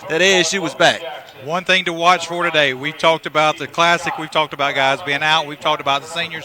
that ASU was back. One thing to watch for today, we've talked about the Classic, we've talked about guys being out, we've talked about the seniors.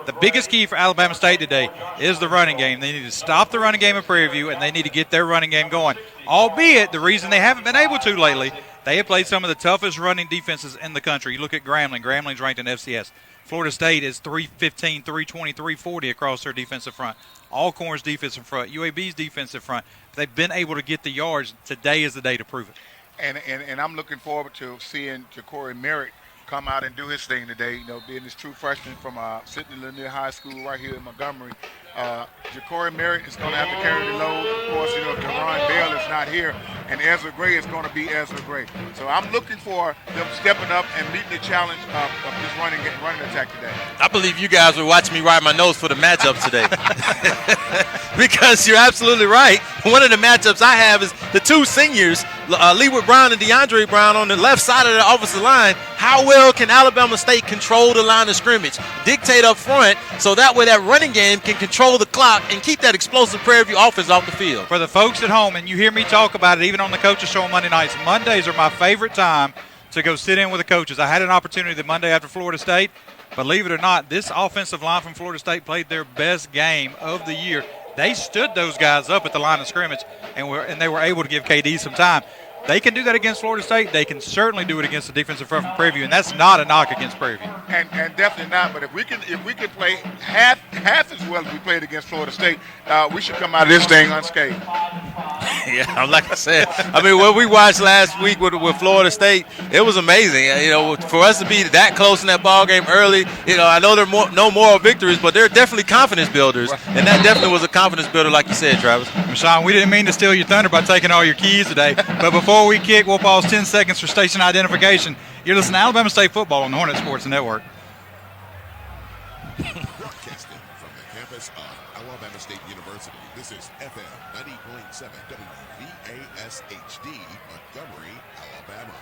The biggest key for Alabama State today is the running game. They need to stop the running game at Prairie View, and they need to get their running game going. Albeit, the reason they haven't been able to lately, they have played some of the toughest running defenses in the country. You look at Grambling. Grambling's ranked in FCS. Florida State is 315, 320, 340 across their defensive front. Alcorn's defensive front, UAB's defensive front. They've been able to get the yards. Today is the day to prove it. And I'm looking forward to seeing Ja'Cory Merritt come out and do his thing today. You know, being this true freshman from Sidney Lanier High School right here in Montgomery. Ja'Cory Merritt is going to have to carry the load. Of course, you know, Deron Bell is not here, and Ezra Gray is going to be Ezra Gray. So I'm looking for them stepping up and meeting the challenge of this running attack today. I believe you guys were watching me write my notes for the matchups today. Because you're absolutely right. One of the matchups I have is the two seniors, Leeward Brown and DeAndre Brown, on the left side of the offensive line. How well can Alabama State control the line of scrimmage, dictate up front, so that way that running game can control the clock and keep that explosive Prairie View offense off the field? For the folks at home, and you hear me talk about it even on the coaches show on Monday nights, Mondays are my favorite time to go sit in with the coaches. I had an opportunity the Monday after Florida State. Believe it or not, this offensive line from Florida State played their best game of the year. They stood those guys up at the line of scrimmage, and they were able to give KD some time. They can do that against Florida State. They can certainly do it against the defensive front from Prairie View, and that's not a knock against Prairie View. And definitely not. But if we can play half as well as we played against Florida State, we should come out of this thing unscathed. Yeah, like I said, I mean, what we watched last week with Florida State, it was amazing. You know, for us to be that close in that ball game early, you know, I know there are no moral victories, but they're definitely confidence builders, and that definitely was a confidence builder, like you said, Travis. Michon, we didn't mean to steal your thunder by taking all your keys today, but before we kick, we'll pause 10 seconds for station identification. You're listening to Alabama State football on the Hornet Sports Network. Broadcasting from the campus of Alabama State University, this is FM 90.7 WVASHD, Montgomery, Alabama.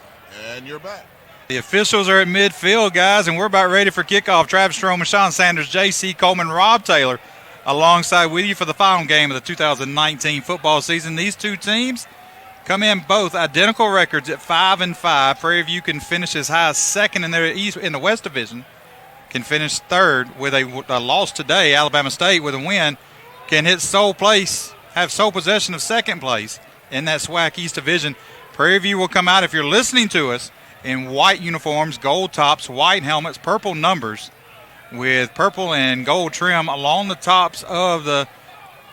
And you're back. The officials are at midfield, guys, and we're about ready for kickoff. Travis Strome, Sean Sanders, J.C. Coleman, Rob Taylor alongside with you for the final game of the 2019 football season. These two teams come in both identical records at 5-5. Prairie View can finish as high as second in the West Division, can finish third with a loss today. Alabama State with a win can have sole possession of second place in that SWAC East Division. Prairie View will come out, if you're listening to us, in white uniforms, gold tops, white helmets, purple numbers with purple and gold trim along the tops of the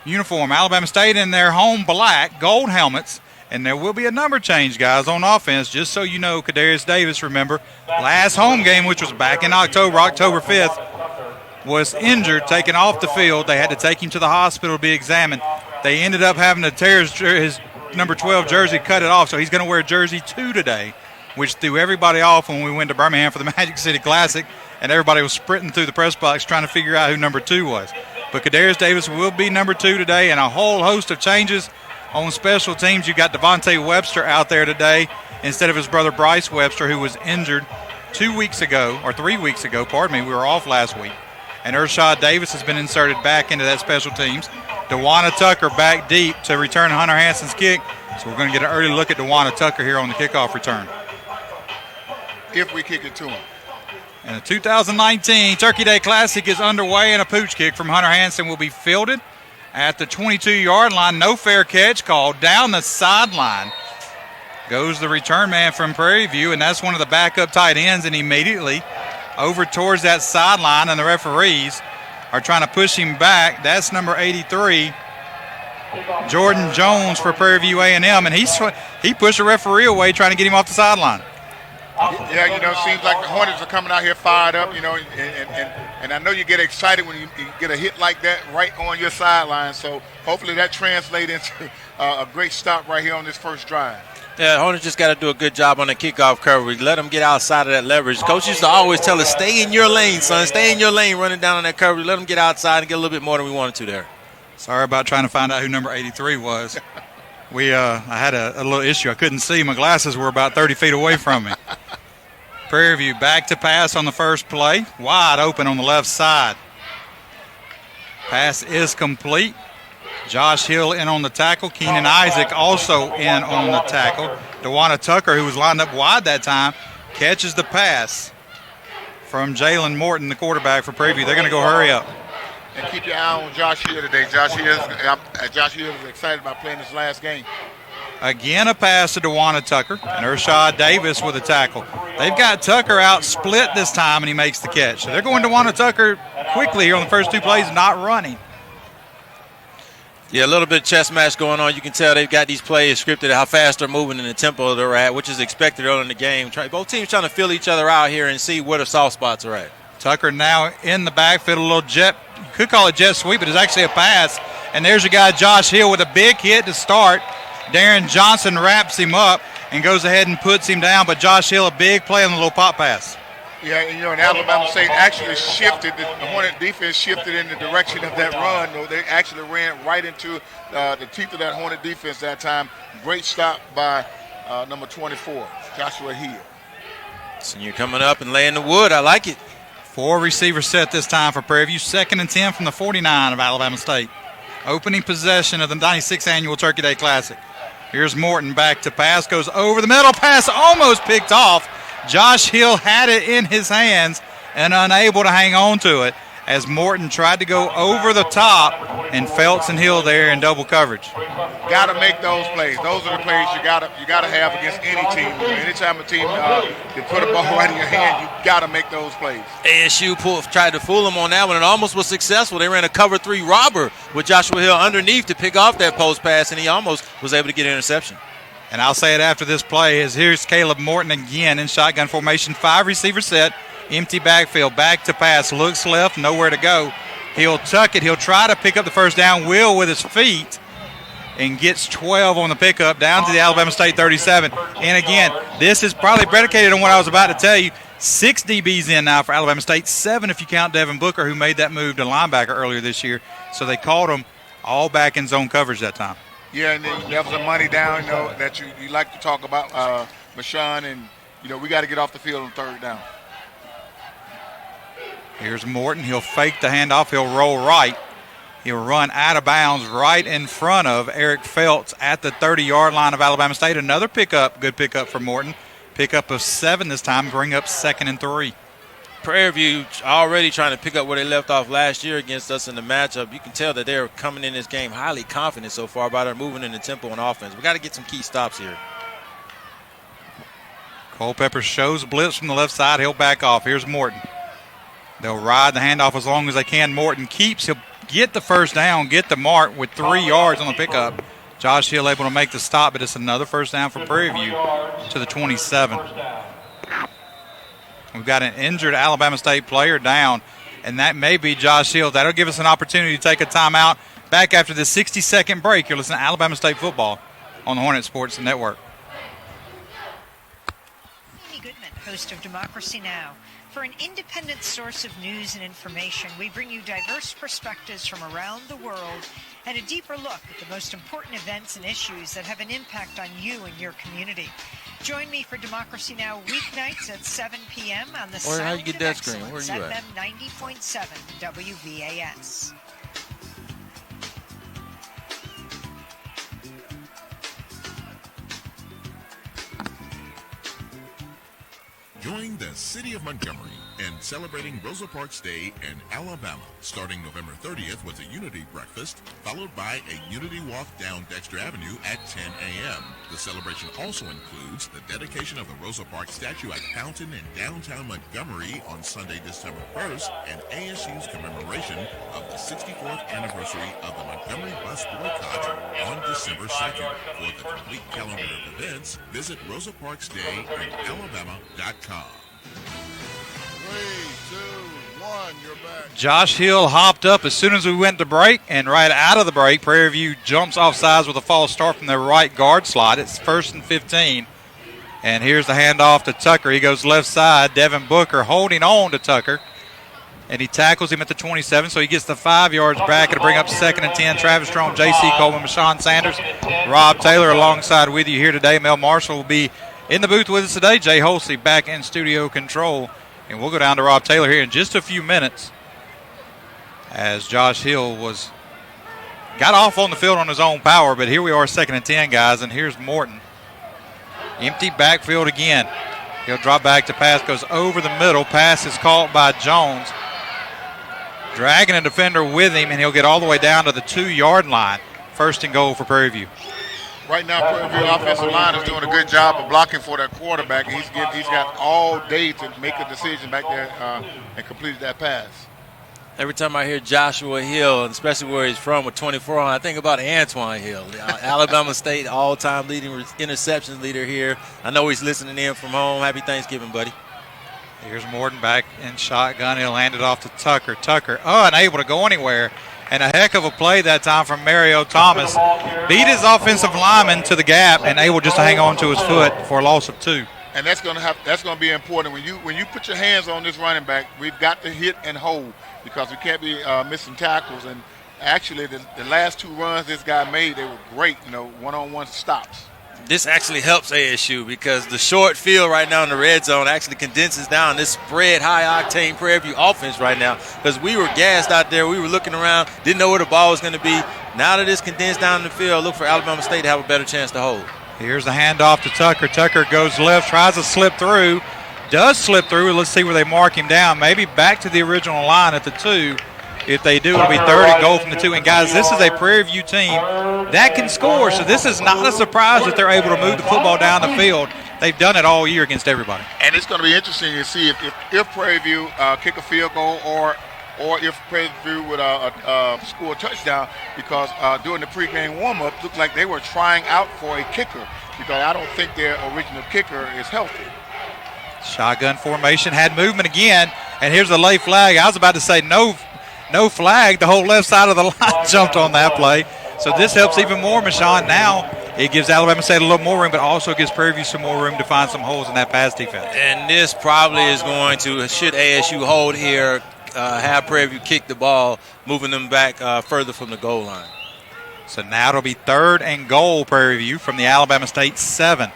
uniform. Alabama State in their home black, gold helmets. And there will be a number change, guys, on offense. Just so you know, Kadarius Davis, remember, last home game, which was back in October 5th, was injured, taken off the field. They had to take him to the hospital to be examined. They ended up having to tear his number 12 jersey, cut it off, so he's going to wear jersey 2 today, which threw everybody off when we went to Birmingham for the Magic City Classic, and everybody was sprinting through the press box trying to figure out who number 2 was. But Kadarius Davis will be number 2 today, and a whole host of changes. On special teams, you got Devontae Webster out there today instead of his brother Bryce Webster, who was injured 3 weeks ago. We were off last week. And Urshad Davis has been inserted back into that special teams. DeWanna Tucker back deep to return Hunter Hanson's kick. So we're going to get an early look at DeWanna Tucker here on the kickoff return. If we kick it to him. And the 2019 Turkey Day Classic is underway, and a pooch kick from Hunter Hanson will be fielded at the 22-yard line. No fair catch called. Down the sideline goes the return man from Prairie View, and that's one of the backup tight ends, and immediately over towards that sideline, and the referees are trying to push him back. That's number 83, Jordan Jones for Prairie View A&M, and he pushed the referee away trying to get him off the sideline. Yeah, you know, it seems like the Hornets are coming out here fired up, you know, and I know you get excited when you get a hit like that right on your sideline. So hopefully that translates into a great stop right here on this first drive. Yeah, Hornets just got to do a good job on the kickoff coverage. Let them get outside of that leverage. Coach used to always tell us, stay in your lane, son. Stay in your lane running down on that coverage. Let them get outside and get a little bit more than we wanted to there. Sorry about trying to find out who number 83 was. I had a little issue. I couldn't see. My glasses were about 30 feet away from me. Prairie View back to pass on the first play. Wide open on the left side. Pass is complete. Josh Hill in on the tackle. Keenan Isaac also in on the tackle. DeWanna Tucker, who was lined up wide that time, catches the pass from Jalen Morton, the quarterback for Prairie View. They're going to go hurry up. And keep your eye on Josh Hill today. Josh Hill is excited about playing this last game. Again, a pass to DeWanna Tucker, and Urshad Davis with a tackle. They've got Tucker out split this time, and he makes the catch. So they're going to DeWanna Tucker quickly here on the first two plays, not running. Yeah, a little bit of chess match going on. You can tell they've got these plays scripted, how fast they're moving and the tempo they're at, which is expected early in the game. Both teams trying to feel each other out here and see where the soft spots are at. Tucker now in the backfield, a little jet, you could call it jet sweep, but it's actually a pass. And there's your guy, Josh Hill, with a big hit to start. Darren Johnson wraps him up and goes ahead and puts him down, but Josh Hill, a big play on the little pop pass. Yeah, and and Alabama State actually shifted. The Hornet defense shifted in the direction of that run. They actually ran right into the teeth of that Hornet defense that time. Great stop by number 24, Joshua Hill. Senior coming up and laying the wood. I like it. 4 receiver set this time for Prairie View. 2nd and 10 from the 49 of Alabama State. Opening possession of the 96th Annual Turkey Day Classic. Here's Morton back to pass, goes over the middle, pass almost picked off. Josh Hill had it in his hands and unable to hang on to it as Morton tried to go over the top, and Felts and Hill there in double coverage. Got to make those plays. Those are the plays you got to have against any team. Anytime a team can put a ball right in your hand, you got to make those plays. ASU tried to fool them on that one and almost was successful. They ran a cover 3 robber with Joshua Hill underneath to pick off that post pass, and he almost was able to get an interception. And I'll say it after this play is here's Caleb Morton again in shotgun formation, 5 receiver set, empty backfield, back to pass, looks left, nowhere to go. He'll tuck it. He'll try to pick up the first down, will with his feet, and gets 12 on the pickup down to the Alabama State 37. And again, this is probably predicated on what I was about to tell you. 6 DBs in now for Alabama State, 7 if you count Devin Booker, who made that move to linebacker earlier this year. So they called him all back in zone coverage that time. Yeah, and that was a money down, that you like to talk about, Mashawn, and, we got to get off the field on 3rd down. Here's Morton. He'll fake the handoff. He'll roll right. He'll run out of bounds right in front of Eric Felts at the 30-yard line of Alabama State. Another pickup, good pickup for Morton. Pickup of 7 this time, bring up 2nd and 3. Prairie View already trying to pick up where they left off last year against us in the matchup. You can tell that they're coming in this game highly confident so far about their moving in the tempo and offense. We got to get some key stops here. Culpepper shows blitz from the left side. He'll back off. Here's Morton. They'll ride the handoff as long as they can. Morton keeps. He'll get the first down, get the mark with 3 yards on the pickup. Josh Hill able to make the stop, but it's another first down for Prairie View to the 27. We've got an injured Alabama State player down, and that may be Josh Hill. That'll give us an opportunity to take a timeout. Back after the 60-second break, you're listening to Alabama State football on the Hornet Sports Network. Amy Goodman, host of Democracy Now! For an independent source of news and information, we bring you diverse perspectives from around the world and a deeper look at the most important events and issues that have an impact on you and your community. Join me for Democracy Now! Weeknights at 7 p.m. on the Or how you get that screen? Excellence, Where you at? FM 90.7 WVAS. Join the City of Montgomery in celebrating Rosa Parks Day in Alabama, starting November 30th with a Unity Breakfast, followed by a Unity Walk down Dexter Avenue at 10 a.m. The celebration also includes the dedication of the Rosa Parks statue at Fountain in downtown Montgomery on Sunday, December 1st, and ASU's commemoration of the 64th anniversary of the Montgomery bus boycott on December 2nd. For the complete calendar of events, visit rosaparksdayinalabama.com. 3, 2, 1, you're back. Josh Hill hopped up as soon as we went to break, and right out of the break, Prairie View jumps off sides with a false start from their right guard slot. It's 1st and 15. And here's the handoff to Tucker. He goes left side. Devin Booker holding on to Tucker. And he tackles him at the 27, so he gets the 5 yards back. It'll bring up 2nd and 10. Travis Strong, J.C. Coleman, Mashawn Sanders, Rob Taylor alongside with you here today. Mel Marshall will be in the booth with us today. Jay Holsey back in studio control. And we'll go down to Rob Taylor here in just a few minutes as Josh Hill was got off on the field on his own power, but here we are 2nd and 10, guys, and here's Morton. Empty backfield again. He'll drop back to pass, goes over the middle. Pass is caught by Jones. Dragging a defender with him, and he'll get all the way down to the 2-yard line. 1st and goal for Prairie View. Right now, Prairie View offensive line is doing a good job of blocking for that quarterback. He's got all day to make a decision back there and complete that pass. Every time I hear Joshua Hill, and especially where he's from with 24 on, I think about Antoine Hill, Alabama State all-time leading interceptions leader here. I know he's listening in from home. Happy Thanksgiving, buddy. Here's Morton back in shotgun. He'll hand it off to Tucker. Tucker, unable to go anywhere. And a heck of a play that time from Mario Thomas. Beat his offensive lineman to the gap and able just to hang on to his foot for a loss of 2. And that's going to be important when you put your hands on this running back. We've got to hit and hold because we can't be missing tackles. And actually, the last 2 runs this guy made, they were great. One-on-one stops. This actually helps ASU because the short field right now in the red zone actually condenses down this spread high-octane Prairie View offense right now because we were gassed out there. We were looking around, didn't know where the ball was going to be. Now that it's condensed down in the field, look for Alabama State to have a better chance to hold. Here's the handoff to Tucker. Tucker goes left, tries to slip through, does slip through. Let's see where they mark him down. Maybe back to the original line at the 2. If they do, it'll be 3rd and goal from the 2. And, guys, this is a Prairie View team that can score. So this is not a surprise that they're able to move the football down the field. They've done it all year against everybody. And it's going to be interesting to see if Prairie View kick a field goal or if Prairie View would score a touchdown because during the pregame warm-up, it looked like they were trying out for a kicker because I don't think their original kicker is healthy. Shotgun formation, had movement again. And here's the late flag. I was about to say no flag. The whole left side of the line jumped on that play. So this helps even more, Michon. Now it gives Alabama State a little more room, but also gives Prairie View some more room to find some holes in that pass defense. And this probably is going to, should ASU hold here, have Prairie View kick the ball, moving them back further from the goal line. So now it'll be 3rd and goal, Prairie View, from the Alabama State 7.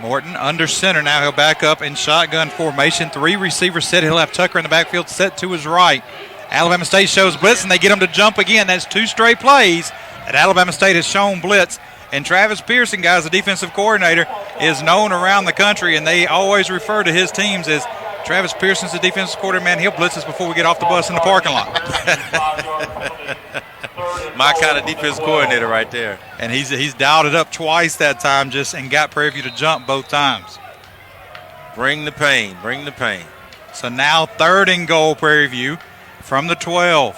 Morton under center. Now he'll back up in shotgun formation. 3 receivers set. He'll have Tucker in the backfield set to his right. Alabama State shows blitz, and they get him to jump again. That's 2 straight plays that Alabama State has shown blitz. And Travis Pearson, guys, the defensive coordinator, is known around the country, and they always refer to his teams as Travis Pearson's the defensive coordinator. Man, he'll blitz us before we get off the bus in the parking lot. My kind of defensive coordinator right there. And he's dialed it up twice that time and got Prairie View to jump both times. Bring the pain. Bring the pain. So now 3rd and goal, Prairie View, from the 12.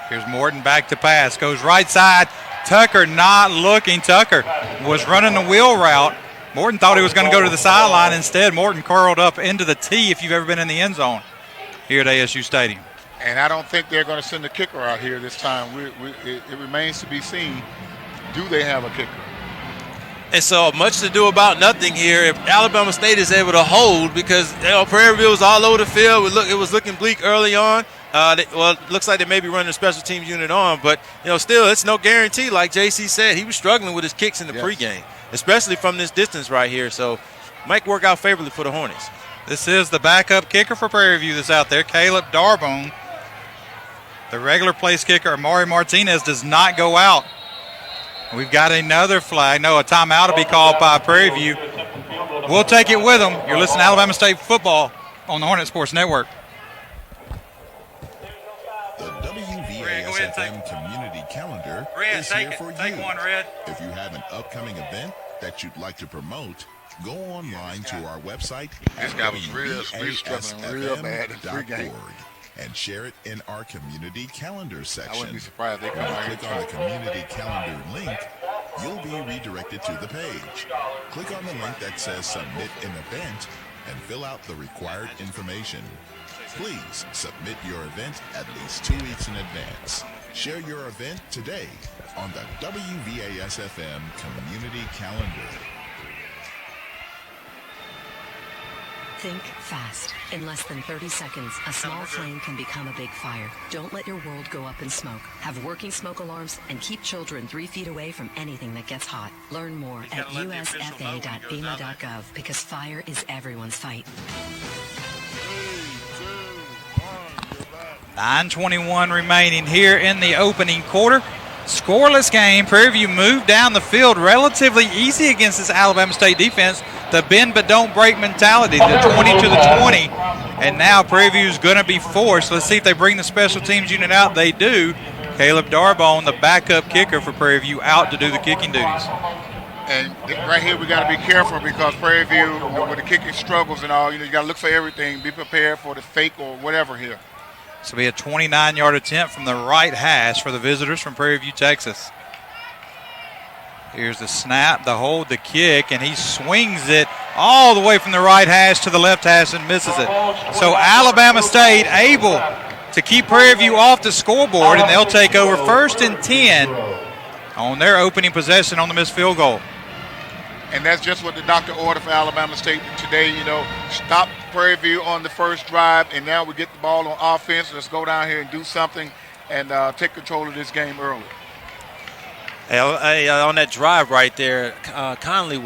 Here's Morton back to pass. Goes right side. Tucker not looking. Tucker was running the wheel route. Morton thought he was going to go to the sideline. Instead, Morton curled up into the T if you've ever been in the end zone here at ASU Stadium. And I don't think they're going to send a kicker out here this time. It remains to be seen. Do they have a kicker? And so much to do about nothing here. If Alabama State is able to hold, because Prairie View was all over the field. It was looking bleak early on. It looks like they may be running a special teams unit on, but still, it's no guarantee. Like JC said, he was struggling with his kicks in the pregame, especially from this distance right here. So, might work out favorably for the Hornets. This is the backup kicker for Prairie View that's out there, Caleb Darbone. The regular place kicker, Amari Martinez, does not go out. We've got another flag. No, a timeout will be called by Prairie View. We'll take it with them. You're listening to Alabama State football on the Hornet Sports Network. The WVASFM community calendar is here for you. If you have an upcoming event that you'd like to promote, go online to our website This guy was real struggling real bad in pregame. and share it in our community calendar section. I wouldn't be surprised if they come When you out click on the community calendar link, you'll be redirected to the page. Click on the link that says Submit an Event and fill out the required information. Please submit your event at least 2 weeks in advance. Share your event today on the WVASFM community calendar. Think fast. In less than 30 seconds, a small flame can become a big fire. Don't let your world go up in smoke. Have working smoke alarms and keep children 3 feet away from anything that gets hot. Learn more at usfa.bema.gov because fire is everyone's fight. 9:21 remaining here in the opening quarter. Scoreless game. Prairie View moved down the field relatively easy against this Alabama State defense. The bend but don't break mentality, the 20 to the 20. And now Prairie View is going to be forced. Let's see if they bring the special teams unit out. They do. Caleb Darbone, the backup kicker for Prairie View, out to do the kicking duties. And right here we got to be careful because Prairie View, with the kicking struggles and all, you got to look for everything. Be prepared for the fake or whatever here. This will be a 29-yard attempt from the right hash for the visitors from Prairie View, Texas. Here's the snap, the hold, the kick, and he swings it all the way from the right hash to the left hash and misses it. So Alabama State able to keep Prairie View off the scoreboard, and they'll take over 1st and 10 on their opening possession on the missed field goal. And that's just what the doctor ordered for Alabama State today. Stop Prairie View on the first drive, and now we get the ball on offense. Let's go down here and do something and take control of this game early. On that drive right there, Conley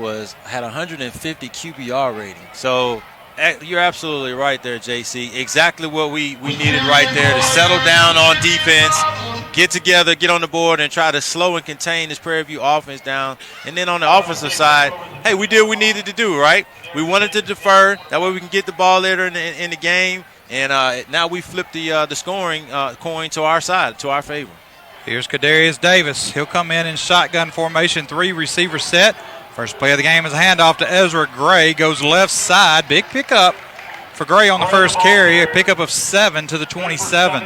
had 150 QBR rating. So you're absolutely right there, JC. Exactly what we needed right there to settle down on defense, get together, get on the board, and try to slow and contain this Prairie View offense down. And then on the offensive side, hey, we did what we needed to do, right? We wanted to defer. That way we can get the ball later in the game. And now we flip the scoring coin to our side, to our favor. Here's Kadarius Davis. He'll come in shotgun formation, 3 receiver set. First play of the game is a handoff to Ezra Gray. Goes left side. Big pickup for Gray on the first carry. A pickup of 7 to the 27.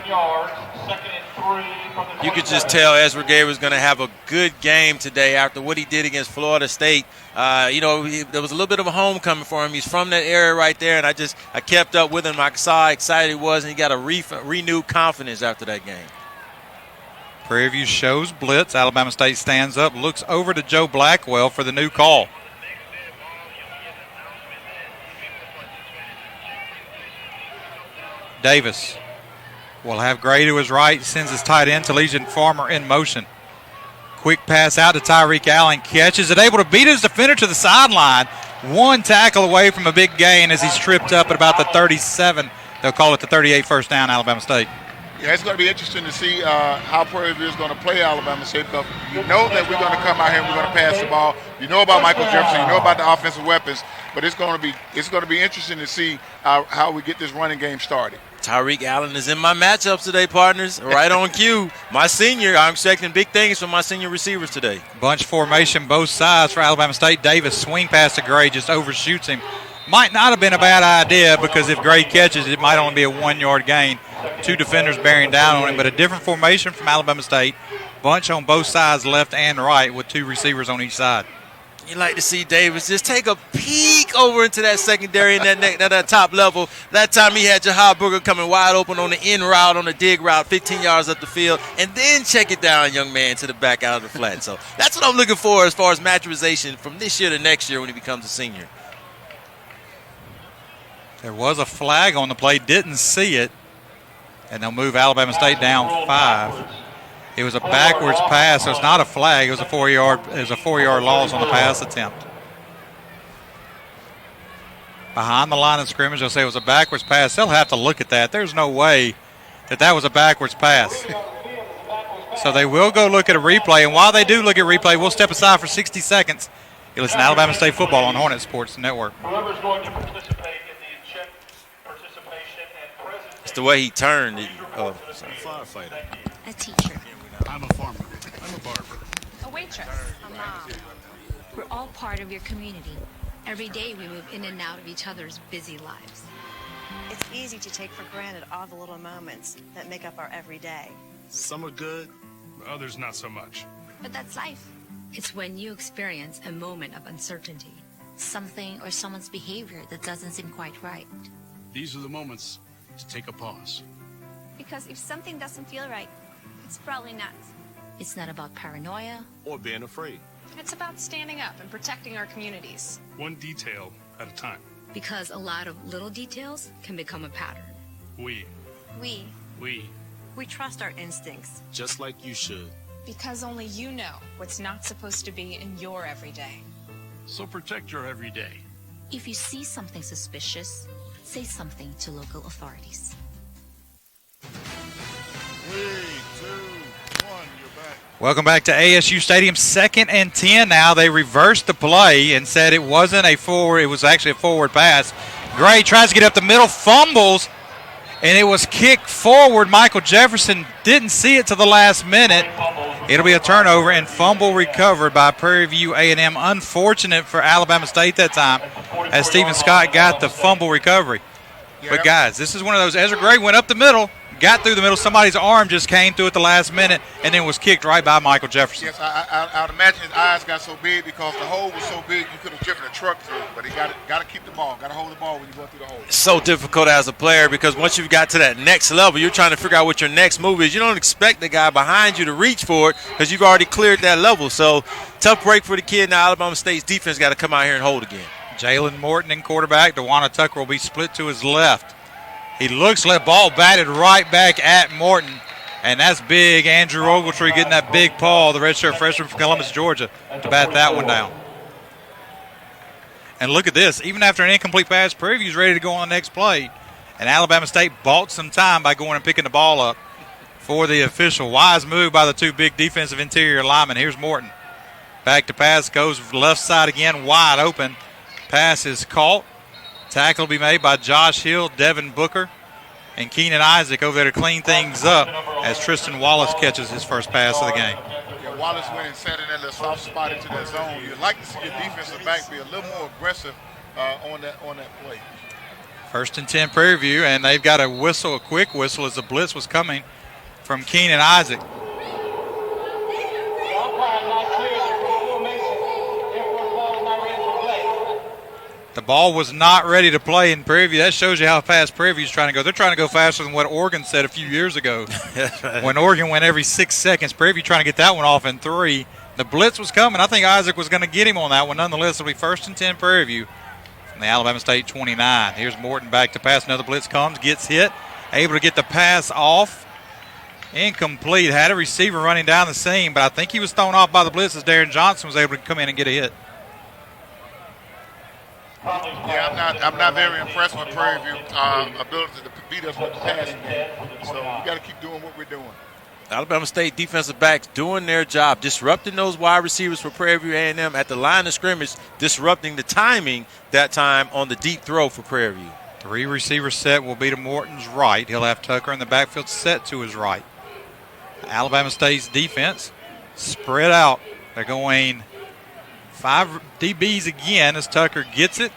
You could just tell Ezra Gray was going to have a good game today after what he did against Florida State. There was a little bit of a homecoming for him. He's from that area right there, and I kept up with him. I saw how excited he was, and he got a renewed confidence after that game. Prairie View shows blitz. Alabama State stands up, looks over to Joe Blackwell for the new call. Davis will have Gray to his right, sends his tight end to Legion Farmer in motion. Quick pass out to Tyreek Allen, catches it, able to beat his defender to the sideline. 1 tackle away from a big gain as he's tripped up at about the 37. They'll call it the 38 first down, Alabama State. Yeah, it's going to be interesting to see how Prairie View is going to play Alabama State because you know that we're going to come out here and we're going to pass the ball. You know about Michael Jefferson. You know about the offensive weapons. But it's going to be interesting to see how we get this running game started. Tyreek Allen is in my matchups today, partners. Right on cue. My senior, I'm expecting big things from my senior receivers today. Bunch formation both sides for Alabama State. Davis swing pass to Gray, just overshoots him. Might not have been a bad idea because if Gray catches, it might only be a 1-yard gain. 2 defenders bearing down on him, but a different formation from Alabama State. Bunch on both sides, left and right, with 2 receivers on each side. You like to see Davis just take a peek over into that secondary and that top level. That time he had Jahad Booger coming wide open on the in route, on the dig route, 15 yards up the field, and then check it down, young man, to the back out of the flat. So that's what I'm looking for as far as maturization from this year to next year when he becomes a senior. There was a flag on the play, didn't see it, and they'll move Alabama State down 5. It was a backwards pass, so it's not a flag. It was a 4-yard loss on the pass attempt. Behind the line of scrimmage, they'll say it was a backwards pass. They'll have to look at that. There's no way that was a backwards pass. So they will go look at a replay, and while they do look at replay, we'll step aside for 60 seconds. You listen to Alabama State football on Hornet Sports Network. Whoever's going to participate in the check participation and presentation. It's the way he turned. Firefighter. A teacher. I'm a farmer. I'm a barber. A waitress. A mom. We're all part of your community. Every day we move in and out of each other's busy lives. It's easy to take for granted all the little moments that make up our everyday. Some are good, others not so much. But that's life. It's when you experience a moment of uncertainty. Something or someone's behavior that doesn't seem quite right. These are the moments to take a pause. Because if something doesn't feel right, it's probably not. It's not about paranoia Or being afraid. It's about standing up and protecting our communities. One detail at a time. Because a lot of little details can become a pattern. We trust our instincts. Just like you should. Because only you know what's not supposed to be in your everyday. So protect your everyday. If you see something suspicious, say something to local authorities. 3, 2, 1, you're back. Welcome back to ASU Stadium. 2nd and 10 now. They reversed the play and said it wasn't a forward. It was actually a forward pass. Gray tries to get up the middle, fumbles, and it was kicked forward. Michael Jefferson didn't see it to the last minute. It'll be a turnover and fumble recovered by Prairie View A&M. Unfortunate for Alabama State that time as Stephen Scott got the fumble recovery. But, guys, this is one of those. Ezra Gray went up the middle, got through the middle. Somebody's arm just came through at the last minute and then was kicked right by Michael Jefferson. Yes, I would imagine his eyes got so big because the hole was so big you could have driven a truck through. But he got to keep the ball, got to hold the ball when you go through the hole. It's so difficult as a player because once you've got to that next level, you're trying to figure out what your next move is. You don't expect the guy behind you to reach for it because you've already cleared that level. So tough break for the kid. Now Alabama State's defense got to come out here and hold again. Jalen Morton in quarterback. DeWanna Tucker will be split to his left. He looks like ball batted right back at Morton. And that's big. Andrew Ogletree getting that big paw, the redshirt freshman from Columbus, Georgia, to bat that one down. And look at this. Even after an incomplete pass, Prairie View's ready to go on the next play. And Alabama State bought some time by going and picking the ball up for the official. Wise move by the two big defensive interior linemen. Here's Morton. Back to pass, goes left side again, wide open. Pass is caught. Tackle will be made by Josh Hill, Devin Booker, and Keenan Isaac over there to clean things up as Tristan Wallace catches his first pass of the game. Yeah, Wallace went and sat in that little soft spot into that zone. You'd like to see your defensive back be a little more aggressive on that play. 1st and 10 Prairie View, and they've got a whistle, a quick whistle as the blitz was coming from Keenan Isaac. The ball was not ready to play in Prairie View. That shows you how fast Prairie View's trying to go. They're trying to go faster than what Oregon said a few years ago. When Oregon went every 6 seconds, Prairie View trying to get that one off in 3. The blitz was coming. I think Isaac was going to get him on that one. Nonetheless, it'll be 1st and 10 Prairie View from the Alabama State 29. Here's Morton back to pass. Another blitz comes, gets hit, able to get the pass off. Incomplete. Had a receiver running down the seam, but I think he was thrown off by the blitz as Darren Johnson was able to come in and get a hit. Yeah, I'm not very impressed with Prairie View ability to beat us with the passing game. So we got to keep doing what we're doing. Alabama State defensive backs doing their job, disrupting those wide receivers for Prairie View A&M at the line of scrimmage, disrupting the timing that time on the deep throw for Prairie View. 3 receiver set will be to Morton's right. He'll have Tucker in the backfield set to his right. Alabama State's defense spread out. They're going 5 DBs again as Tucker gets it.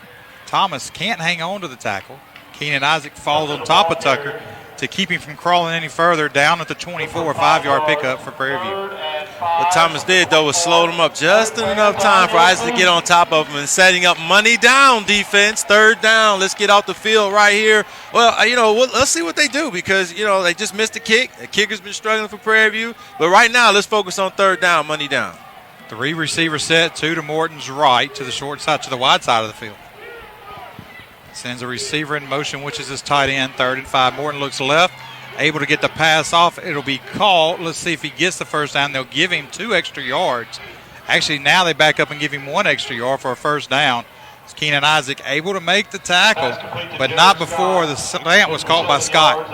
Thomas can't hang on to the tackle. Keenan Isaac falls on top of Tucker to keep him from crawling any further down at the 24, 5-yard pickup for Prairie View. What Thomas did, though, was slow him up just enough time for Isaac to get on top of him and setting up money down defense. 3rd down. Let's get off the field right here. Well, let's see what they do because, they just missed the kick. The kicker's been struggling for Prairie View. But right now, let's focus on 3rd down, money down. 3 receiver set, 2 to Morton's right, to the short side, to the wide side of the field. Sends a receiver in motion, which is his tight end, 3rd and 5. Morton looks left, able to get the pass off. It'll be caught. Let's see if he gets the first down. They'll give him 2 extra yards. Actually, now they back up and give him 1 extra yard for a first down. It's Keenan Isaac able to make the tackle, but not before the slant was caught by Scott.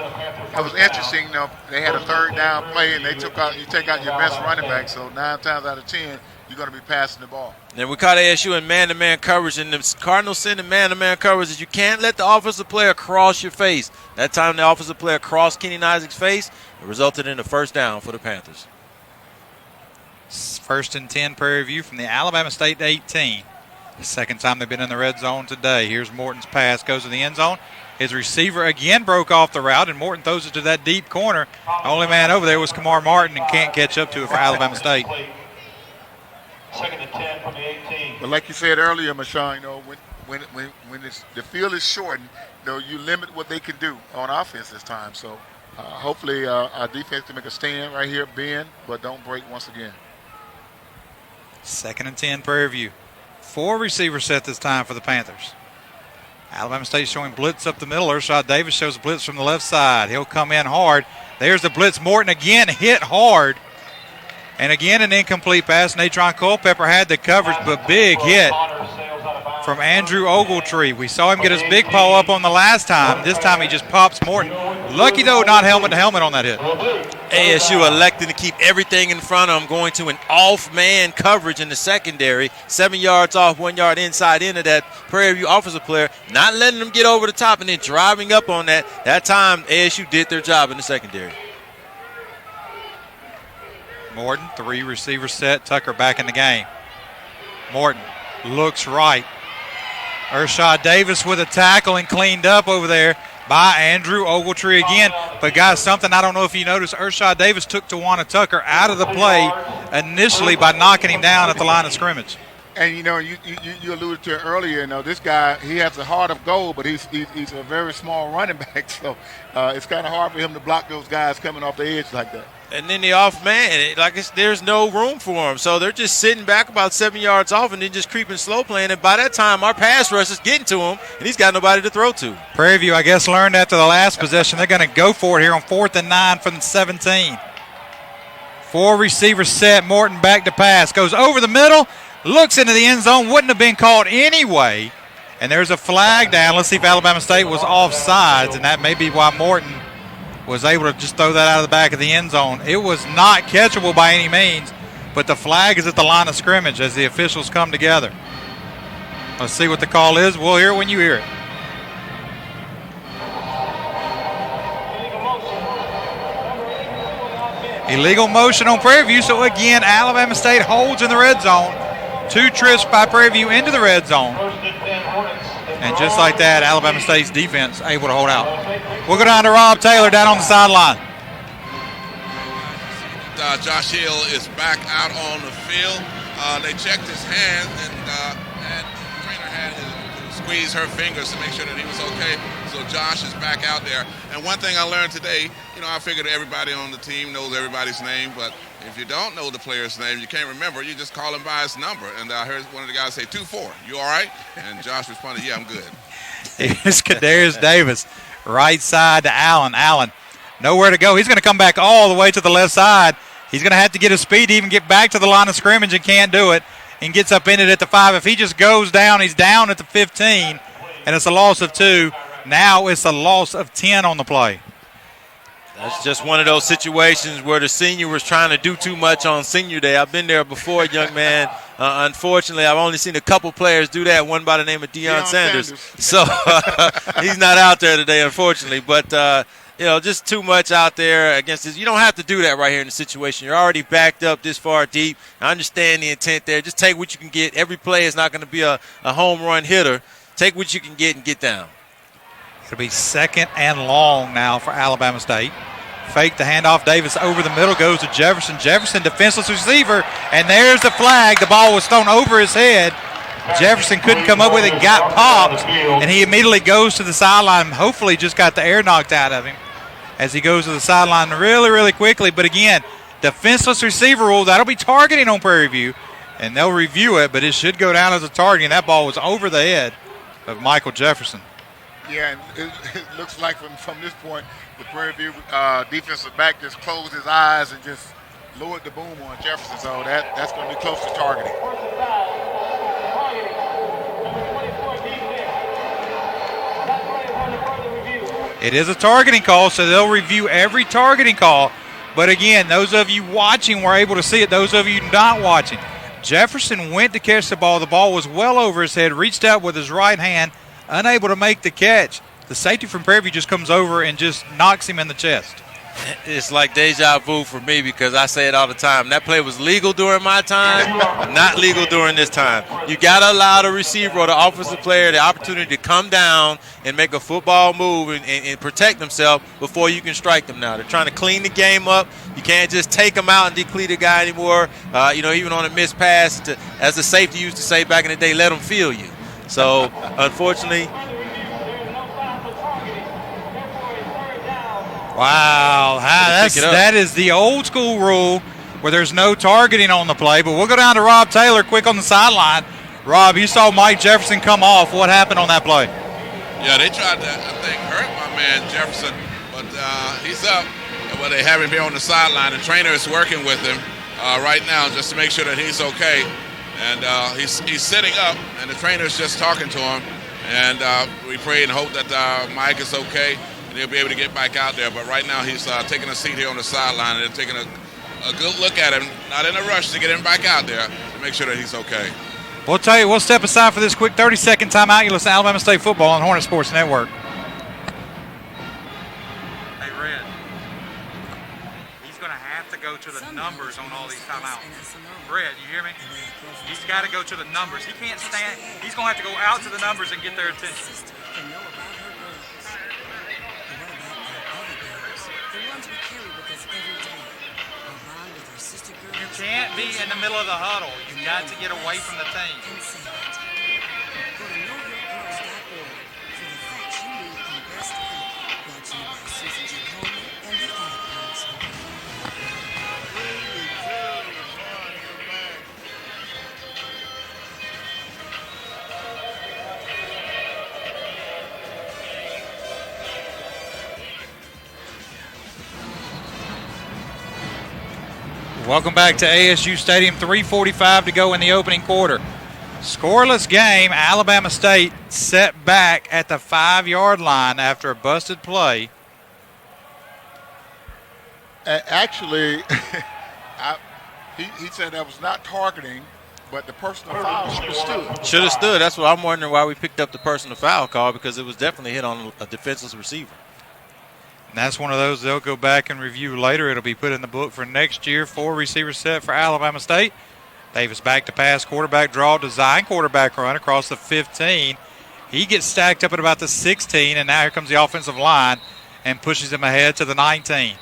That was interesting. They had a 3rd down play, and you take out your best running back. So 9 times out of 10, you're going to be passing the ball. And we caught ASU in man-to-man coverage, and the Cardinals send in man-to-man coverage is you can't let the offensive player cross your face. That time the offensive player crossed Keenan Isaac's face. It resulted in a first down for the Panthers. 1st and 10 Prairie View from the Alabama State 18. The 2nd time they've been in the red zone today. Here's Morton's pass, goes to the end zone. His receiver again broke off the route, and Morton throws it to that deep corner. Only man over there was Kamar Martin and can't catch up to it for Alabama State. 2nd and 10 from the 18. But like you said earlier, Mashawn, when the field is shortened, you limit what they can do on offense this time. So hopefully our defense can make a stand right here, bend, but don't break once again. 2nd and 10 Prairie View. 4 receiver set this time for the Panthers. Alabama State showing blitz up the middle. Ershad Davis shows blitz from the left side. He'll come in hard. There's the blitz. Morton again hit hard. And again an incomplete pass. Natron Culpepper had the coverage, but big hit from Andrew Ogletree. We saw him get his big paw up on the last time. This time he just pops Morton. Lucky, though, not helmet to helmet on that hit. ASU elected to keep everything in front of them, going to an off-man coverage in the secondary, 7 yards off, 1 yard inside into that Prairie View offensive player, not letting them get over the top and then driving up on that. That time, ASU did their job in the secondary. Morton, 3 receiver set. Tucker back in the game. Morton looks right. Ershad Davis with a tackle and cleaned up over there by Andrew Ogletree again. But, guys, something I don't know if you noticed, Ershad Davis took Tawana Tucker out of the play initially by knocking him down at the line of scrimmage. And, you alluded to it earlier, this guy, he has a heart of gold, but he's a very small running back. So it's kind of hard for him to block those guys coming off the edge like that. And then the off man, there's no room for him. So they're just sitting back about 7 yards off and then just creeping slow playing. And by that time, our pass rush is getting to him, and he's got nobody to throw to. Prairie View, I guess, learned after the last possession they're going to go for it here on 4th and 9 from the 17. 4 receivers set. Morton back to pass. Goes over the middle. Looks into the end zone. Wouldn't have been called anyway. And there's a flag down. Let's see if Alabama State was offsides, and that may be why Morton was able to just throw that out of the back of the end zone. It was not catchable by any means, but the flag is at the line of scrimmage as the officials come together. Let's see what the call is. We'll hear it when you hear it. Illegal motion on Prairie View. So again, Alabama State holds in the red zone. 2 trips by Prairie View into the red zone. And just like that, Alabama State's defense able to hold out. We'll go down to Rob Taylor down on the sideline. Josh Hill is back out on the field. They checked his hand, and the trainer had to squeeze her fingers to make sure that he was okay. So Josh is back out there. And one thing I learned today, I figured everybody on the team knows everybody's name, but if you don't know the player's name, you can't remember, you just call him by his number. And I heard one of the guys say, 2-4, you all right? And Josh responded, yeah, I'm good. Here's Kadarius Davis, right side to Allen. Allen, nowhere to go. He's going to come back all the way to the left side. He's going to have to get his speed to even get back to the line of scrimmage and can't do it, and gets up in it at the 5. If he just goes down, he's down at the 15, and it's a loss of 2. Now it's a loss of 10 on the play. That's just one of those situations where the senior was trying to do too much on senior day. I've been there before, young man. Unfortunately, I've only seen a couple players do that, one by the name of Deion Sanders. So he's not out there today, unfortunately. But, just too much out there against this. You don't have to do that right here in the situation. You're already backed up this far deep. I understand the intent there. Just take what you can get. Every play is not going to be a home run hitter. Take what you can get and get down. It'll be 2nd and long now for Alabama State. Fake the handoff. Davis over the middle, goes to Jefferson. Jefferson, defenseless receiver, and there's the flag. The ball was thrown over his head. Jefferson couldn't come up with it, got popped, and he immediately goes to the sideline. Hopefully just got the air knocked out of him as he goes to the sideline really, really quickly. But again, defenseless receiver rule, that'll be targeting on Prairie View, and they'll review it, but it should go down as a targeting. That ball was over the head of Michael Jefferson. Yeah, and it looks like from this point, the Prairie View defensive back just closed his eyes and just lowered the boom on Jefferson. So that's going to be close to targeting. It is a targeting call, so they'll review every targeting call. But again, those of you watching were able to see it. Those of you not watching, Jefferson went to catch the ball. The ball was well over his head, reached out with his right hand, unable to make the catch. The safety from Prairie View just comes over and just knocks him in the chest. It's like deja vu for me because I say it all the time. That play was legal during my time, not legal during this time. You got to allow the receiver or the offensive player the opportunity to come down and make a football move and protect themselves before you can strike them now. They're trying to clean the game up. You can't just take them out and deplete a guy anymore. Even on a missed pass, as the safety used to say back in the day, let them feel you. So, unfortunately. Wow, that is the old school rule where there's no targeting on the play. But we'll go down to Rob Taylor quick on the sideline. Rob, you saw Mike Jefferson come off. What happened on that play? Yeah, they tried to, I think, hurt my man Jefferson, but he's up. Well, they have him here on the sideline. The trainer is working with him right now just to make sure that he's okay. And he's sitting up, and the trainer is just talking to him. And we pray and hope that Mike is okay, and he'll be able to get back out there. But right now he's taking a seat here on the sideline, and they're taking a good look at him, not in a rush to get him back out there to make sure that he's okay. We'll tell you, we'll step aside for this quick 30-second timeout. You listen to Alabama State football on Hornet Sports Network. Hey, Red. He's going to have to go to the numbers on all these timeouts. Red, you hear me? He's got to go to the numbers. He can't stand. He's going to have to go out to the numbers and get their attention. You can't be in the middle of the huddle. You've got to get away from the team. Welcome back to ASU Stadium. 3:45 to go in the opening quarter. Scoreless game. Alabama State set back at the 5-yard line after a busted play. Actually, he said that was not targeting, but the personal foul should have stood. Should have stood. That's what I'm wondering why we picked up the personal foul call, because it was definitely hit on a defenseless receiver. And that's one of those they'll go back and review later. It'll be put in the book for next year. 4 receivers set for Alabama State. Davis back to pass, quarterback draw, design quarterback run across the 15. He gets stacked up at about the 16, and now here comes the offensive line and pushes him ahead to the 19.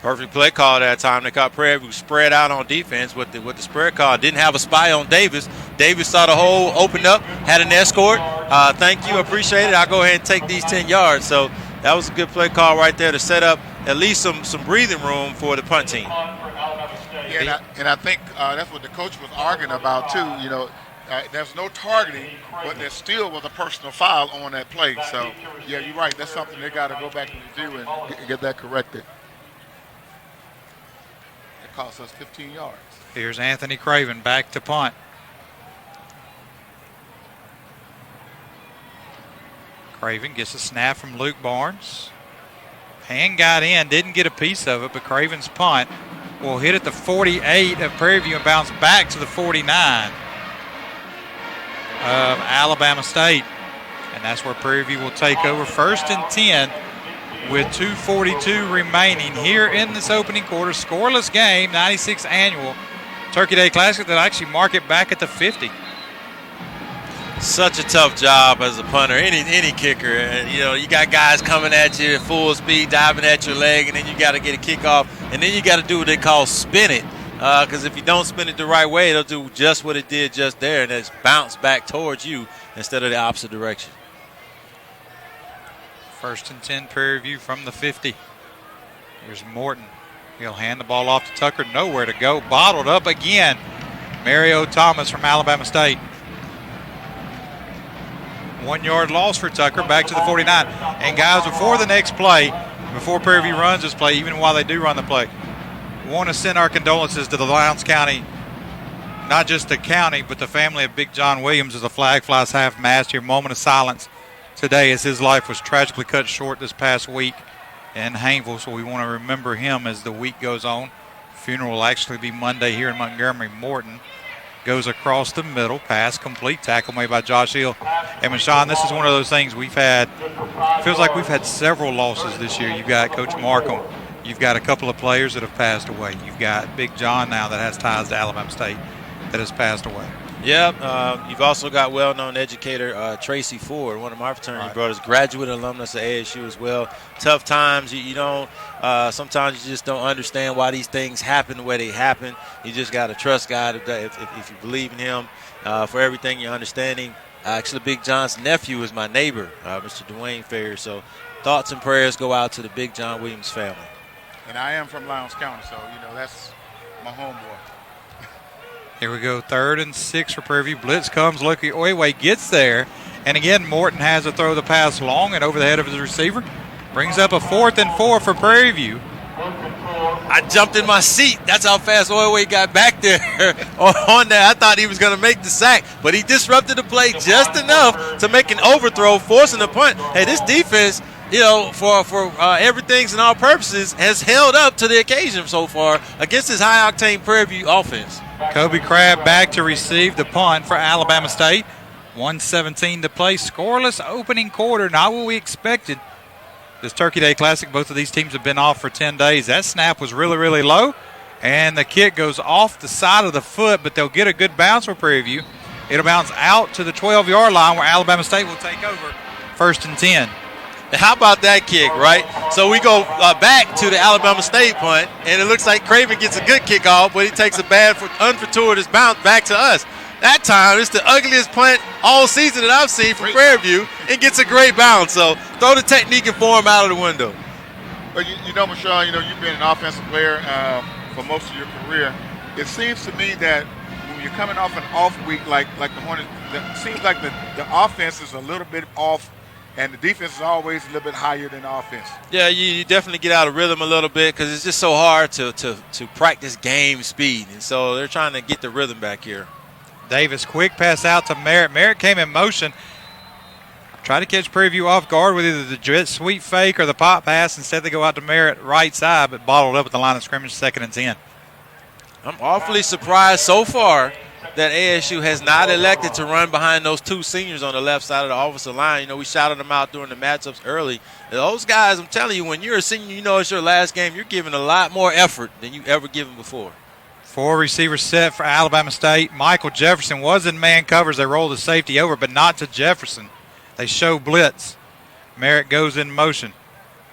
Perfect play call that time. They caught Prairie View spread out on defense with the spread call. Didn't have a spy on Davis. Davis saw the hole, opened up, had an escort. Thank you, appreciate it. I'll go ahead and take these 10 yards. So that was a good play call right there to set up at least some breathing room for the punt team. Yeah, and I think that's what the coach was arguing about too. You know, there's no targeting, but there still was a personal foul on that play. So, yeah, you're right. That's something they got to go back and do and get that corrected. It cost us 15 yards. Here's Anthony Craven back to punt. Craven gets a snap from Luke Barnes. Hand got in, didn't get a piece of it, but Craven's punt will hit at the 48 of Prairie View and bounce back to the 49 of Alabama State. And that's where Prairie View will take over 1st and 10 with 2:42 remaining here in this opening quarter. Scoreless game, 96th annual Turkey Day Classic that actually mark it back at the 50. Such a tough job as a punter, any kicker. And, you know, you got guys coming at you at full speed, diving at your leg, and then you got to get a kickoff, and then you got to do what they call spin it. Because if you don't spin it the right way, it'll do just what it did just there, and it's bounce back towards you instead of the opposite direction. 1st and 10, Prairie View from the 50. Here's Morton. He'll hand the ball off to Tucker. Nowhere to go. Bottled up again. Mario Thomas from Alabama State. 1 yard loss for Tucker, back to the 49. And guys, before the next play, before Prairie View runs this play, even while they do run the play, we want to send our condolences to the Lowndes County, not just the county, but the family of Big John Williams as the flag flies half-mast here. Moment of silence today as his life was tragically cut short this past week in Hayneville, so we want to remember him as the week goes on. Funeral will actually be Monday here in Montgomery. Morton goes across the middle, pass complete, tackle made by Josh Hill. And Michon, this is one of those things we've had, feels like we've had several losses this year. You've got Coach Markham, you've got a couple of players that have passed away. You've got Big John now that has ties to Alabama State that has passed away. Yeah, you've also got well-known educator Tracy Ford, one of my fraternity brothers, graduate alumnus of ASU as well. Tough times, you don't. Sometimes you just don't understand why these things happen the way they happen. You just got to trust God if you believe in Him for everything you're understanding. Actually, Big John's nephew is my neighbor, Mr. Dwayne Ferrier. So thoughts and prayers go out to the Big John Williams family. And I am from Lowndes County, so that's my homeboy. Here we go, 3rd and 6 for Prairie View. Blitz comes, Lucky Oiwe gets there, And again, Morton has to throw the pass long and over the head of his receiver. Brings up a 4th and 4 for Prairie View. I jumped in my seat. That's how fast Oiwe got back there on that. I thought he was going to make the sack, but he disrupted the play just enough to make an overthrow, forcing the punt. Hey, this defense, for everything and all purposes, has held up to the occasion so far against this high-octane Prairie View offense. Kobe Crabb back to receive the punt for Alabama State. 1:17 to play. Scoreless opening quarter. Not what we expected. This Turkey Day Classic, both of these teams have been off for 10 days. That snap was really, really low, and the kick goes off the side of the foot, but they'll get a good bounce for Prairie View. It'll bounce out to the 12-yard line where Alabama State will take over 1st and 10. How about that kick, right? So we go back to the Alabama State punt, and it looks like Craven gets a good kickoff, but he takes a bad, unfortuitous bounce back to us. That time, it's the ugliest punt all season that I've seen from Prairie View. It gets a great bounce, so throw the technique and form out of the window. But Michelle, you've been an offensive player for most of your career. It seems to me that when you're coming off an off week like the Hornets, it seems like the offense is a little bit off, and the defense is always a little bit higher than the offense. Yeah, you definitely get out of rhythm a little bit because it's just so hard to practice game speed, and so they're trying to get the rhythm back here. Davis, quick pass out to Merritt. Merritt came in motion. Tried to catch Prairie View off guard with either the jet sweep fake or the pop pass. Instead, they go out to Merritt right side, but bottled up at the line of scrimmage, 2nd and 10. I'm awfully surprised so far that ASU has not elected to run behind those two seniors on the left side of the offensive line. We shouted them out during the matchups early. Those guys, I'm telling you, when you're a senior, it's your last game, you're giving a lot more effort than you've ever given before. 4 receivers set for Alabama State. Michael Jefferson was in man covers. They rolled the safety over, but not to Jefferson. They show blitz. Merritt goes in motion.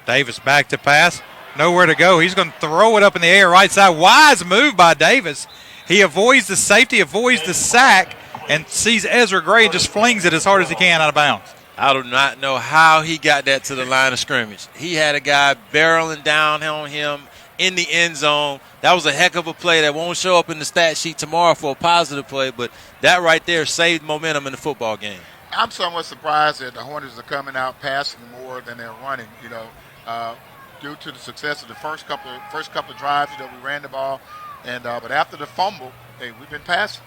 Davis back to pass. Nowhere to go. He's going to throw it up in the air right side. Wise move by Davis. He avoids the safety, avoids the sack, and sees Ezra Gray and just flings it as hard as he can out of bounds. I do not know how he got that to the line of scrimmage. He had a guy barreling down on him in the end zone. That was a heck of a play that won't show up in the stat sheet tomorrow for a positive play, but that right there saved momentum in the football game. I'm somewhat surprised that the Hornets are coming out passing more than they're running, due to the success of the first couple of drives. We ran the ball, but after the fumble, we've been passing.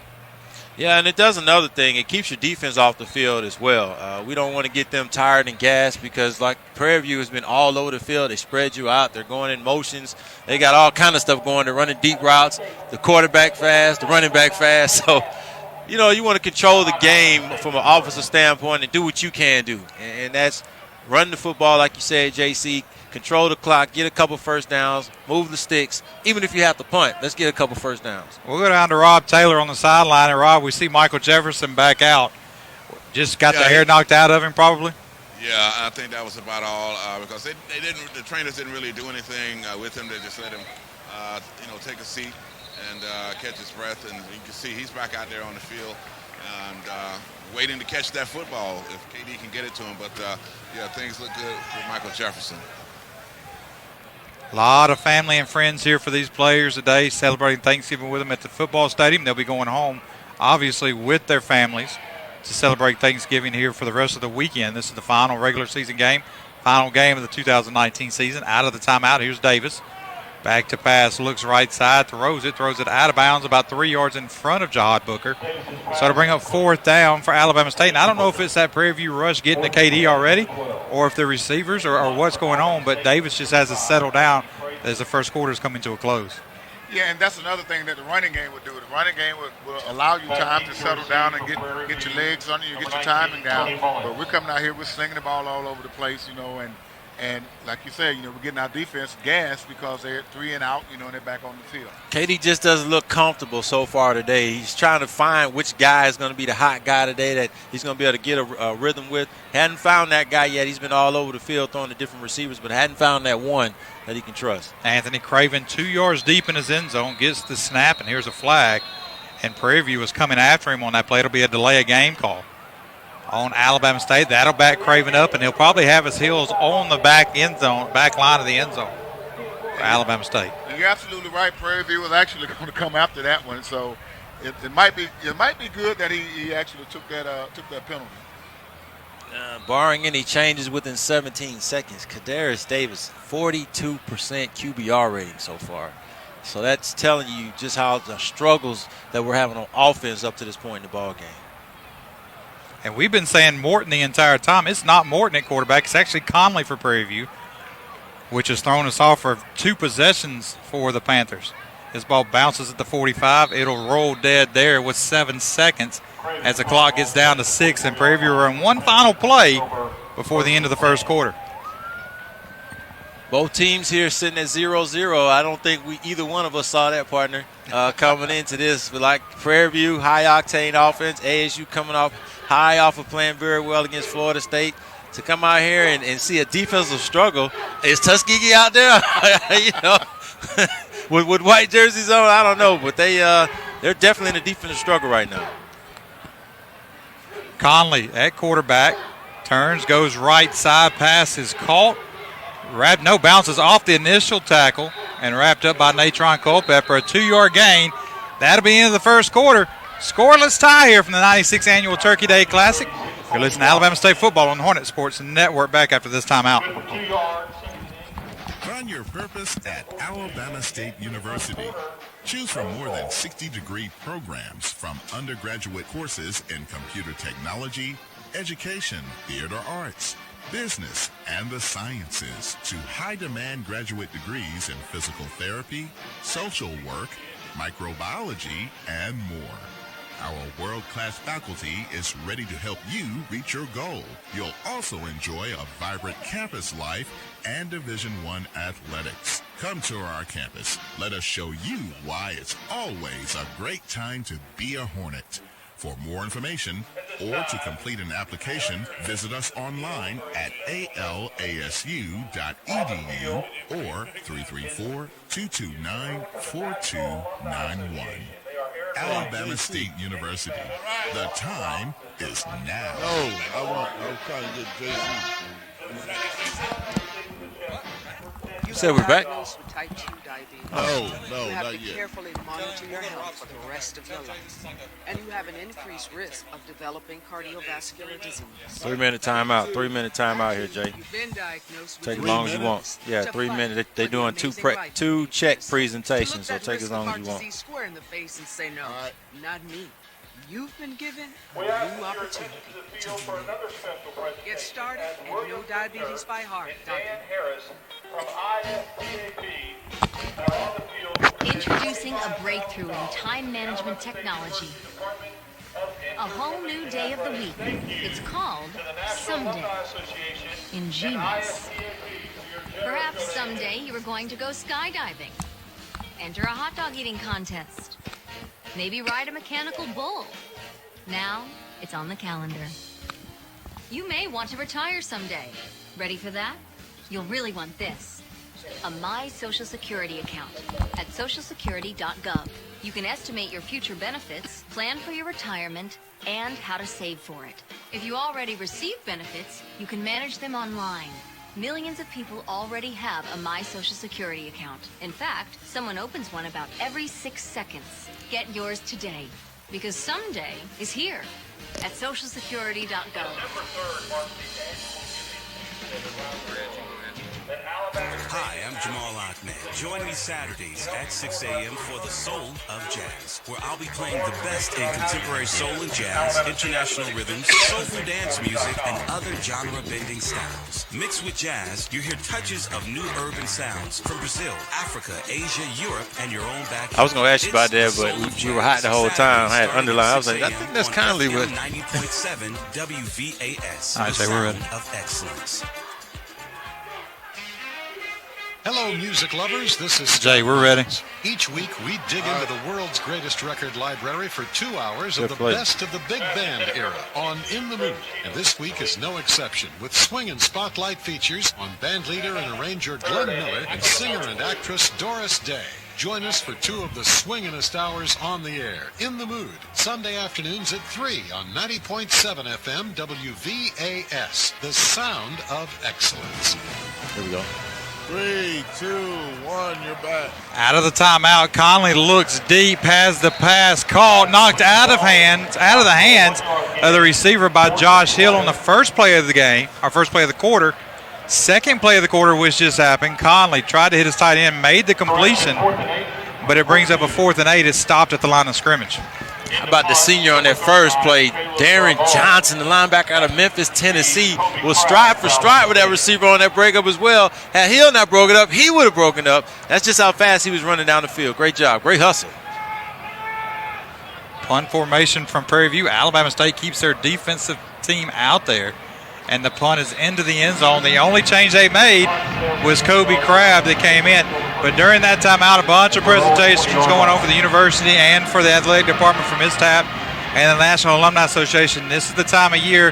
Yeah, and it does another thing. It keeps your defense off the field as well. We don't want to get them tired and gassed because, like, Prairie View has been all over the field. They spread you out. They're going in motions. They got all kind of stuff going. They're running deep routes, the quarterback fast, the running back fast. So, you want to control the game from an offensive standpoint and do what you can do. And that's run the football, like you said, JC, control the clock, get a couple first downs, move the sticks. Even if you have to punt, let's get a couple first downs. We'll go down to Rob Taylor on the sideline. And, Rob, we see Michael Jefferson back out. Just got the hair knocked out of him probably. Yeah, I think that was about all because the trainers didn't really do anything with him. They just let him, take a seat and catch his breath. And you can see he's back out there on the field and waiting to catch that football if KD can get it to him. But, things look good with Michael Jefferson. A lot of family and friends here for these players today, celebrating Thanksgiving with them at the football stadium. They'll be going home, obviously, with their families to celebrate Thanksgiving here for the rest of the weekend. This is the final regular season game, final game of the 2019 season. Out of the timeout, here's Davis. Back to pass, looks right side, throws it out of bounds about 3 yards in front of Jahad Booker. So to bring up 4th down for Alabama State. And I don't know if it's that Prairie View rush getting to KD already or if the receivers or what's going on, but Davis just has to settle down as the first quarter is coming to a close. Yeah, and that's another thing that the running game would do. The running game will allow you time to settle down and get your legs under you, get your timing down. But we're coming out here, we're slinging the ball all over the place, and like you said, we're getting our defense gassed because they're 3 and out, and they're back on the field. KD just doesn't look comfortable so far today. He's trying to find which guy is going to be the hot guy today that he's going to be able to get a rhythm with. Hadn't found that guy yet. He's been all over the field throwing to different receivers, but hadn't found that one that he can trust. Anthony Craven 2 yards deep in his end zone, gets the snap, and here's a flag. And Prairie View was coming after him on that play. It'll be a delay of game call on Alabama State. That'll back Craven up, and he'll probably have his heels on the back line of the end zone for Alabama State. And you're absolutely right. Prairie View was actually going to come after that one, so it might be good that he actually took that penalty. Barring any changes within 17 seconds, Kadarius Davis, 42% QBR rating so far. So that's telling you just how the struggles that we're having on offense up to this point in the ball game. And we've been saying Morton the entire time. It's not Morton at quarterback. It's actually Conley for Prairie View, which has thrown us off for 2 possessions for the Panthers. This ball bounces at the 45. It'll roll dead there with 7 seconds as the clock gets down to 6. And Prairie View are in one final play before the end of the first quarter. Both teams here sitting at 0-0. I don't think either one of us saw that, partner, coming into this. But like Prairie View, high-octane offense, ASU coming off high off of playing very well against Florida State. To come out here and see a defensive struggle. Is Tuskegee out there? with white jerseys on, I don't know. But they're definitely in a defensive struggle right now. Conley at quarterback. Turns, goes right side, pass is caught. Bounces off the initial tackle and wrapped up by Natron Culpepper. A 2-yard gain. That'll be the end of the first quarter. Scoreless tie here from the 96th Annual Turkey Day Classic. You're listening to Alabama State football on the Hornet Sports Network. Back after this timeout. Find your purpose at Alabama State University. Choose from more than 60-degree programs, from undergraduate courses in computer technology, education, theater arts, business, and the sciences, to high-demand graduate degrees in physical therapy, social work, microbiology, and more. Our world-class faculty is ready to help you reach your goal. You'll also enjoy a vibrant campus life and Division I athletics. Come to our campus. Let us show you why it's always a great time to be a Hornet. For more information or to complete an application, visit us online at alasu.edu or 334-229-4291. Alabama State University. The time is now. I was trying to get JC. You said we're back? Type 2 diabetes. No, you have not to yet. carefully monitor your health for the rest of your life. And you have an increased risk of developing cardiovascular disease. 3-minute timeout. 3-minute timeout here, Jay. You've been diagnosed with Take as long as you want. Yeah, 3 minutes. They're doing two check presentations, so take as long as you want. Square in the face and say, no, not me. You've been given a new opportunity to live. Get started and know diabetes by heart, Dr. Introducing a breakthrough in time management technology. A whole new day of the week. It's called Someday. Ingenious. Perhaps someday you are going to go skydiving. Enter a hot dog eating contest. Maybe ride a mechanical bull. Now it's on the calendar. You may want to retire someday. Ready for that? You'll really want this. A My Social Security account at socialsecurity.gov. You can estimate your future benefits, plan for your retirement, and how to save for it. If you already receive benefits, you can manage them online. Millions of people already have a My Social Security account. In fact, someone opens one about every 6 seconds. Get yours today, because someday is here at socialsecurity.gov. Hi, I'm Jamal Ahmed. Join me Saturdays at 6 a.m. for the Soul of Jazz, where I'll be playing the best in contemporary soul and jazz, international rhythms, soulful dance music, and other genre-bending styles. Mixed with jazz, you hear touches of new urban sounds from Brazil, Africa, Asia, Europe, and your own backyard. I was going to ask you about that, but we were hot the whole time. I had underlined. I was like, I think that's Conley. 90.7 WVAS. All right, Jay, we're ready. Of excellence. Hello, music lovers. This is Jay, we're ready. Each week, we dig into the world's greatest record library for 2 hours of the best of the big band era on In the Mood. And this week is no exception, with swing and spotlight features on band leader and arranger Glenn Miller and singer and actress Doris Day. Join us for 2 of the swinginest hours on the air. In the Mood, Sunday afternoons at 3 on 90.7 FM WVAS, the sound of excellence. Here we go. 3, 2, 1, you're back. Out of the timeout, Conley looks deep, has the pass caught, knocked out of the hands of the receiver by Josh Hill on the first play of the game, our first play of the quarter. Second play of the quarter, which just happened, Conley tried to hit his tight end, made the completion, but it brings up a 4th and 8. It's stopped at the line of scrimmage. How about the senior on that first play? Darren Johnson, the linebacker out of Memphis, Tennessee, was stride for stride with that receiver on that breakup as well. Had Hill not broken up, he would have broken up. That's just how fast he was running down the field. Great job. Great hustle. Punt formation from Prairie View. Alabama State keeps their defensive team out there, and the punt is into the end zone. The only change they made was Kobe Crabb that came in. But during that timeout, a bunch of presentations going on for the university and for the athletic department from ISTAP and the National Alumni Association. This is the time of year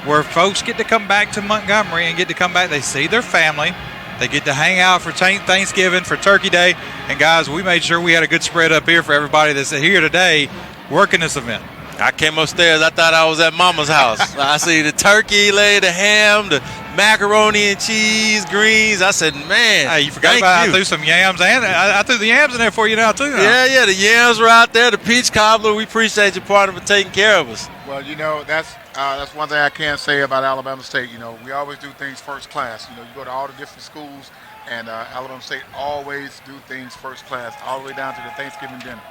where folks get to come back to Montgomery and get to come back. They see their family. They get to hang out for Thanksgiving, for Turkey Day. And, guys, we made sure we had a good spread up here for everybody that's here today working this event. I came upstairs. I thought I was at Mama's house. I see the turkey leg, the ham, the macaroni and cheese, greens. I said, man. Hey, you forgot I threw some yams, and I threw the yams in there for you now, too. Huh? Yeah, the yams were out there. The peach cobbler. We appreciate your partner for taking care of us. Well, that's one thing I can say about Alabama State. We always do things first class. You go to all the different schools, and Alabama State always do things first class, all the way down to the Thanksgiving dinner.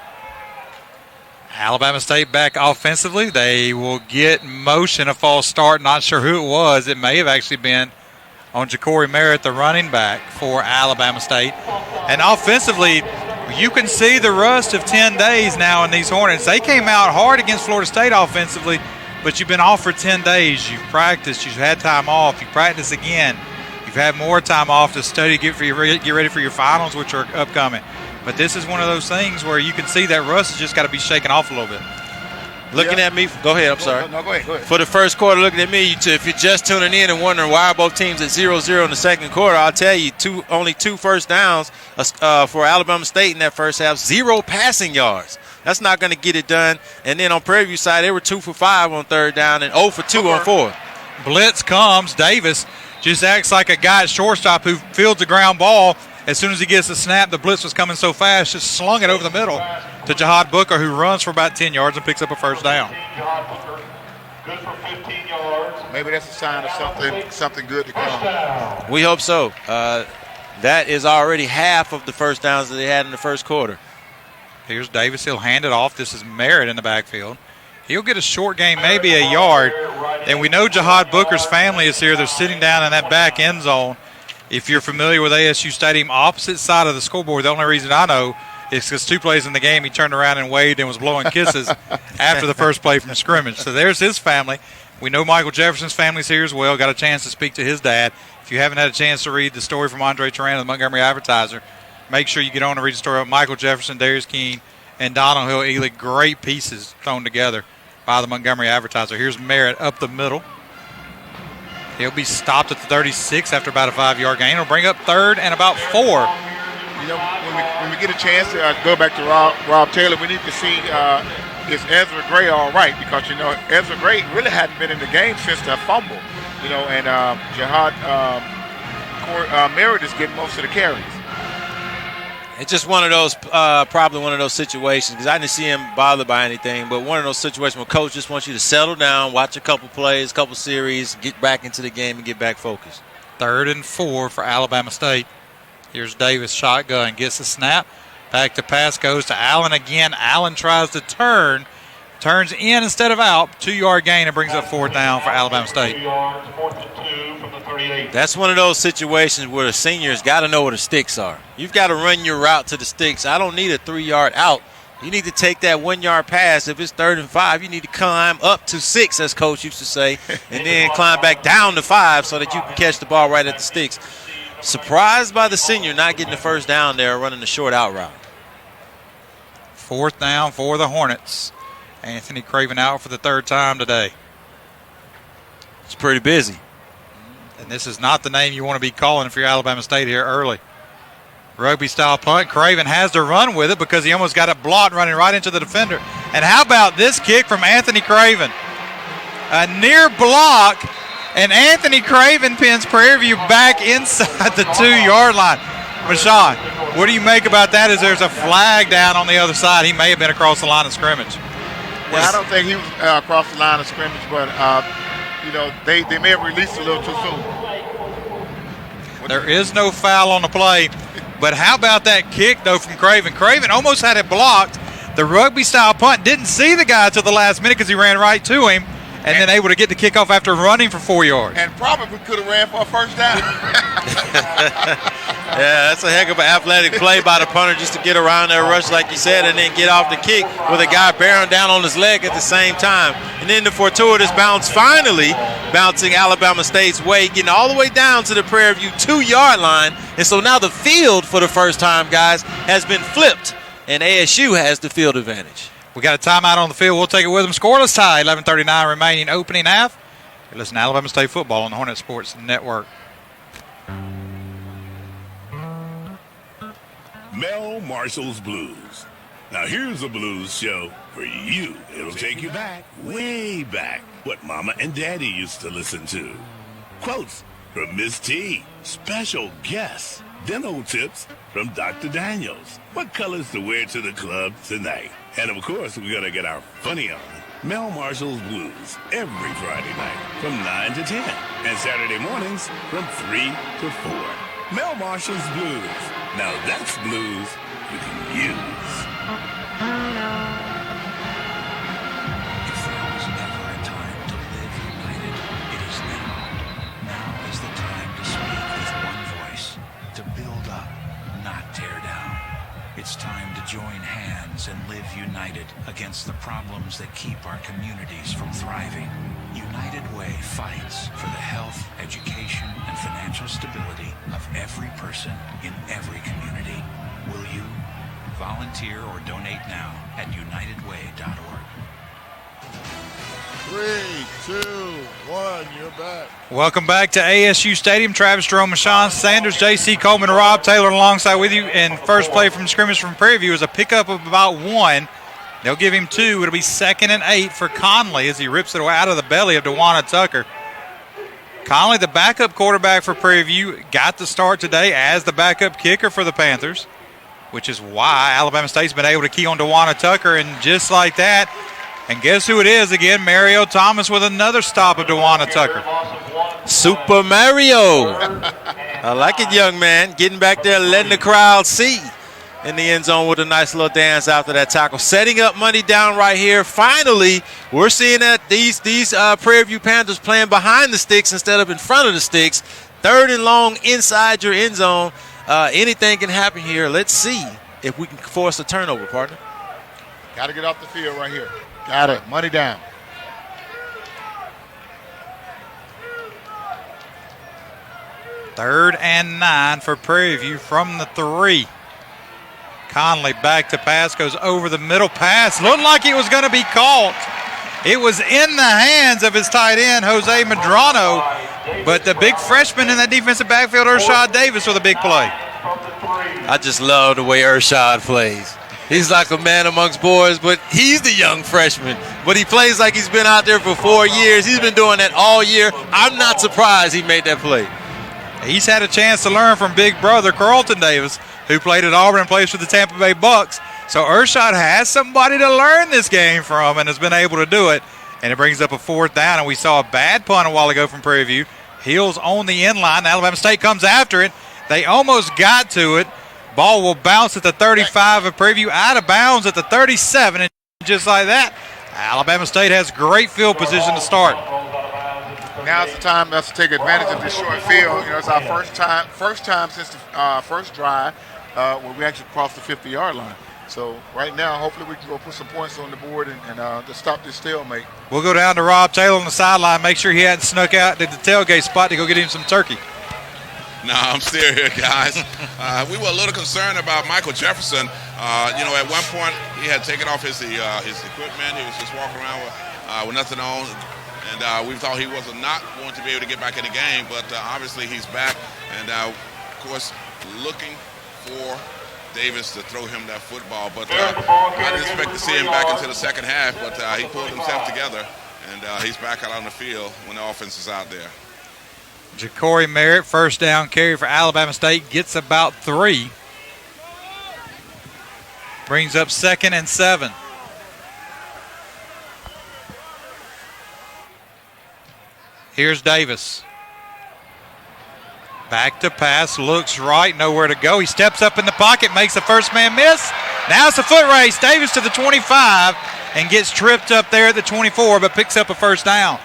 Alabama State back offensively. They will get motion, a false start. Not sure who it was. It may have actually been on Ja'Cory Merritt, the running back for Alabama State. And offensively, you can see the rust of 10 days now in these Hornets. They came out hard against Florida State offensively, but you've been off for 10 days. You've practiced. You've had time off. You practice again. You've had more time off to study, get ready for your finals, which are upcoming. But this is one of those things where you can see that rust has just got to be shaken off a little bit. Looking at me, go ahead, I'm sorry. No, go ahead. For the first quarter, looking at me, if you're just tuning in and wondering why are both teams at 0-0 in the second quarter, I'll tell you, only 2 first downs for Alabama State in that first half, 0 passing yards. That's not going to get it done. And then on Prairie View side, they were 2 for 5 on third down and 0 for 2 on fourth. Blitz comes. Davis just acts like a guy at shortstop who fields the ground ball. As soon as he gets the snap, the blitz was coming so fast, just slung it over the middle to Jahad Booker, who runs for about 10 yards and picks up a first down. Good for 15 yards. Maybe that's a sign of something good to come. We hope so. That is already half of the first downs that they had in the first quarter. Here's Davis. He'll hand it off. This is Merritt in the backfield. He'll get a short gain, maybe a yard. And we know Jahad Booker's family is here. They're sitting down in that back end zone. If you're familiar with ASU Stadium, opposite side of the scoreboard, the only reason I know is because 2 plays in the game, he turned around and waved and was blowing kisses after the first play from scrimmage. So there's his family. We know Michael Jefferson's family's here as well. Got a chance to speak to his dad. If you haven't had a chance to read the story from Andre Turan of the Montgomery Advertiser, make sure you get on and read the story of Michael Jefferson, Darius Keene, and Donald Hill Ely. Great pieces thrown together by the Montgomery Advertiser. Here's Merritt up the middle. He'll be stopped at the 36 after about a 5-yard gain. He'll bring up third and about 4. When we get a chance to go back to Rob Taylor, we need to see is Ezra Gray all right? Because, Ezra Gray really hadn't been in the game since the fumble. And Jahad Merritt is getting most of the carries. It's just one of those, probably one of those situations, because I didn't see him bothered by anything, but one of those situations where coach just wants you to settle down, watch a couple plays, couple series, get back into the game and get back focused. 3rd and 4 for Alabama State. Here's Davis, shotgun, gets the snap. Back to pass, goes to Allen again. Allen tries to turn, turns in instead of out. 2-yard gain and brings up 4th down for Alabama State. That's one of those situations where the seniors got to know where the sticks are. You've got to run your route to the sticks. I don't need a 3-yard out. You need to take that 1-yard pass. If it's 3rd and 5, you need to climb up to 6, as Coach used to say, and then climb back down to 5 so that you can catch the ball right at the sticks. Surprised by the senior not getting the first down there, running the short out route. 4th down for the Hornets. Anthony Craven out for the 3rd time today. It's pretty busy. And this is not the name you want to be calling if you're Alabama State here early. Rugby-style punt. Craven has to run with it because he almost got it blocked running right into the defender. And how about this kick from Anthony Craven? A near block, And Anthony Craven pins Prairie View back inside the 2-yard line. Rashawn, what do you make about that as there's a flag down on the other side? He may have been across the line of scrimmage. Yeah, I don't think he was across the line of scrimmage, but, they may have released a little too soon. There is no foul on the play. But how about that kick, though, from Craven? Craven almost had it blocked. The rugby-style punt didn't see the guy until the last minute because he ran right to him and then able to get the kickoff after running for 4 yards. And probably could have ran for a first down. Yeah, that's a heck of an athletic play by the punter just to get around that rush, like you said, and then get off the kick with a guy bearing down on his leg at the same time. And then the fortuitous bounce finally bouncing Alabama State's way, getting all the way down to the Prairie View 2-yard line. And so now the field, for the first time, guys, has been flipped, and ASU has the field advantage. We got a timeout on the field. We'll take it with them. Scoreless tie, 11:39 remaining opening half. You're listening to Alabama State football on the Hornet Sports Network. Mel Marshall's Blues. Now here's a blues show for you. It'll take you back, way back, what Mama and Daddy used to listen to. Quotes from Miss T, special guests, dental tips from Dr. Daniels, what colors to wear to the club tonight. And of course, we're gonna get our funny on. Mel Marshall's Blues every Friday night from 9 to 10 and Saturday mornings from 3 to 4. Mel Marshall's Blues. Now that's blues you can use. If there was ever a time to live united, it is now. Now is the time to speak with one voice, to build up, not tear down. It's time to join hands and live united against the problems that keep our communities from thriving. United Way fights for the health, education, and financial stability of every person in every community. Will you? Volunteer or donate now at unitedway.org. 3, 2, 1, you're back. Welcome back to ASU Stadium. Travis Jerome, Sean Sanders, J.C. Coleman, Rob Taylor alongside with you. And first play from scrimmage from Prairie View is a pickup of about 1. They'll give him 2. It'll be 2nd and 8 for Conley as he rips it out of the belly of DeWanna Tucker. Conley, the backup quarterback for Prairie View, got the start today as the backup kicker for the Panthers, which is why Alabama State's been able to key on DeWanna Tucker. And just like that, and guess who it is again? Mario Thomas with another stop of DeWanna Tucker. Super Mario. I like it, young man. Getting back there, letting the crowd see. In the end zone with a nice little dance after that tackle. Setting up money down right here. Finally, we're seeing that these Prairie View Panthers playing behind the sticks instead of in front of the sticks. 3rd and long inside your end zone. Anything can happen here. Let's see if we can force a turnover, partner. Got to get off the field right here. Got it. Money down. Third and 9 for Prairie View from the 3. Conley back to pass, goes over the middle pass. Looked like it was going to be caught. It was in the hands of his tight end, Jose Medrano. But the big freshman in that defensive backfield, Ershad Davis, with a big play. I just love the way Ershad plays. He's like a man amongst boys, but he's the young freshman. But he plays like he's been out there for 4 years. He's been doing that all year. I'm not surprised he made that play. He's had a chance to learn from big brother Carlton Davis, who played at Auburn and plays for the Tampa Bay Bucks. So Ershad has somebody to learn this game from and has been able to do it. And it brings up a 4th down, and we saw a bad punt a while ago from Prairie View. Heels on the end line. Alabama State comes after it. They almost got to it. Ball will bounce at the 35 of Prairie View, out of bounds at the 37. And just like that, Alabama State has great field position to start. Now's the time for us to take advantage of this short field. You know, it's our first time since the first drive where we actually crossed the 50-yard line. So right now, hopefully we can go put some points on the board and to stop this stalemate. We'll go down to Rob Taylor on the sideline, make sure he hadn't snuck out to the tailgate spot to go get him some turkey. No, I'm still here, guys. We were a little concerned about Michael Jefferson. At one point he had taken off his equipment. He was just walking around with nothing on. And we thought he was not going to be able to get back in the game, but obviously he's back. And, of course, looking for Davis to throw him that football. But I didn't expect to see him back into the second half, but he pulled himself together, and he's back out on the field when the offense is out there. Ja'Cory Merritt, first down carry for Alabama State, gets about 3. Brings up 2nd and 7. Here's Davis. Back to pass, looks right, nowhere to go. He steps up in the pocket, makes a first man miss. Now it's a foot race. Davis to the 25 and gets tripped up there at the 24, but picks up a first down.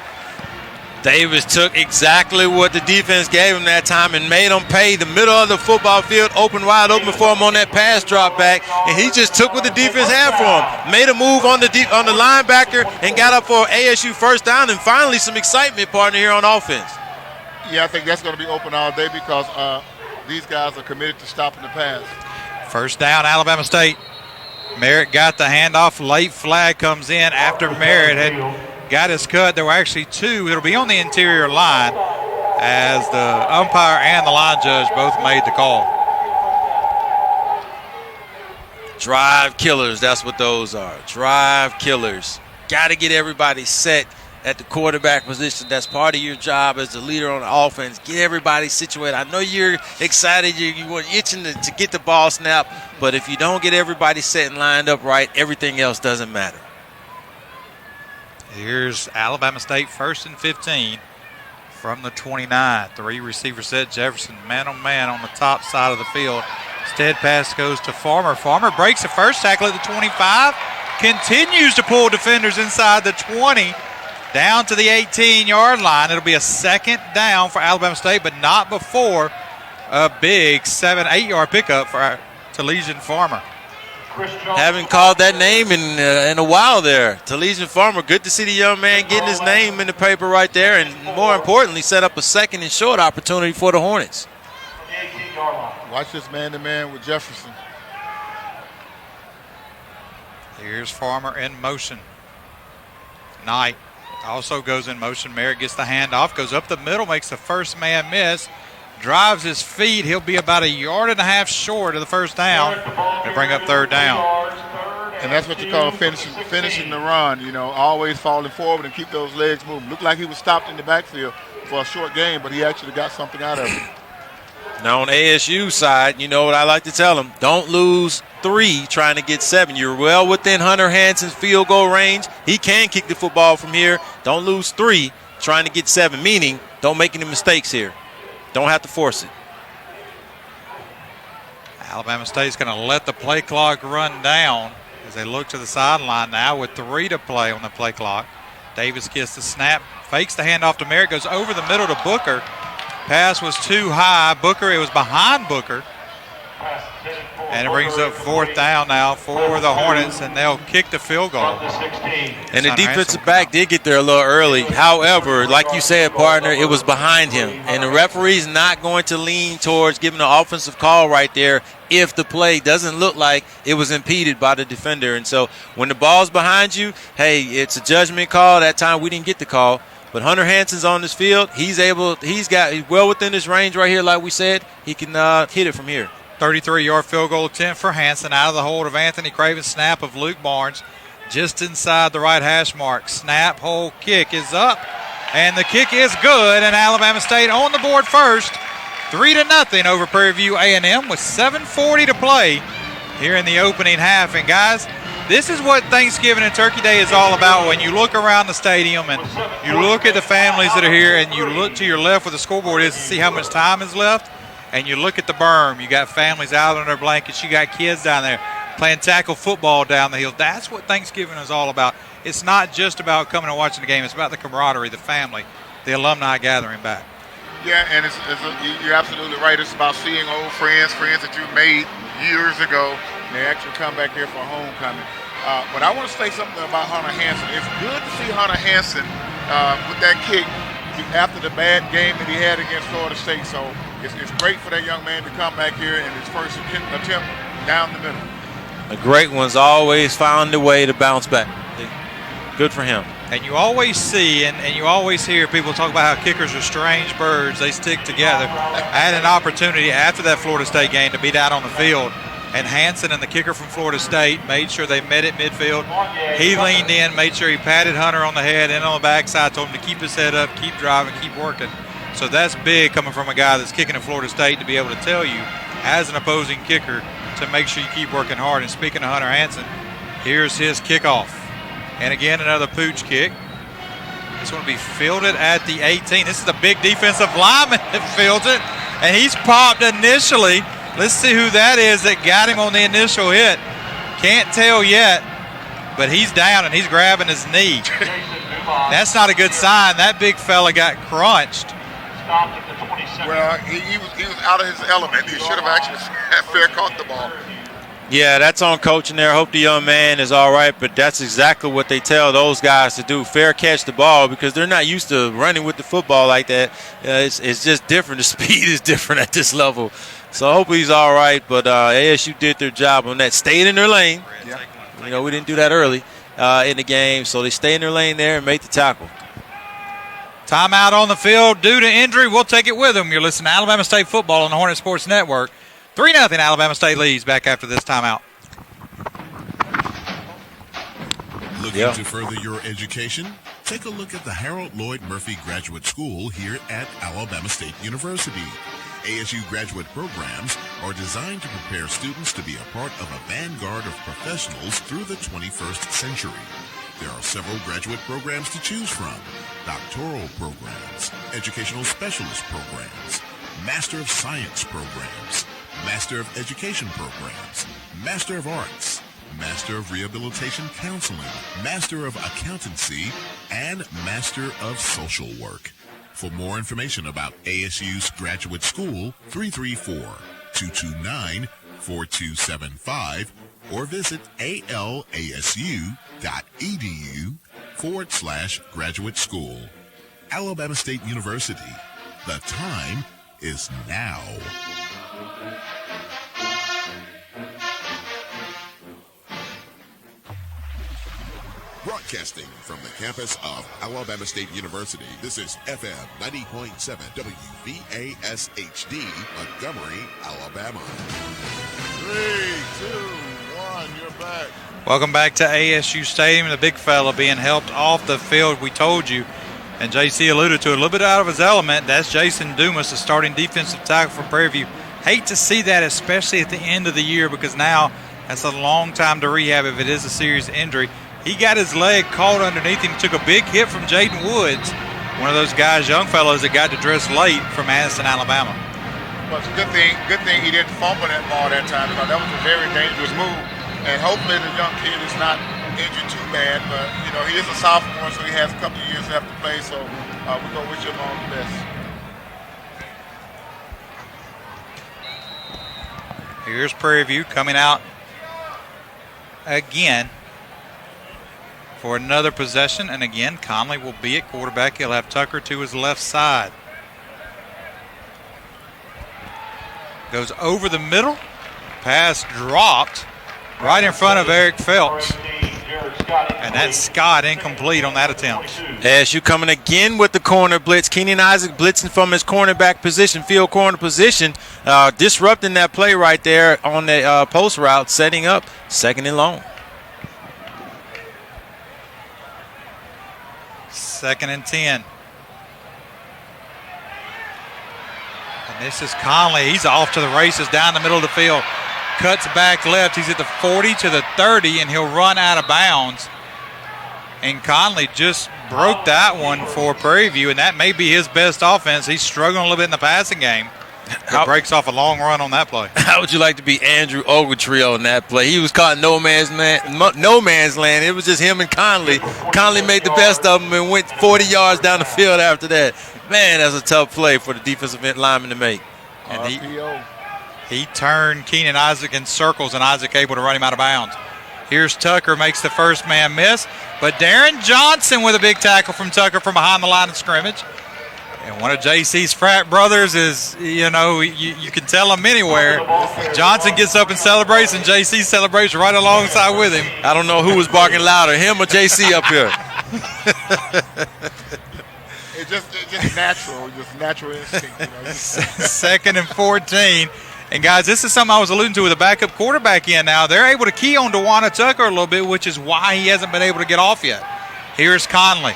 Davis took exactly what the defense gave him that time and made him pay. The middle of the football field wide open for him on that pass drop back, and he just took what the defense had for him. Made a move on the linebacker and got up for ASU first down, and finally some excitement, partner, here on offense. Yeah, I think that's going to be open all day because these guys are committed to stopping the pass. First down, Alabama State. Merritt got the handoff. Late flag comes in after Merritt had got his cut. There were actually 2. It'll be on the interior line as the umpire and the line judge both made the call. Drive killers, that's what those are. Drive killers. Got to get everybody set at the quarterback position. That's part of your job as the leader on the offense. Get everybody situated. I know you're excited. You were itching to get the ball snapped, but if you don't get everybody set and lined up right, everything else doesn't matter. Here's Alabama State 1st and 15 from the 29. 3 receiver set. Jefferson man-on-man on the top side of the field. Instead, pass goes to Farmer. Farmer breaks the first tackle at the 25. Continues to pull defenders inside the 20. Down to the 18-yard line. It'll be a 2nd down for Alabama State, but not before a big 7-8-yard pickup for Talesian Farmer. Haven't called that name in a while there. Talesian Farmer, good to see the young man getting his name in the paper right there, and more importantly, set up a 2nd and short opportunity for the Hornets. Watch this man-to-man with Jefferson. Here's Farmer in motion. Knight also goes in motion. Merritt gets the handoff, goes up the middle, makes the first man miss. Drives his feet. He'll be about 1.5 yards short of the first down to bring up 3rd down. And that's what you call finishing the run, always falling forward and keep those legs moving. Looked like he was stopped in the backfield for a short game, but he actually got something out of it. Now on ASU side, you know what I like to tell them, don't lose 3 trying to get 7. You're well within Hunter Hanson's field goal range. He can kick the football from here. Don't lose 3 trying to get 7, meaning don't make any mistakes here. Don't have to force it. Alabama State's going to let the play clock run down as they look to the sideline now with 3 to play on the play clock. Davis gets the snap, fakes the handoff to Merritt, goes over the middle to Booker. Pass was too high. It was behind Booker. And it brings up 4th down now for the Hornets, and they'll kick the field goal. And the defensive back did get there a little early. However, like you said, partner, it was behind him. And the referee's not going to lean towards giving an offensive call right there if the play doesn't look like it was impeded by the defender. And so when the ball's behind you, hey, it's a judgment call. That time we didn't get the call. But Hunter Hanson's on this field. He's well within his range right here, like we said. He can hit it from here. 33-yard field goal attempt for Hanson out of the hold of Anthony Craven. Snap of Luke Barnes just inside the right hash mark. Snap, hole, kick is up, and the kick is good, and Alabama State on the board first. 3-0 over Prairie View A&M with 7:40 to play here in the opening half. And, guys, this is what Thanksgiving and Turkey Day is all about. When you look around the stadium and you look at the families that are here and you look to your left where the scoreboard is to see how much time is left, and you look at the berm, you got families out on their blankets, you got kids down there playing tackle football down the hill. That's what Thanksgiving is all about. It's not just about coming and watching the game. It's about the camaraderie, the family, the alumni gathering back. Yeah, and you're absolutely right. It's about seeing old friends that you made years ago, and they actually come back here for homecoming. But I want to say something about Hunter Hanson. It's good to see Hunter Hanson with that kick after the bad game that he had against Florida State. So it's great for that young man to come back here in his first attempt down the middle. The great ones always found a way to bounce back. Good for him. And you always see and you always hear people talk about how kickers are strange birds. They stick together. I had an opportunity after that Florida State game to be down on the field, and Hanson and the kicker from Florida State made sure they met at midfield. He leaned in, made sure he patted Hunter on the head and on the backside, told him to keep his head up, keep driving, keep working. So that's big coming from a guy that's kicking at Florida State to be able to tell you, as an opposing kicker, to make sure you keep working hard. And speaking of Hunter Hanson, here's his kickoff. And again, another pooch kick. This one will be fielded at the 18. This is the big defensive lineman that fields it. And he's popped initially. Let's see who that is that got him on the initial hit. Can't tell yet, but he's down and he's grabbing his knee. That's not a good sign. That big fella got crunched. Well, he was out of his element. He should have actually fair caught the ball. Yeah, that's on coaching there. Hope the young man is all right, but that's exactly what they tell those guys to do. Fair catch the ball because they're not used to running with the football like that. It's just different. The speed is different at this level. So hopefully he's all right, but ASU did their job on that. Stayed in their lane. Yeah. You know, we didn't do that early in the game, so they stayed in their lane there and made the tackle. Timeout on the field due to injury. We'll take it with them. You're listening to Alabama State football on the Hornet Sports Network. 3-0 Alabama State leads back after this timeout. Looking to further your education? Take a look at the Harold Lloyd Murphy Graduate School here at Alabama State University. ASU graduate programs are designed to prepare students to be a part of a vanguard of professionals through the 21st century. There are several graduate programs to choose from: doctoral programs, educational specialist programs, Master of Science programs, Master of Education programs, Master of Arts, Master of Rehabilitation Counseling, Master of Accountancy, and Master of Social Work. For more information about ASU's graduate school, 334-229-4275 or visit alasu.edu/graduate school. Alabama State University. The time is now. Broadcasting from the campus of Alabama State University, this is FM 90.7 WVAS-HD, Montgomery, Alabama. 3, 2, 1, you're back. Welcome back to ASU Stadium. The big fella being helped off the field, we told you. And JC alluded to it, a little bit out of his element. That's Jason Dumas, the starting defensive tackle for Prairie View. Hate to see that, especially at the end of the year, because now that's a long time to rehab if it is a serious injury. He got his leg caught underneath him, took a big hit from Jaden Woods, one of those guys, young fellows that got to dress late from Addison, Alabama. Well, it's a good thing he didn't fumble that ball that time, because that was a very dangerous move. And hopefully the young kid is not injured too bad, but you know, he is a sophomore, so he has a couple of years left to play, so we go wish him all the best. Here's Prairie View coming out again for another possession, and again, Conley will be at quarterback. He'll have Tucker to his left side. Goes over the middle. Pass dropped right in front of Eric Phelps. And that's Scott incomplete on that attempt. ASU coming again with the corner blitz. Keenan Isaac blitzing from his cornerback position, field corner position, disrupting that play right there on the post route, setting up 2nd and long. 2nd and 10. And this is Conley. He's off to the races down the middle of the field. Cuts back left. He's at the 40 to the 30, and he'll run out of bounds. And Conley just broke that one for Prairie View, and that may be his best offense. He's struggling a little bit in the passing game. But breaks off a long run on that play. How would you like to be Andrew Ogletree on that play? He was caught in no man's land. It was just him and Conley. Conley made the best of him and went 40 yards down the field after that. Man, that's a tough play for the defensive lineman to make. And he turned Keenan Isaac in circles, and Isaac able to run him out of bounds. Here's Tucker, makes the first man miss. But Darren Johnson with a big tackle from Tucker from behind the line of scrimmage. And one of JC's frat brothers is, you know, you can tell him anywhere. Johnson gets up and celebrates, and JC celebrates right alongside with him. I don't know who was barking louder, him or JC up here. It's just natural, just natural instinct. You know? 2nd and 14. And, guys, this is something I was alluding to with a backup quarterback in now. They're able to key on DeWanna Tucker a little bit, which is why he hasn't been able to get off yet. Here's Conley.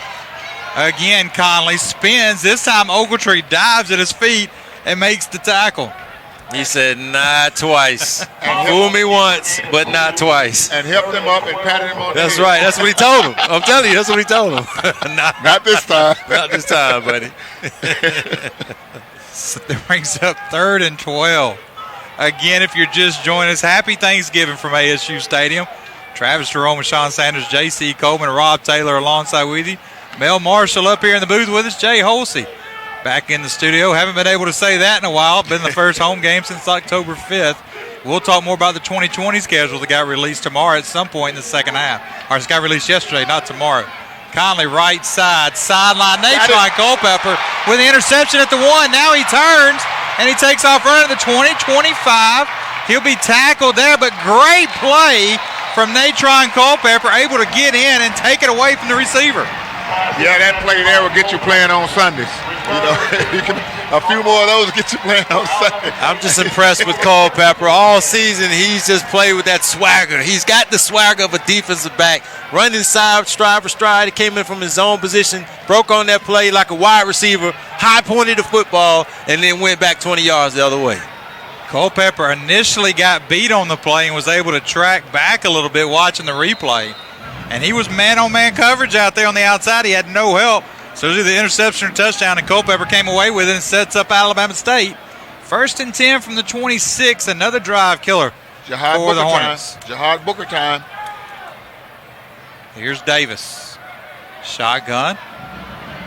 Again, Conley spins. This time Ogletree dives at his feet and makes the tackle. He said, not twice. Fool me once, but not twice. And helped him up and patted him on the That's head. right. That's what he told him. I'm telling you, that's what he told him. Not this time. Not this time, buddy. So that brings up 3rd and 12. Again, if you're just joining us, happy Thanksgiving from ASU Stadium. Travis Jerome and Sean Sanders, J.C. Coleman, Rob Taylor alongside with you. Mel Marshall up here in the booth with us. Jay Holsey back in the studio. Haven't been able to say that in a while. Been the first home game since October 5th. We'll talk more about the 2020 schedule that got released tomorrow at some point in the second half. Or it got released yesterday, not tomorrow. Conley right side, sideline. Natron Culpepper with the interception at the 1. Now he turns and he takes off running at the 20, 25. He'll be tackled there, but great play from Natron Culpepper, able to get in and take it away from the receiver. Yeah, that play there will get you playing on Sundays. You know, a few more of those get you playing on Sundays. I'm just impressed with Culpepper. All season, he's just played with that swagger. He's got the swagger of a defensive back. Running side, stride for stride. He came in from his own position, broke on that play like a wide receiver, high pointed the football, and then went back 20 yards the other way. Culpepper initially got beat on the play and was able to track back a little bit watching the replay. And he was man-on-man coverage out there on the outside. He had no help. So it was the interception or touchdown, and Culpepper came away with it and sets up Alabama State. 1st and 10 from the 26. Another drive killer for the Hornets. Jihad Booker time. Here's Davis. Shotgun.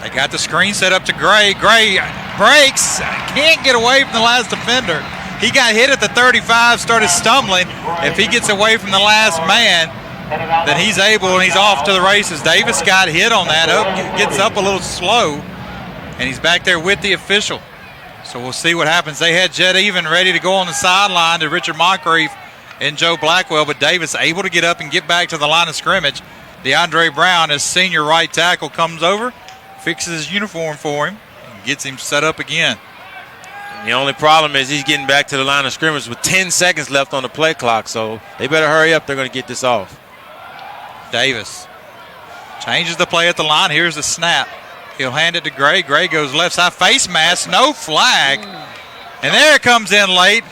They got the screen set up to Gray. Gray breaks. Can't get away from the last defender. He got hit at the 35, started stumbling. If he gets away from the last man, then he's able and he's off to the races. Davis got hit on that, gets up a little slow, and he's back there with the official. So we'll see what happens. They had Jet Even ready to go on the sideline to Richard Moncrief and Joe Blackwell, but Davis able to get up and get back to the line of scrimmage. DeAndre Brown, his senior right tackle, comes over, fixes his uniform for him, and gets him set up again. The only problem is he's getting back to the line of scrimmage with 10 seconds left on the play clock, so they better hurry up. They're going to get this off. Davis changes the play at the line. Here's the snap. He'll hand it to Gray. Gray goes left side. Face mask, no flag. And there it comes in late.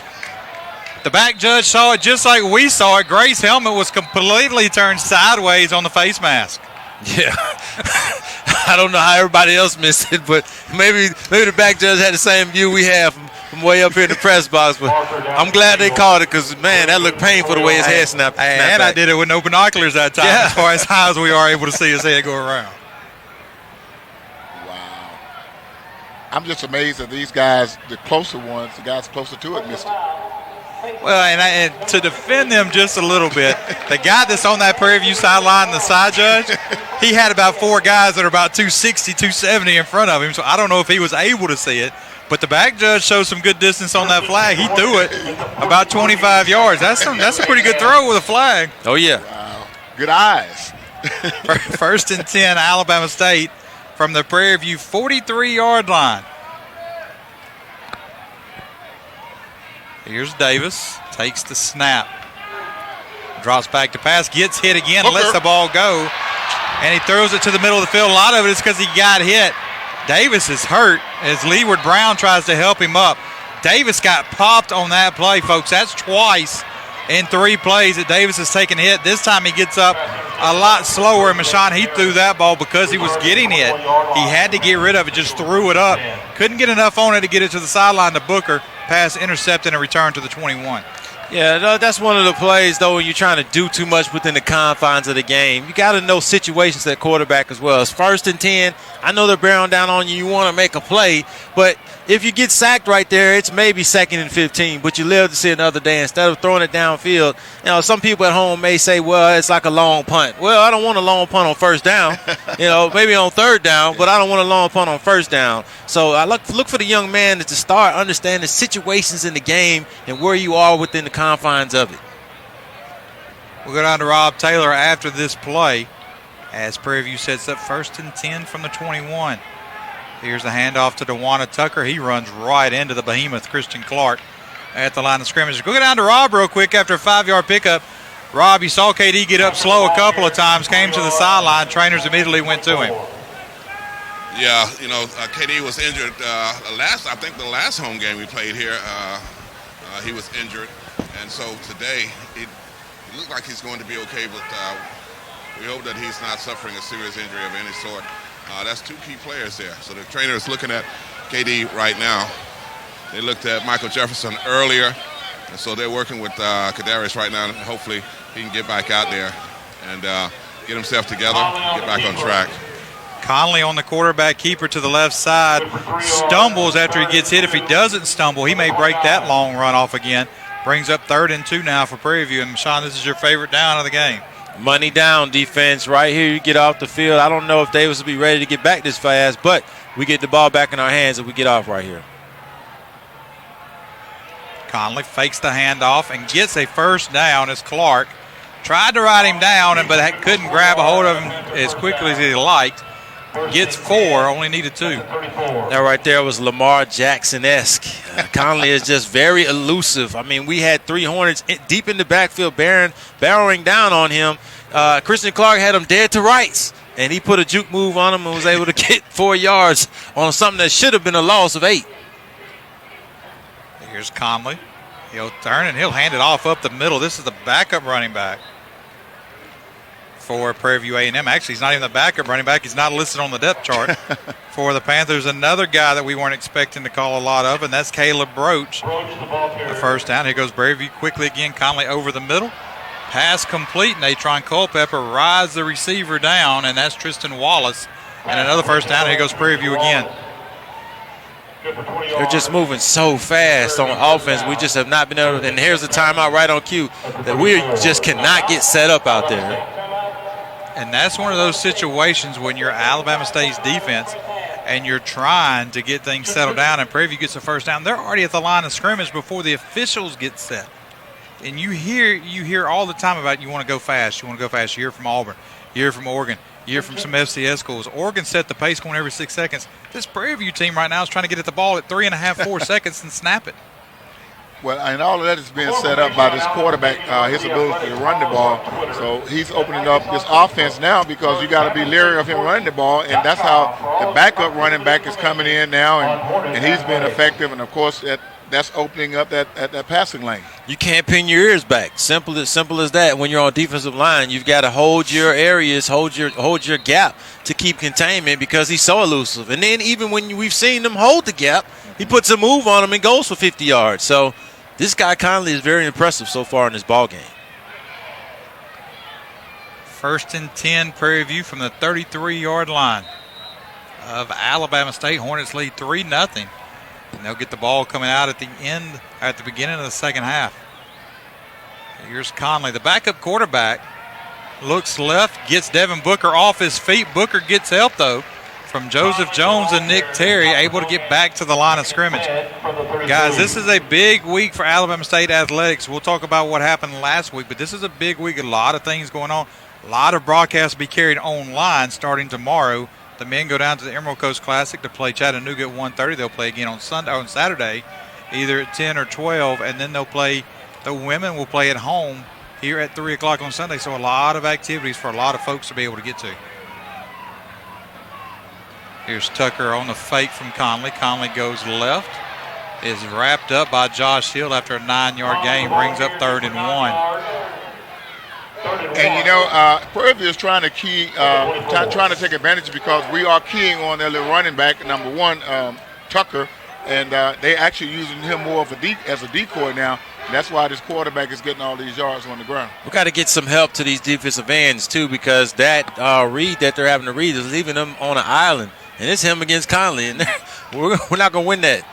The back judge saw it just like we saw it. Gray's helmet was completely turned sideways on the face mask. Yeah. I don't know how everybody else missed it, but maybe the back judge had the same view we have from way up here in the press box. But I'm glad they called it because, man, that looked painful the way his head snapped. And I did it with no binoculars that time, as far as high as we are able to see his head go around. Wow. I'm just amazed that these guys, the closer ones, the guys closer to it, missed it. Well, and to defend them just a little bit, the guy that's on that Prairie View sideline, the side judge, he had about 4 guys that are about 260, 270 in front of him, so I don't know if he was able to see it. But the back judge showed some good distance on that flag. He threw it about 25 yards. That's a pretty good throw with a flag. Oh, yeah. Wow. Good eyes. 1st and 10, Alabama State from the Prairie View 43-yard line. Here's Davis, takes the snap, drops back to pass, gets hit again, lets the ball go, and he throws it to the middle of the field. A lot of it is because he got hit. Davis is hurt as Leeward Brown tries to help him up. Davis got popped on that play, folks. That's twice in 3 plays that Davis has taken a hit. This time he gets up a lot slower, and Mashawn, he threw that ball because he was getting hit. He had to get rid of it, just threw it up. Couldn't get enough on it to get it to the sideline to Booker. Pass intercepted and return to the 21. Yeah, that's one of the plays, though, when you're trying to do too much within the confines of the game. You got to know situations at quarterback as well. It's 1st and 10. I know they're bearing down on you. You want to make a play. But if you get sacked right there, it's maybe 2nd and 15. But you live to see another day. Instead of throwing it downfield, some people at home may say, well, it's like a long punt. Well, I don't want a long punt on 1st down. Maybe on 3rd down, but I don't want a long punt on 1st down. So I look for the young man to start understanding situations in the game and where you are within the confines of it. We'll go down to Rob Taylor after this play as Prairie View sets up 1st and 10 from the 21. Here's the handoff to DeWanna Tucker. He runs right into the behemoth Christian Clark at the line of scrimmage. We'll go down to Rob real quick after a 5-yard pickup. Rob, you saw KD get up slow a couple of times, came to the sideline. Trainers immediately went to him. Yeah, KD was injured the last home game we played here. He was injured, and so today it looked like he's going to be okay, but we hope that he's not suffering a serious injury of any sort. That's two key players there. So the trainer is looking at KD right now. They looked at Michael Jefferson earlier, and so they're working with Kadarius right now, and hopefully he can get back out there and get himself together, get back on track. Conley on the quarterback keeper to the left side, stumbles after he gets hit. If he doesn't stumble, he may break that long run off again. Brings up 3rd and 2 now for Prairie View. And, Sean, this is your favorite down of the game. Money down defense right here. You get off the field. I don't know if Davis will be ready to get back this fast, but we get the ball back in our hands if we get off right here. Conley fakes the handoff and gets a first down as Clark tried to ride him down, but couldn't grab a hold of him as quickly as he liked. Gets 4, only needed 2. That right there was Lamar Jackson-esque. Conley is just very elusive. I mean, we had 3 Hornets deep in the backfield barreling down on him. Christian Clark had him dead to rights, and he put a juke move on him and was able to get 4 yards on something that should have been a loss of 8. Here's Conley. He'll turn and he'll hand it off up the middle. This is the backup running back for Prairie View A&M. Actually, he's not even the backup running back. He's not listed on the depth chart for the Panthers. Another guy that we weren't expecting to call a lot of, and that's Caleb Broach. The first down. Here goes Prairie View quickly again. Conley over the middle. Pass complete. Natron Culpepper rides the receiver down, and that's Tristan Wallace. And another first down. Here goes Prairie View again. They're just moving so fast on offense. We just have not been able to. And here's the timeout right on cue that we just cannot get set up out there. And that's one of those situations when you're Alabama State's defense and you're trying to get things settled down, and Prairie View gets the first down. They're already at the line of scrimmage before the officials get set. And you hear all the time about you want to go fast. You want to go fast. You hear from Auburn. You hear from Oregon. You hear from some FCS schools. Oregon set the pace going every 6 seconds. This Prairie View team right now is trying to get at the ball at 3.5, 4 seconds and snap it. Well, and all of that is being set up by this quarterback, his ability to run the ball. So he's opening up this offense now because you got to be leery of him running the ball, and that's how the backup running back is coming in now, and he's been effective. And, of course, that's opening up that passing lane. You can't pin your ears back. Simple as that. When you're on defensive line, you've got to hold your areas, hold your gap to keep containment because he's so elusive. And then even when we've seen him hold the gap, he puts a move on him and goes for 50 yards. So this guy Conley is very impressive so far in this ball game. 1st and 10, Prairie View from the 33-yard line of Alabama State. Hornets lead 3-0. And they'll get the ball coming out at the beginning of the second half. Here's Conley, the backup quarterback. Looks left, gets Devin Booker off his feet. Booker gets help, though, from Joseph Jones and Nick Terry, able to get back to the line of scrimmage. Guys, this is a big week for Alabama State athletics. We'll talk about what happened last week, but this is a big week. A lot of things going on. A lot of broadcasts to be carried online starting tomorrow. The men go down to the Emerald Coast Classic to play Chattanooga at 1:30. They'll play again on Saturday, either at 10 or 12, and then the women will play at home here at 3 o'clock on Sunday. So a lot of activities for a lot of folks to be able to get to. Here's Tucker on the fake from Conley. Conley goes left, is wrapped up by Josh Hill after a 9-yard gain, brings up 3rd and 1. And, Prairie View is trying to trying to take advantage because we are keying on their little running back, number 1, Tucker, and they're actually using him more as a decoy now. And that's why this quarterback is getting all these yards on the ground. We've got to get some help to these defensive ends, too, because that read that they're having to read is leaving them on an island. And it's him against Conley, and we're not going to win that.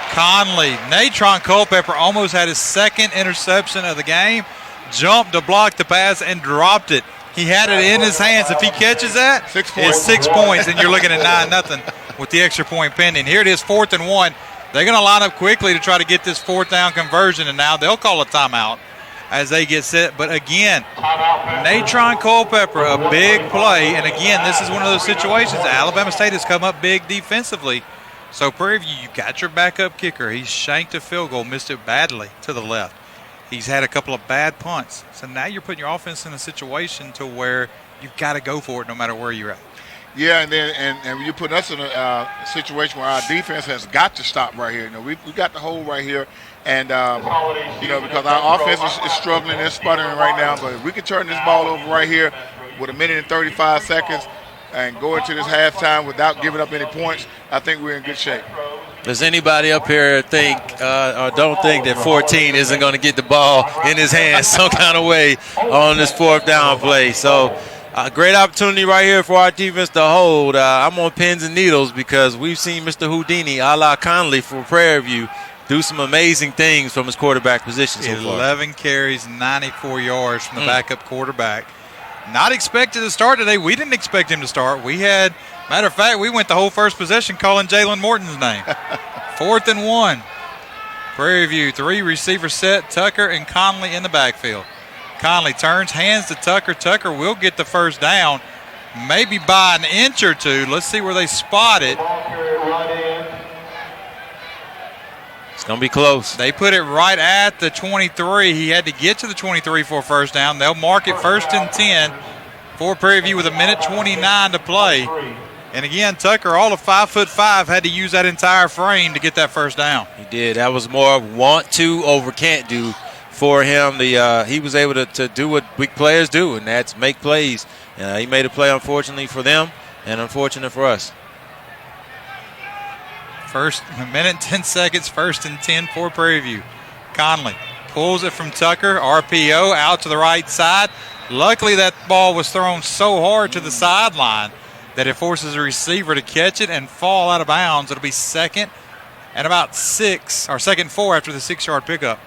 Conley, Natron Culpepper almost had his second interception of the game. Jumped to block the pass and dropped it. He had it in his hands. If he catches that, 6 points. It's 6 points, and you're looking at 9-0 with the extra point pending. Here it is, 4th and 1. They're going to line up quickly to try to get this 4th down conversion, and now they'll call a timeout as they get set. But again, Natron Culpepper, a big play. And again, this is one of those situations. Alabama State has come up big defensively. So Prairie View, you got your backup kicker. He shanked a field goal, missed it badly to the left. He's had a couple of bad punts. So now you're putting your offense in a situation to where you've got to go for it no matter where you're at. Yeah, and then and you put us in a situation where our defense has got to stop right here. You know, we got the hole right here, and you know, because our offense is struggling and sputtering right now. But if we can turn this ball over right here with 1:35 seconds and go into this halftime without giving up any points, I think we're in good shape. Does anybody up here think or don't think that 14 isn't going to get the ball in his hands some kind of way on this 4th down play? So a great opportunity right here for our defense to hold. I'm on pins and needles because we've seen Mr. Houdini, a la Conley for Prairie View, do some amazing things from his quarterback position so far. 11 carries, 94 yards from the backup quarterback. Not expected to start today. We didn't expect him to start. Matter of fact, we went the whole first possession calling Jalen Morton's name. 4th and 1. Prairie View, 3 receiver set, Tucker and Conley in the backfield. Conley turns, hands to Tucker. Tucker will get the first down, maybe by an inch or two. Let's see where they spot it. It's going to be close. They put it right at the 23. He had to get to the 23 for a first down. They'll mark it 1st and 10 for Prairie View with 1:29 to play. And again, Tucker, all of 5'5", had to use that entire frame to get that first down. He did. That was more want to over can't do for him. He was able to do what big players do, and that's make plays. He made a play, unfortunately, for them and unfortunate for us. 1:10, 1st and 10 for Prairie View. Conley pulls it from Tucker, RPO out to the right side. Luckily, that ball was thrown so hard to the sideline that it forces a receiver to catch it and fall out of bounds. It'll be 2nd and about 6, or 2nd and 4 after the 6-yard pickup.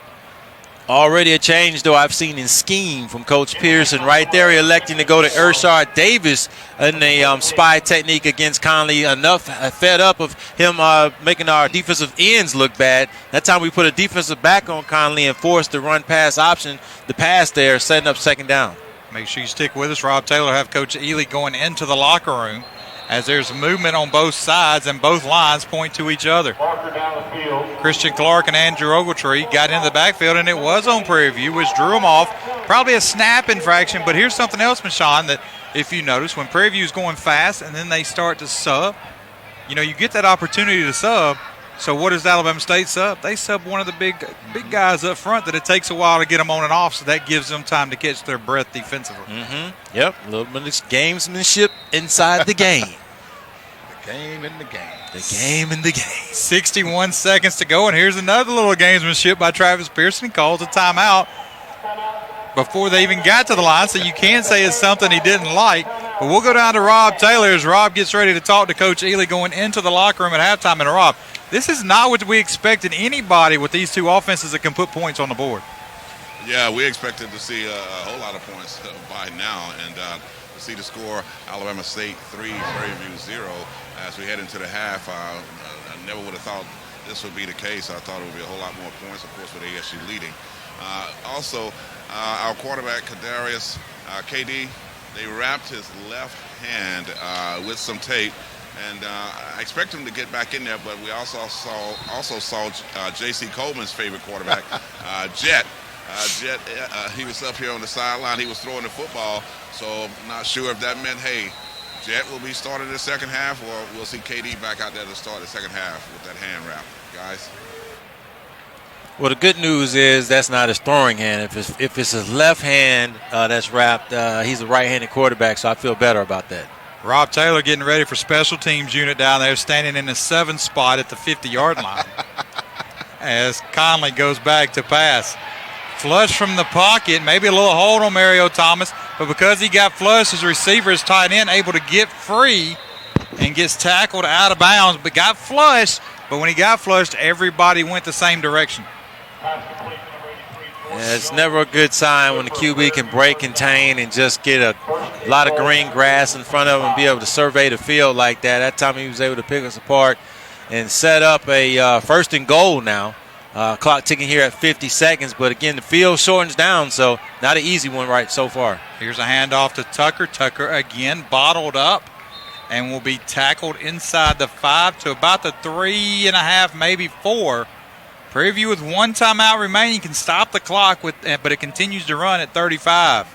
Already a change, though, I've seen in scheme from Coach Pearson. Right there, electing to go to Ershard Davis in a spy technique against Conley. Enough fed up of him making our defensive ends look bad. That time we put a defensive back on Conley and forced the run-pass option, the pass there, setting up 2nd down. Make sure you stick with us. Rob Taylor have Coach Ely going into the locker room as there's movement on both sides and both lines point to each other. Christian Clark and Andrew Ogletree got into the backfield, and it was on Prairie View, which drew them off. Probably a snap infraction, but here's something else, Michon, that if you notice, when Prairie View is going fast and then they start to sub, you get that opportunity to sub. So what does Alabama State sub? They sub one of the big guys up front that it takes a while to get them on and off, so that gives them time to catch their breath defensively. Mm-hmm. Yep, a little bit of gamesmanship inside the game. The game in the game. The game in the game. 61 seconds to go, and here's another little gamesmanship by Travis Pearson. He calls a timeout before they even got to the line, so you can say it's something he didn't like. But we'll go down to Rob Taylor as Rob gets ready to talk to Coach Ely going into the locker room at halftime. And Rob, this is not what we expected anybody with these two offenses that can put points on the board. Yeah, we expected to see a whole lot of points by now. And to see the score, Alabama State 3, Prairie View 0, as we head into the half, I never would have thought this would be the case. I thought it would be a whole lot more points, of course, with ASU leading. Also, our quarterback, Kadarius KD, they wrapped his left hand with some tape. And I expect him to get back in there, but we also saw J.C. Coleman's favorite quarterback, Jet. Jet, he was up here on the sideline. He was throwing the football, so I'm not sure if that meant, hey, Jet will be starting the second half, or we'll see KD back out there to start the second half with that hand wrap, guys. Well, the good news is that's not his throwing hand. If it's his left hand that's wrapped, he's a right-handed quarterback, so I feel better about that. Rob Taylor getting ready for special teams unit down there, standing in the 7th spot at the 50-yard line as Conley goes back to pass. Flush from the pocket, maybe a little hold on Mario Thomas, but because he got flushed, his receiver is tight end, able to get free and gets tackled out of bounds, but got flushed. But when he got flushed, everybody went the same direction. Yeah, it's never a good sign when the QB can break contain and just get a lot of green grass in front of him and be able to survey the field like that. That time he was able to pick us apart and set up a 1st and goal now. Clock ticking here at 50 seconds, but again, the field shortens down, so not an easy one right so far. Here's a handoff to Tucker. Tucker again bottled up and will be tackled inside the 5 to about the 3.5, maybe 4. Prairie View with one timeout remaining can stop the clock, but it continues to run at 35.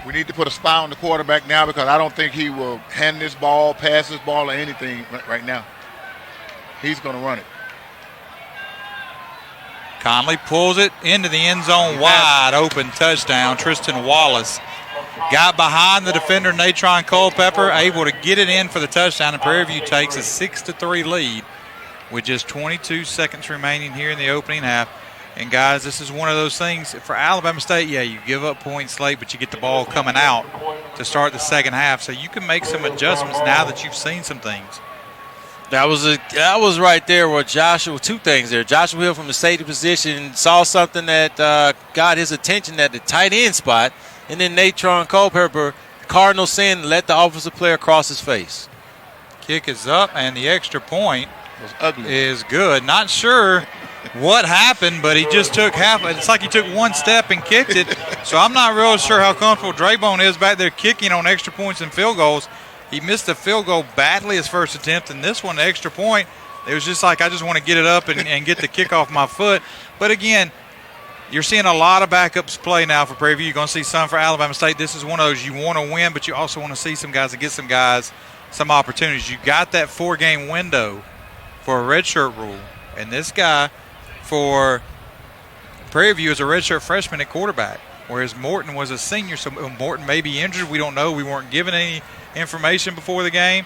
We need to put a spy on the quarterback now because I don't think he will hand this ball, pass this ball, or anything right now. He's going to run it. Conley pulls it into the end zone, wide open touchdown. Tristan Wallace got behind the defender, Natron Culpepper, able to get it in for the touchdown, and Prairie View takes a 6-3 lead with just 22 seconds remaining here in the opening half. And, guys, this is one of those things for Alabama State. Yeah, you give up points late, but you get the ball coming out to start the second half. So you can make some adjustments now that you've seen some things. That was right there where Joshua, two things there. Joshua Hill from the safety position saw something that got his attention at the tight end spot. And then Natron Culpepper, Cardinal sin, let the offensive player cross his face. Kick is up, and the extra point is good. Not sure what happened, but he just took half. It's like he took one step and kicked it. So I'm not real sure how comfortable Draybone is back there kicking on extra points and field goals. He missed a field goal badly his first attempt, and this one, the extra point, it was just like I just want to get it up and get the kick off my foot. But, again, you're seeing a lot of backups play now for Prairie View. You're going to see some for Alabama State. This is one of those you want to win, but you also want to see some guys and get some guys some opportunities. You got that 4-game window for a redshirt rule, and this guy for Prairie View is a redshirt freshman at quarterback, whereas Morton was a senior. So Morton may be injured. We don't know. We weren't given any information before the game,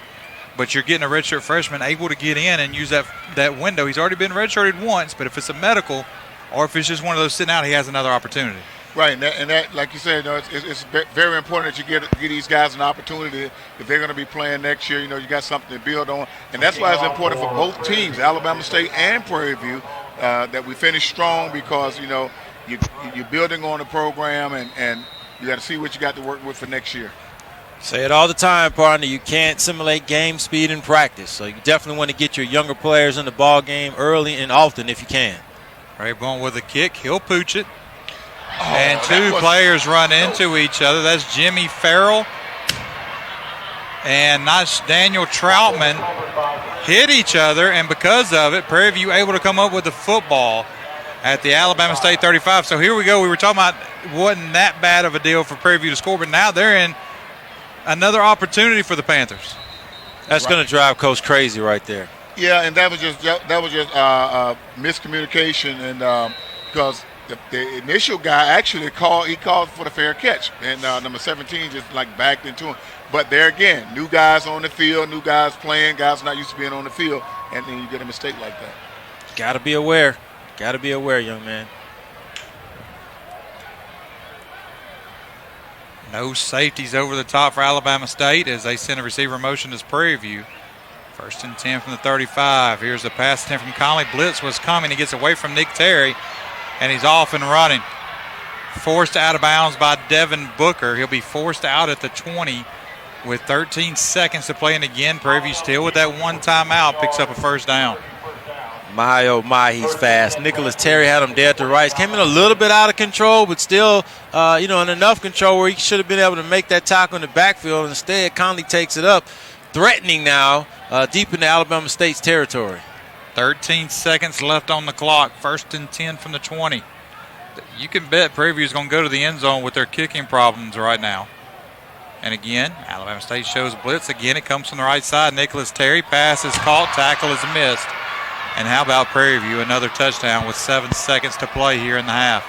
but you're getting a redshirt freshman able to get in and use that window. He's already been redshirted once, but if it's a medical or if it's just one of those sitting out, he has another opportunity. Right, and that like you said, it's very important that you get these guys an opportunity if they're going to be playing next year. You got something to build on, and that's why it's important for both teams, Alabama State and Prairie View, that we finish strong because you're building on the program and you got to see what you got to work with for next year. Say it all the time, partner. You can't simulate game speed in practice, so you definitely want to get your younger players in the ball game early and often if you can. Rayburn with a kick, he'll pooch it. And two players run into each other. That's Jimmy Farrell and Daniel Troutman hit each other, and because of it, Prairie View able to come up with the football at the Alabama State 35. So here we go. We were talking about it wasn't that bad of a deal for Prairie View to score, but now they're in another opportunity for the Panthers. That's going to drive Coach crazy right there. Yeah, and that was just miscommunication, and because the initial guy actually called for the fair catch, and number 17 just backed into him. But there again, new guys on the field, new guys playing, guys not used to being on the field, and then you get a mistake like that. Got to be aware. Got to be aware, young man. No safeties over the top for Alabama State as they send a receiver motion to Prairie View. 1st and 10 from the 35. Here's the pass attempt from Conley. Blitz was coming. He gets away from Nick Terry, and he's off and running. Forced out of bounds by Devin Booker. He'll be forced out at the 20 with 13 seconds to play. And again, Prairie View still with that one timeout picks up a first down. My, oh, my, he's fast. Nicholas Terry had him dead to rights. Came in a little bit out of control, but still, in enough control where he should have been able to make that tackle in the backfield. Instead, Conley takes it up, threatening now deep into Alabama State's territory. 13 seconds left on the clock. 1st and 10 from the 20. You can bet Prairie View is going to go to the end zone with their kicking problems right now. And again, Alabama State shows blitz. Again, it comes from the right side. Nicholas Terry, pass is caught, tackle is missed. And how about Prairie View? Another touchdown with 7 seconds to play here in the half.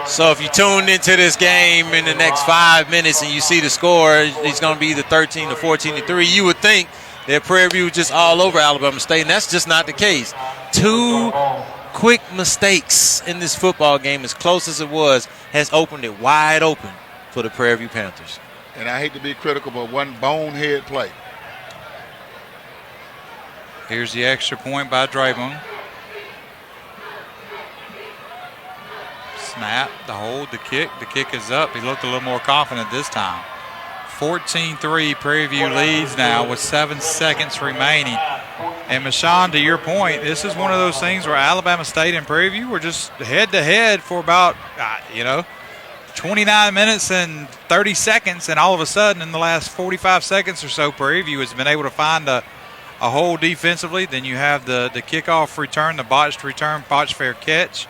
So if you tuned into this game in the next 5 minutes and you see the score, it's going to be either 13 or 14-3. You would think that Prairie View was just all over Alabama State, and that's just not the case. 2 quick mistakes in this football game, as close as it was, has opened it wide open for the Prairie View Panthers. And I hate to be critical, but one bonehead play. Here's the extra point by Draymond. Snap, the hold, the kick. The kick is up. He looked a little more confident this time. 14-3, Prairie View leads now with 7 seconds remaining. And, Michon, to your point, this is one of those things where Alabama State and Prairie View were just head-to-head for about, 29 minutes and 30 seconds, and all of a sudden in the last 45 seconds or so, Prairie View has been able to find a hole defensively. Then you have the kickoff return, the botched return, botched fair catch,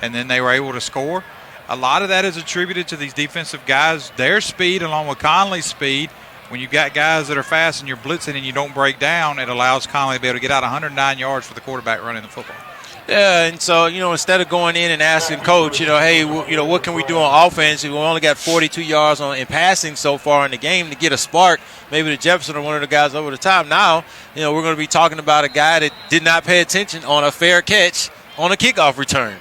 and then they were able to score. a lot of that is attributed to these defensive guys, their speed along with Conley's speed. When you've got guys that are fast and you're blitzing and you don't break down, it allows Conley to be able to get out 109 yards for the quarterback running the football. Yeah, and so, instead of going in and asking coach, hey, what can we do on offense? We only got 42 yards in passing so far in the game to get a spark, maybe to Jefferson or one of the guys over the top. Now, we're going to be talking about a guy that did not pay attention on a fair catch on a kickoff return.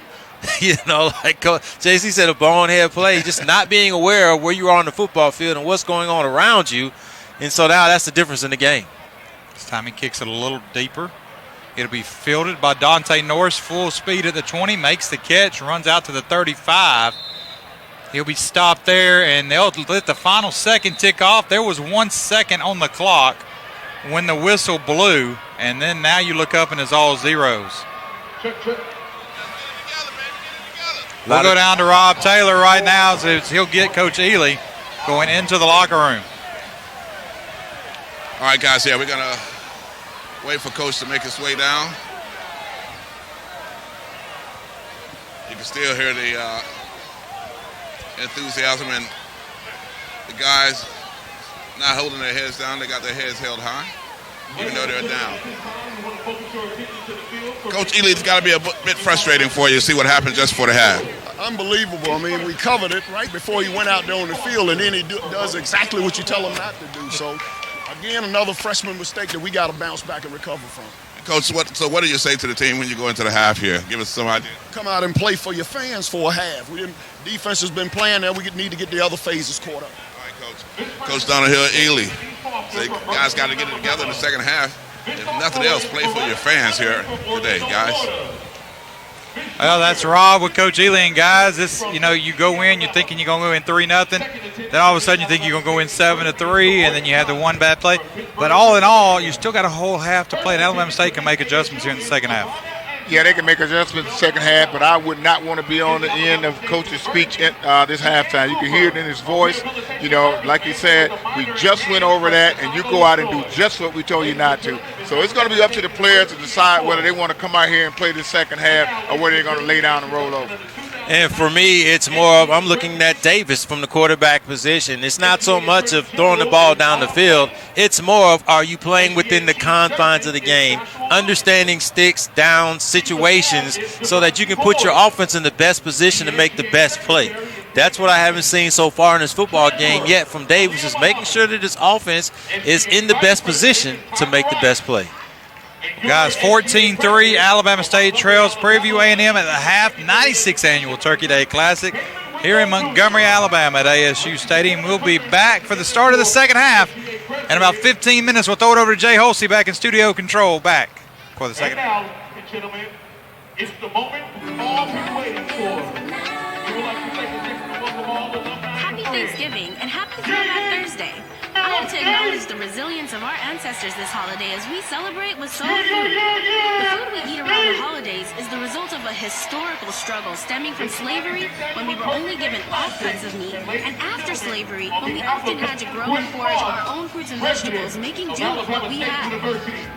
Like JC said, a bonehead play, just not being aware of where you are on the football field and what's going on around you. And so now that's the difference in the game. This time he kicks it a little deeper. It'll be fielded by Dante Norris, full speed at the 20, makes the catch, runs out to the 35. He'll be stopped there, and they'll let the final second tick off. There was 1 second on the clock when the whistle blew, and then now you look up and it's all zeros. We'll go down to Rob Taylor right now, so he'll get Coach Ely going into the locker room. All right, guys, we're going to wait for Coach to make his way down. You can still hear the enthusiasm, and the guys not holding their heads down. They got their heads held high, even though they're down. Coach Ely, it's got to be a bit frustrating for you to see what happened just before the half. Unbelievable. I mean, we covered it right before he went out there on the field, and then he does exactly what you tell him not to do. So, again, another freshman mistake that we got to bounce back and recover from. Coach, what do you say to the team when you go into the half here? Give us some idea. Come out and play for your fans for a half. Defense has been playing there. We need to get the other phases caught up. All right, Coach. Coach Donahill, Ely. So you guys got to get it together in the second half. If nothing else, play for your fans here today, guys. Well, that's Rob with Coach Ely, and guys, this, you go in, you're thinking you're going to go in 3-0. Then all of a sudden you think you're going to go in 7-3, and then you have the one bad play. But all in all, you still got a whole half to play, and Alabama State can make adjustments here in the second half. Yeah, they can make adjustments in the second half, but I would not want to be on the end of Coach's speech at this halftime. You can hear it in his voice. Like he said, we just went over that, and you go out and do just what we told you not to. So it's going to be up to the players to decide whether they want to come out here and play the second half or whether they're going to lay down and roll over. And for me, it's more of I'm looking at Davis from the quarterback position. It's not so much of throwing the ball down the field. It's more of are you playing within the confines of the game, understanding sticks, downs, situations so that you can put your offense in the best position to make the best play. That's what I haven't seen so far in this football game yet from Davis, is making sure that his offense is in the best position to make the best play. Guys, 14-3, Alabama State trails Prairie View A&M at the half 96th Annual Turkey Day Classic here in Montgomery, Alabama at ASU Stadium. We'll be back for the start of the second half. In about 15 minutes, we'll throw it over to Jay Holsey back in studio control back for the second half. Now, ladies and gentlemen, it's the moment we've all been waiting for. We would like to take a minute to welcome all the alumni. Happy Thanksgiving and happy Throwback Thursday. I want to acknowledge the resilience of our ancestors this holiday as we celebrate with soul food. The food we eat around the holidays is the result of a historical struggle stemming from slavery, when we were only given off cuts of meat, and after slavery, when we often had to grow and forage our own fruits and vegetables, making do with what we had.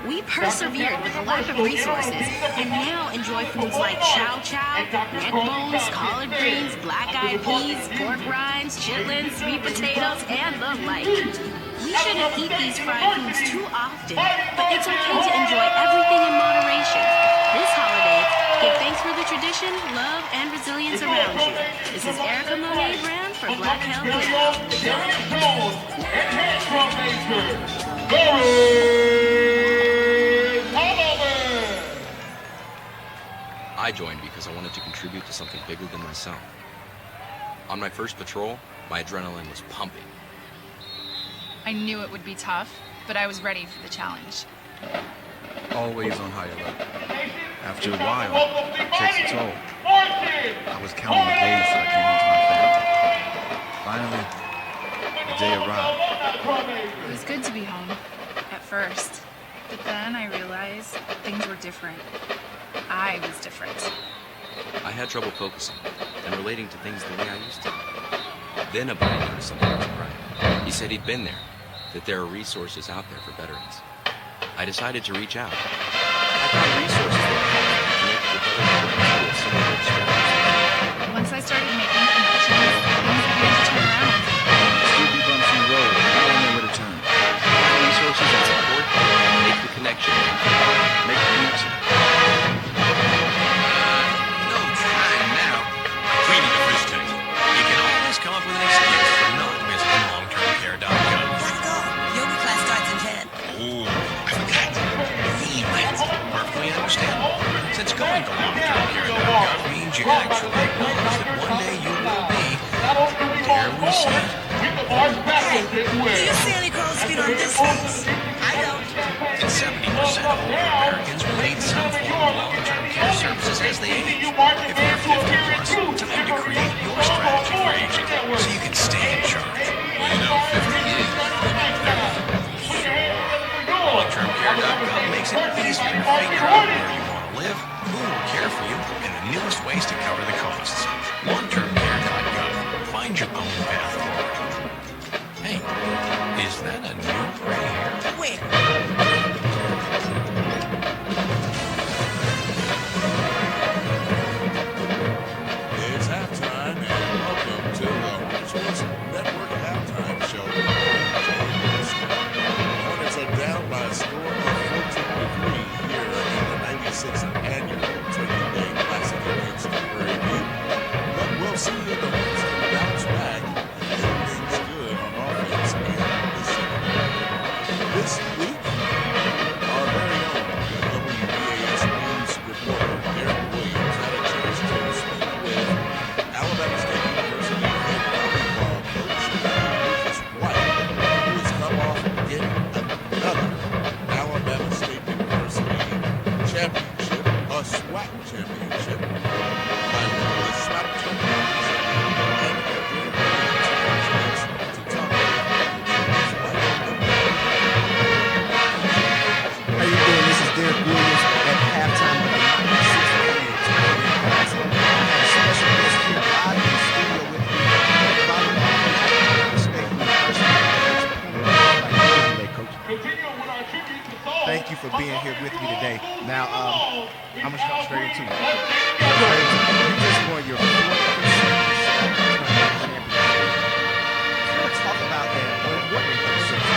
We persevered with a lack of resources, and now enjoy foods like chow chow, neck bones, collard greens, black-eyed peas, pork rinds, chitlins, sweet potatoes, and the like. We shouldn't eat these fried foods too often, but it's okay to enjoy everything in moderation. This holiday, give thanks for the tradition, love, and resilience around you. This is Erica Monet Brand for Black Hell I joined because I wanted to contribute to something bigger than myself. On my first patrol, my adrenaline was pumping. I knew it would be tough, but I was ready for the challenge. Always on high alert. After a while, it takes a toll. I was counting the days till I came home to my family. Finally, the day arrived. It was good to be home, at first. But then I realized things were different. I was different. I had trouble focusing and relating to things the way I used to. Then a buddy noticed something was right. He said he'd been there, that there are resources out there for veterans. I decided to reach out. I found resources that connect with other veterans who have similar experiences. Once I started making the long-term care got means you actually acknowledge that one day you will be. Dare we say it? Hey, do you see any crow's feet on this house? I don't. And 70% of older Americans will need some form of long-term care services as they age. If you're 50 plus, time to create your strategy for aging so you can stay in charge. Well, you know, 50 is LongTermCare.gov makes it easier to figure out where you want to live, who will care for you, and the newest ways to cover the costs. LongTermCare.gov. Find your own path forward. Hey, is that a new gray hair? Where? It's halftime, and welcome to the Sports Network Halftime Show. Hornets are down by a score of 14-3 here in the 96th annual Turkey Day Classic against Prairie View. But we'll see if the Hornets can bounce back and make things good on offense in the second half. This week, our very own WBAS News reporter Derek Williams had a chance to speak with Alabama State University head volleyball coach Lucas White, who has come off getting another Alabama State University championship, a SWAC championship, by the SWAC champions. And Derek Williams had a chance to talk about Lucas White. How you doing? This is Derek Williams at halftime of the 96th annual Turkey Classic. I have a special guest here live in the studio with me, volleyball coach at Alabama State University, Coach. Thank you for being here with me today. Now, I'm gonna jump straight into it. You just won your 4th consecutive championship. Let's talk about that. What was your 6th?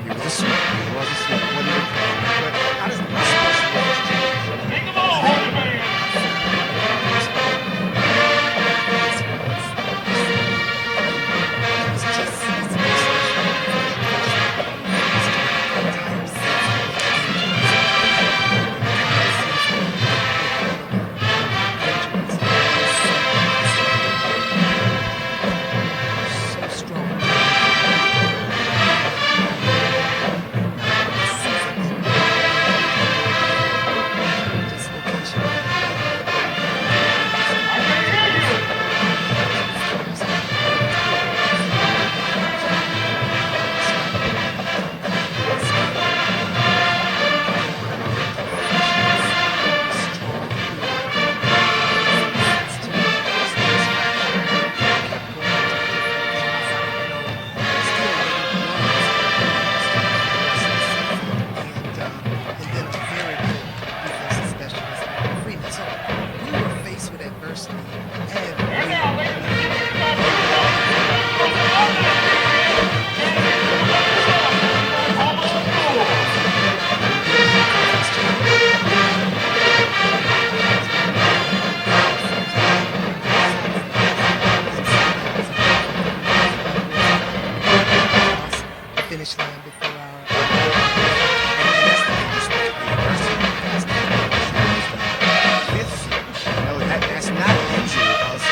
It was a sweep. It was a sweep. What did it call? But how does this special finish line before our that's not usual.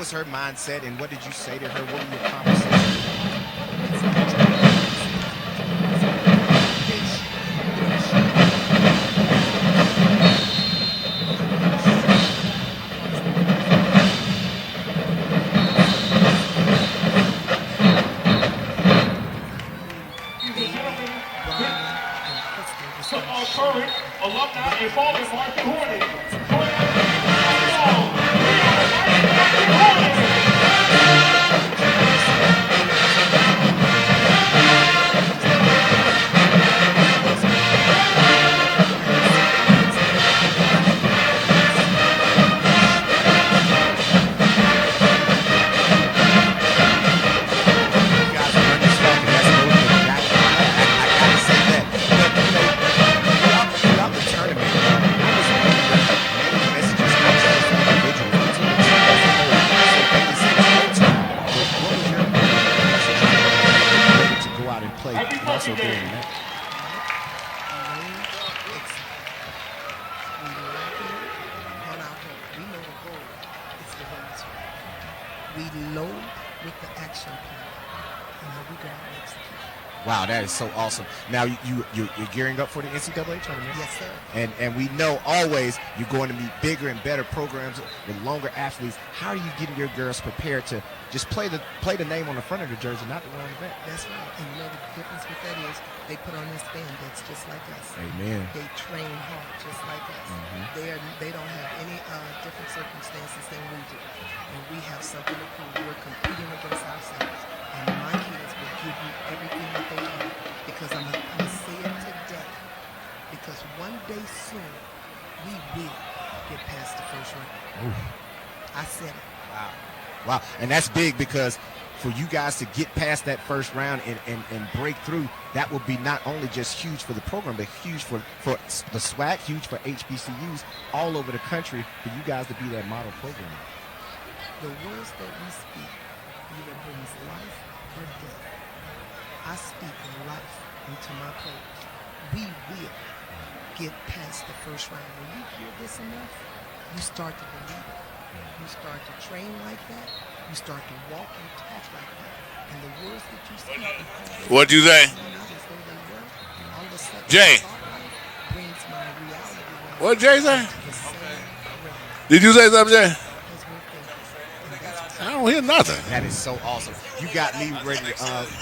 was her mindset, and what did you say to her? What were your conversations? Current alumni and Baltimore Hornets. Wow, that is so awesome. Now you're gearing up for the NCAA tournament. Yes, sir. And we know always you're going to meet bigger and better programs with longer athletes. How are you getting your girls prepared to just play the name on the front of the jersey, not the one on the back? That's right. And you know the difference with that is they put on their spandex just like us. Amen. They train hard just like us. Mm-hmm. They don't have any different circumstances than we do. And we have something to prove. We're competing against ourselves. And my kids will give you everything that they have. Because I'm going to say it today. Because one day soon, we will get past the first round. Oof. I said it. Wow. And that's big because for you guys to get past that first round and break through, that will be not only just huge for the program, but huge for the SWAC, huge for HBCUs all over the country, for you guys to be that model program. The words that we speak either brings life or death. I speak life into my players. We will get past the first round. When you hear this enough, you start to believe it. You start to train like that. You start to walk and talk like that. And the words that you speak. What'd you say? Jay. Brings my reality. What'd Jay say? Did you say something, Jay? I don't hear nothing. That is so awesome. You got me ready to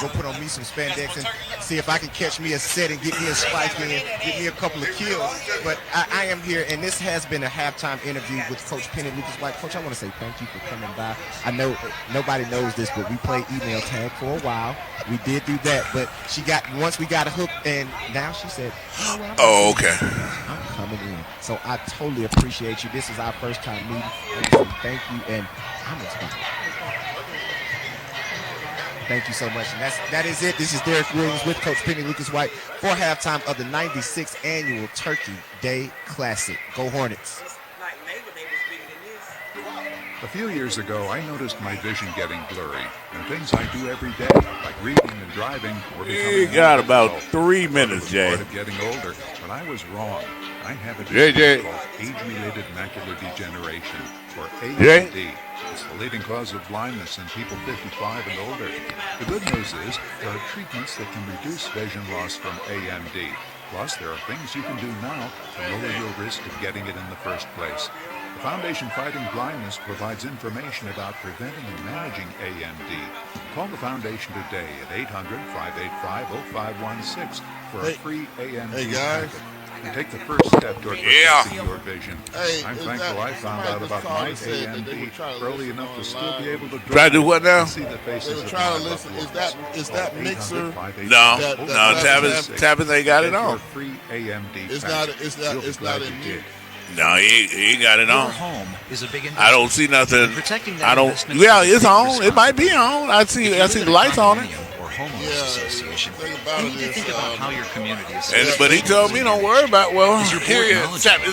go put on me some spandex and see if I can catch me a set and get me a spike in, get me a couple of kills. But I am here, and this has been a halftime interview with Coach Penny Lucas White. Coach, I want to say thank you for coming by. I know nobody knows this, but we played email tag for a while. We did do that, but once we got a hook, and now she said, you know what, I'm coming in. So I totally appreciate you. This is our first time meeting. Thank you, and I'm excited. Thank you so much. And that is it. This is Derek Williams with Coach Penny Lucas White for halftime of the 96th Annual Turkey Day Classic. Go Hornets. A few years ago, I noticed my vision getting blurry, and things I do every day, like reading and driving, were becoming. You got about 3 minutes, Jay. Part of getting older, but I was wrong. I have a disease called age-related macular degeneration, or AMD. It's the leading cause of blindness in people 55 and older. The good news is there are treatments that can reduce vision loss from AMD. Plus, there are things you can do now to lower your risk of getting it in the first place. The Foundation Fighting Blindness provides information about preventing and managing AMD. Call the Foundation today at 800-585-0516 for a free AMD packet. And take the first step toward protecting your vision. I'm thankful I found out about my AMD early enough to still be able to try to do what now? See the faces they were trying to listen. Is that mixer? No, Tavis ain't got it on. Free AMD. It's not in here. No, he ain't got it on. Home is a big I don't see nothing. Protecting that I don't. Yeah, it's on. It might be on. I see the lights on it. Association. You need to think about how your community is. But he told me don't worry about. Well, is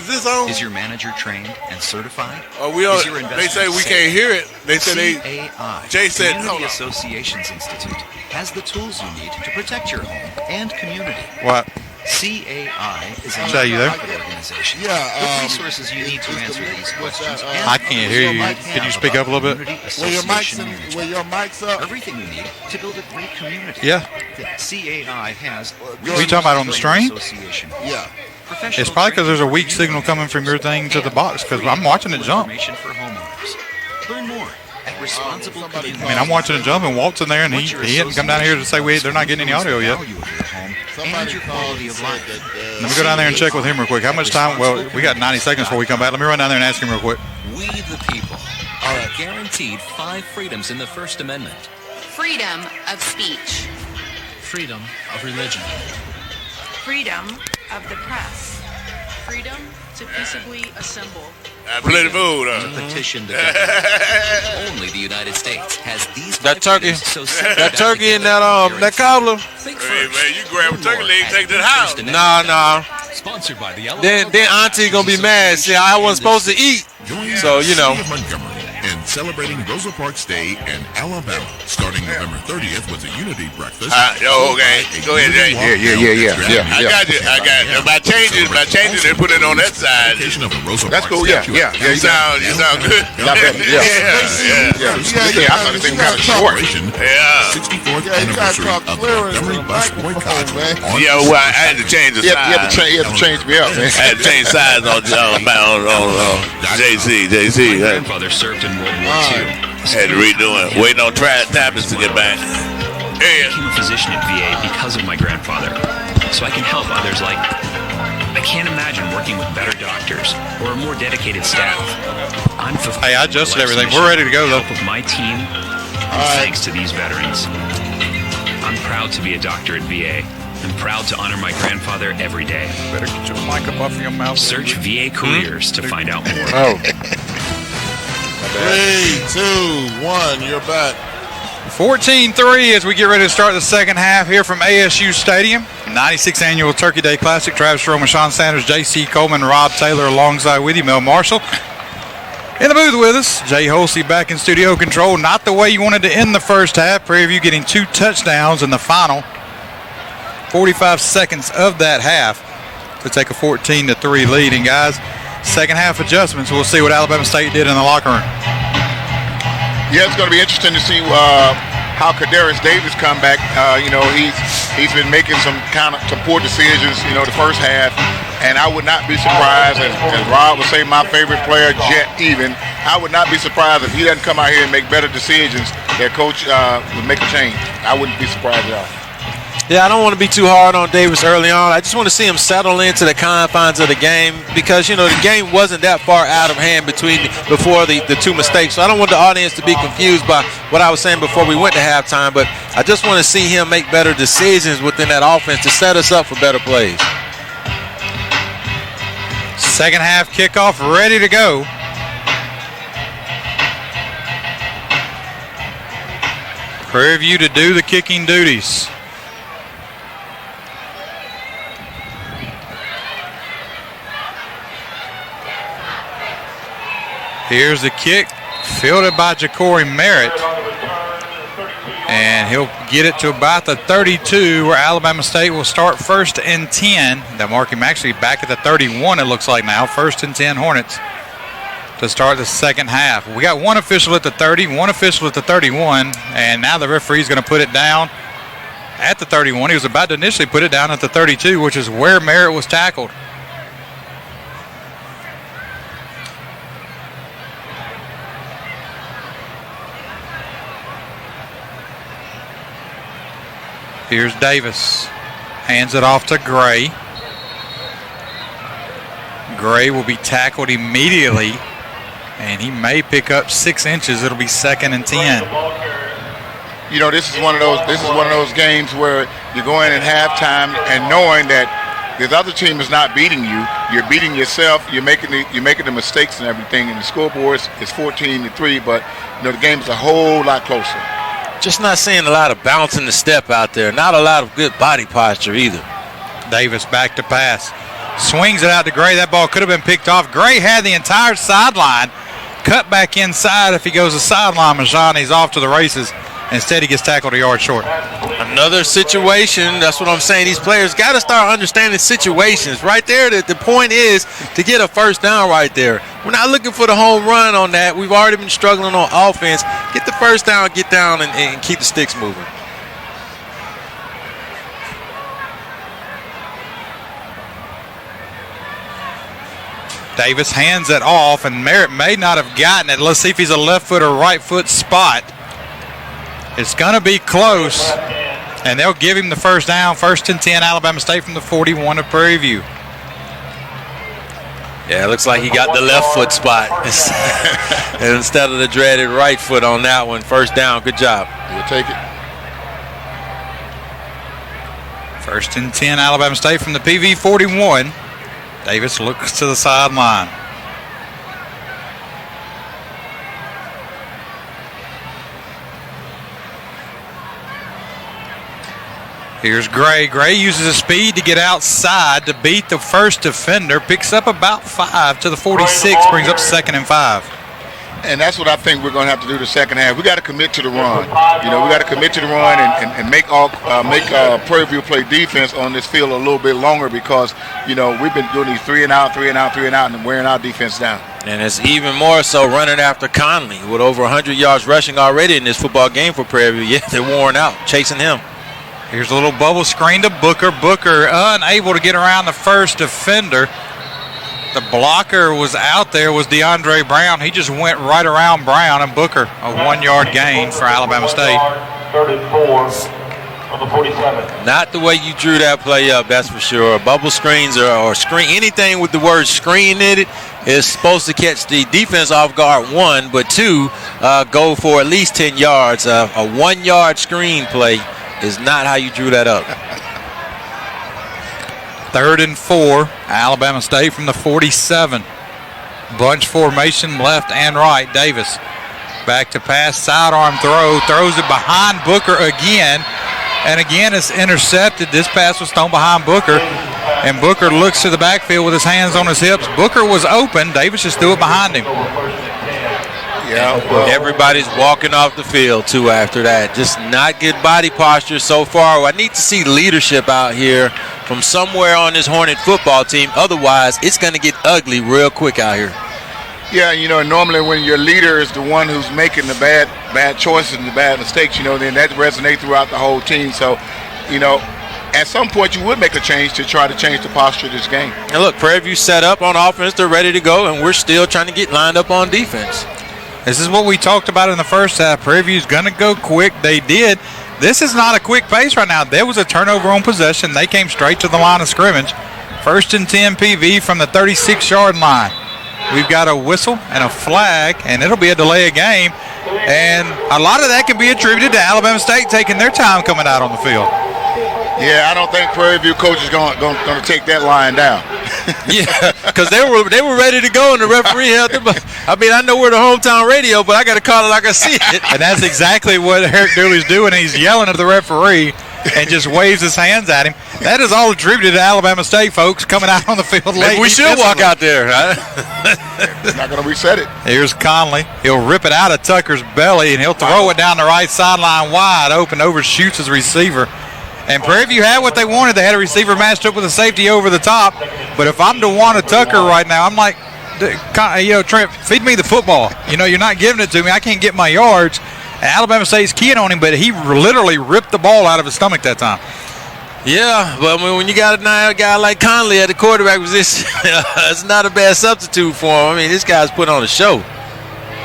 this on? Is your manager trained and certified? We are. They say we can't hear it. They said CAI, Jay said, Community Associations Institute has the tools you need to protect your home and community. What? CAI is a Jay, you there? nonprofit organization Yeah, with resources you need to answer these questions. I can't hear you. Can you speak up a little bit? Where your mic's up. Everything you need to build a great community. Yeah. CAI has. What are you talking about on the stream? Yeah. It's probably because there's a weak signal coming from your thing to the box because I'm watching it jump. Information for homeowners. Learn more at Responsible Community. I mean, I'm watching it jump, and Walt's in there, and he hadn't come down here to say they're not getting any audio yet. And your quality of life. Let me go down there and check with him real quick. How much time? Well, we got 90 seconds before we come back. Let me run down there and ask him real quick. We the people are guaranteed 5 freedoms in the First Amendment. Freedom of speech. Freedom of religion. Freedom of the press. Freedom to peaceably assemble. Plenty food. To petition the government. Only the United States has these That turkey, so that turkey and that cobbler. Hey, man, you grab a turkey leg, take to the house. Nah. Sponsored by the Then Auntie gonna be mad. See, I wasn't supposed to eat. So, you know. Montgomery and celebrating Rosa Parks Day in Alabama, starting November 30th with a Unity breakfast. Okay. Go ahead, Jay. Yeah. I got you. If I change it and put it on that side. That's cool. Yeah. You sound good. Yeah. I thought it was kind of short. Yeah. 64th anniversary of the Montgomery bus boycott. Yeah, well, I had to change the size. You have to change me up, man. I had to change size on JC. My grandfather served in World War II. Had to redo it. Waiting on tablets to get back. I became a physician at VA because of my grandfather, so I can help others like. I can't imagine working with better doctors or a more dedicated staff. I'm fulfilled. Hey, I adjusted everything. We're ready to go, though. With my team, and thanks to these veterans. I'm proud to be a doctor at VA. I'm proud to honor my grandfather every day. Better get your mic up off your mouth. Search VA Careers to find out more. Oh. 3, 2, 1, you're back. 14-3 as we get ready to start the second half here from ASU Stadium. 96th Annual Turkey Day Classic. Travis Strowman, Sean Sanders, J.C. Coleman, Rob Taylor alongside with you, Mel Marshall. In the booth with us, Jay Holsey back in studio control. Not the way you wanted to end the first half. Prairie View getting 2 touchdowns in the final 45 seconds of that half to take a 14-3 lead. And guys, second half adjustments. We'll see what Alabama State did in the locker room. Yeah, it's going to be interesting to see how Kadarius Davis come back. He's been making some poor decisions, the first half, and I would not be surprised, as Rob would say, my favorite player, Jet even, I would not be surprised if he doesn't come out here and make better decisions, that coach would make a change. I wouldn't be surprised at all. Yeah, I don't want to be too hard on Davis early on. I just want to see him settle into the confines of the game because, the game wasn't that far out of hand before the 2 mistakes. So I don't want the audience to be confused by what I was saying before we went to halftime, but I just want to see him make better decisions within that offense to set us up for better plays. Second half kickoff ready to go. Prairie View to do the kicking duties. Here's the kick, fielded by Ja'Cory Merritt. And he'll get it to about the 32, where Alabama State will start 1st and 10. They'll mark him actually back at the 31, it looks like now. 1st and 10 Hornets to start the second half. We got one official at the 30, one official at the 31, and now the referee's going to put it down at the 31. He was about to initially put it down at the 32, which is where Merritt was tackled. Here's Davis. Hands it off to Gray. Gray will be tackled immediately, and he may pick up 6 inches. It'll be 2nd and 10. This is one of those games where you go in at halftime and knowing that this other team is not beating you. You're beating yourself. You're making the mistakes and everything. And the scoreboard is 14-3, but the game is a whole lot closer. Just not seeing a lot of bouncing the step out there. Not a lot of good body posture either. Davis back to pass. Swings it out to Gray. That ball could have been picked off. Gray had the entire sideline. Cut back inside. If he goes to sideline, Mahjani's off to the races. Instead, he gets tackled a yard short. Another situation. That's what I'm saying. These players got to start understanding situations. Right there, the point is to get a first down right there. We're not looking for the home run on that. We've already been struggling on offense. Get the first down, get down, and keep the sticks moving. Davis hands it off, and Merritt may not have gotten it. Let's see if he's a left foot or right foot spot. It's going to be close, and they'll give him the first down. 1st and 10, Alabama State from the 41 of Prairie View. Yeah, it looks like he got the left foot spot instead of the dreaded right foot on that one. First down, good job. You'll take it. 1st and 10, Alabama State from the PV 41. Davis looks to the sideline. Here's Gray. Gray uses his speed to get outside to beat the first defender. Picks up about 5 to the 46. Brings up 2nd and 5. And that's what I think we're going to have to do the second half. We got to commit to the run. You know, we got to commit to the run and make Prairie View play defense on this field a little bit longer because, you know, we've been doing these 3 and out, and wearing our defense down. And it's even more so running after Conley with over 100 yards rushing already in this football game for Prairie View. Yeah, they're worn out chasing him. Here's a little bubble screen to Booker. Booker unable to get around the first defender. The blocker was out there, was DeAndre Brown. He just went right around Brown, and Booker, a 1-yard gain for Alabama State. 34 on the 47. Not the way you drew that play up, that's for sure. Bubble screens or screen, anything with the word screen in it is supposed to catch the defense off guard, 1, but 2, go for at least 10 yards. A 1-yard screen play is not how you drew that up. 3rd and 4, Alabama State from the 47. Bunch formation left and right. Davis back to pass, sidearm throw, throws it behind Booker again, and again it's intercepted. This pass was thrown behind Booker, and Booker looks to the backfield with his hands on his hips. Booker was open. Davis just threw it behind him. Yeah, everybody's walking off the field, too, after that. Just not good body posture so far. I need to see leadership out here from somewhere on this Hornet football team. Otherwise, it's going to get ugly real quick out here. Yeah, you know, normally when your leader is the one who's making the bad choices and the bad mistakes, you know, then that resonates throughout the whole team. So, you know, at some point you would make a change to try to change the posture of this game. And look, Prairie View set up on offense. They're ready to go, and we're still trying to get lined up on defense. This is what we talked about in the first half. Prairie View's going to go quick. They did. This is not a quick pace right now. There was a turnover on possession. They came straight to the line of scrimmage. 1st and 10 PV from the 36-yard line. We've got a whistle and a flag, and it'll be a delay of game. And a lot of that can be attributed to Alabama State taking their time coming out on the field. Yeah, I don't think Prairie View coach is going to take that line down. Yeah, because they were ready to go, and the referee held them. I mean, I know we're the hometown radio, but I got to call it like I see it. And that's exactly what Eric Dooley's doing. He's yelling at the referee and just waves his hands at him. That is all attributed to Alabama State, folks, coming out on the field late. Maybe we should walk out there, right? They're not going to reset it. Here's Conley. He'll rip it out of Tucker's belly, and he'll throw it down the right sideline wide open, overshoots his receiver. And Prairie View had what they wanted. They had a receiver matched up with a safety over the top. But if I'm DeWanda Tucker right now, I'm like, you know, Trent, feed me the football. You know, you're not giving it to me. I can't get my yards. And Alabama State's keying on him, but he literally ripped the ball out of his stomach that time. Yeah, but when you got a guy like Conley at the quarterback position, it's not a bad substitute for him. I mean, this guy's put on a show.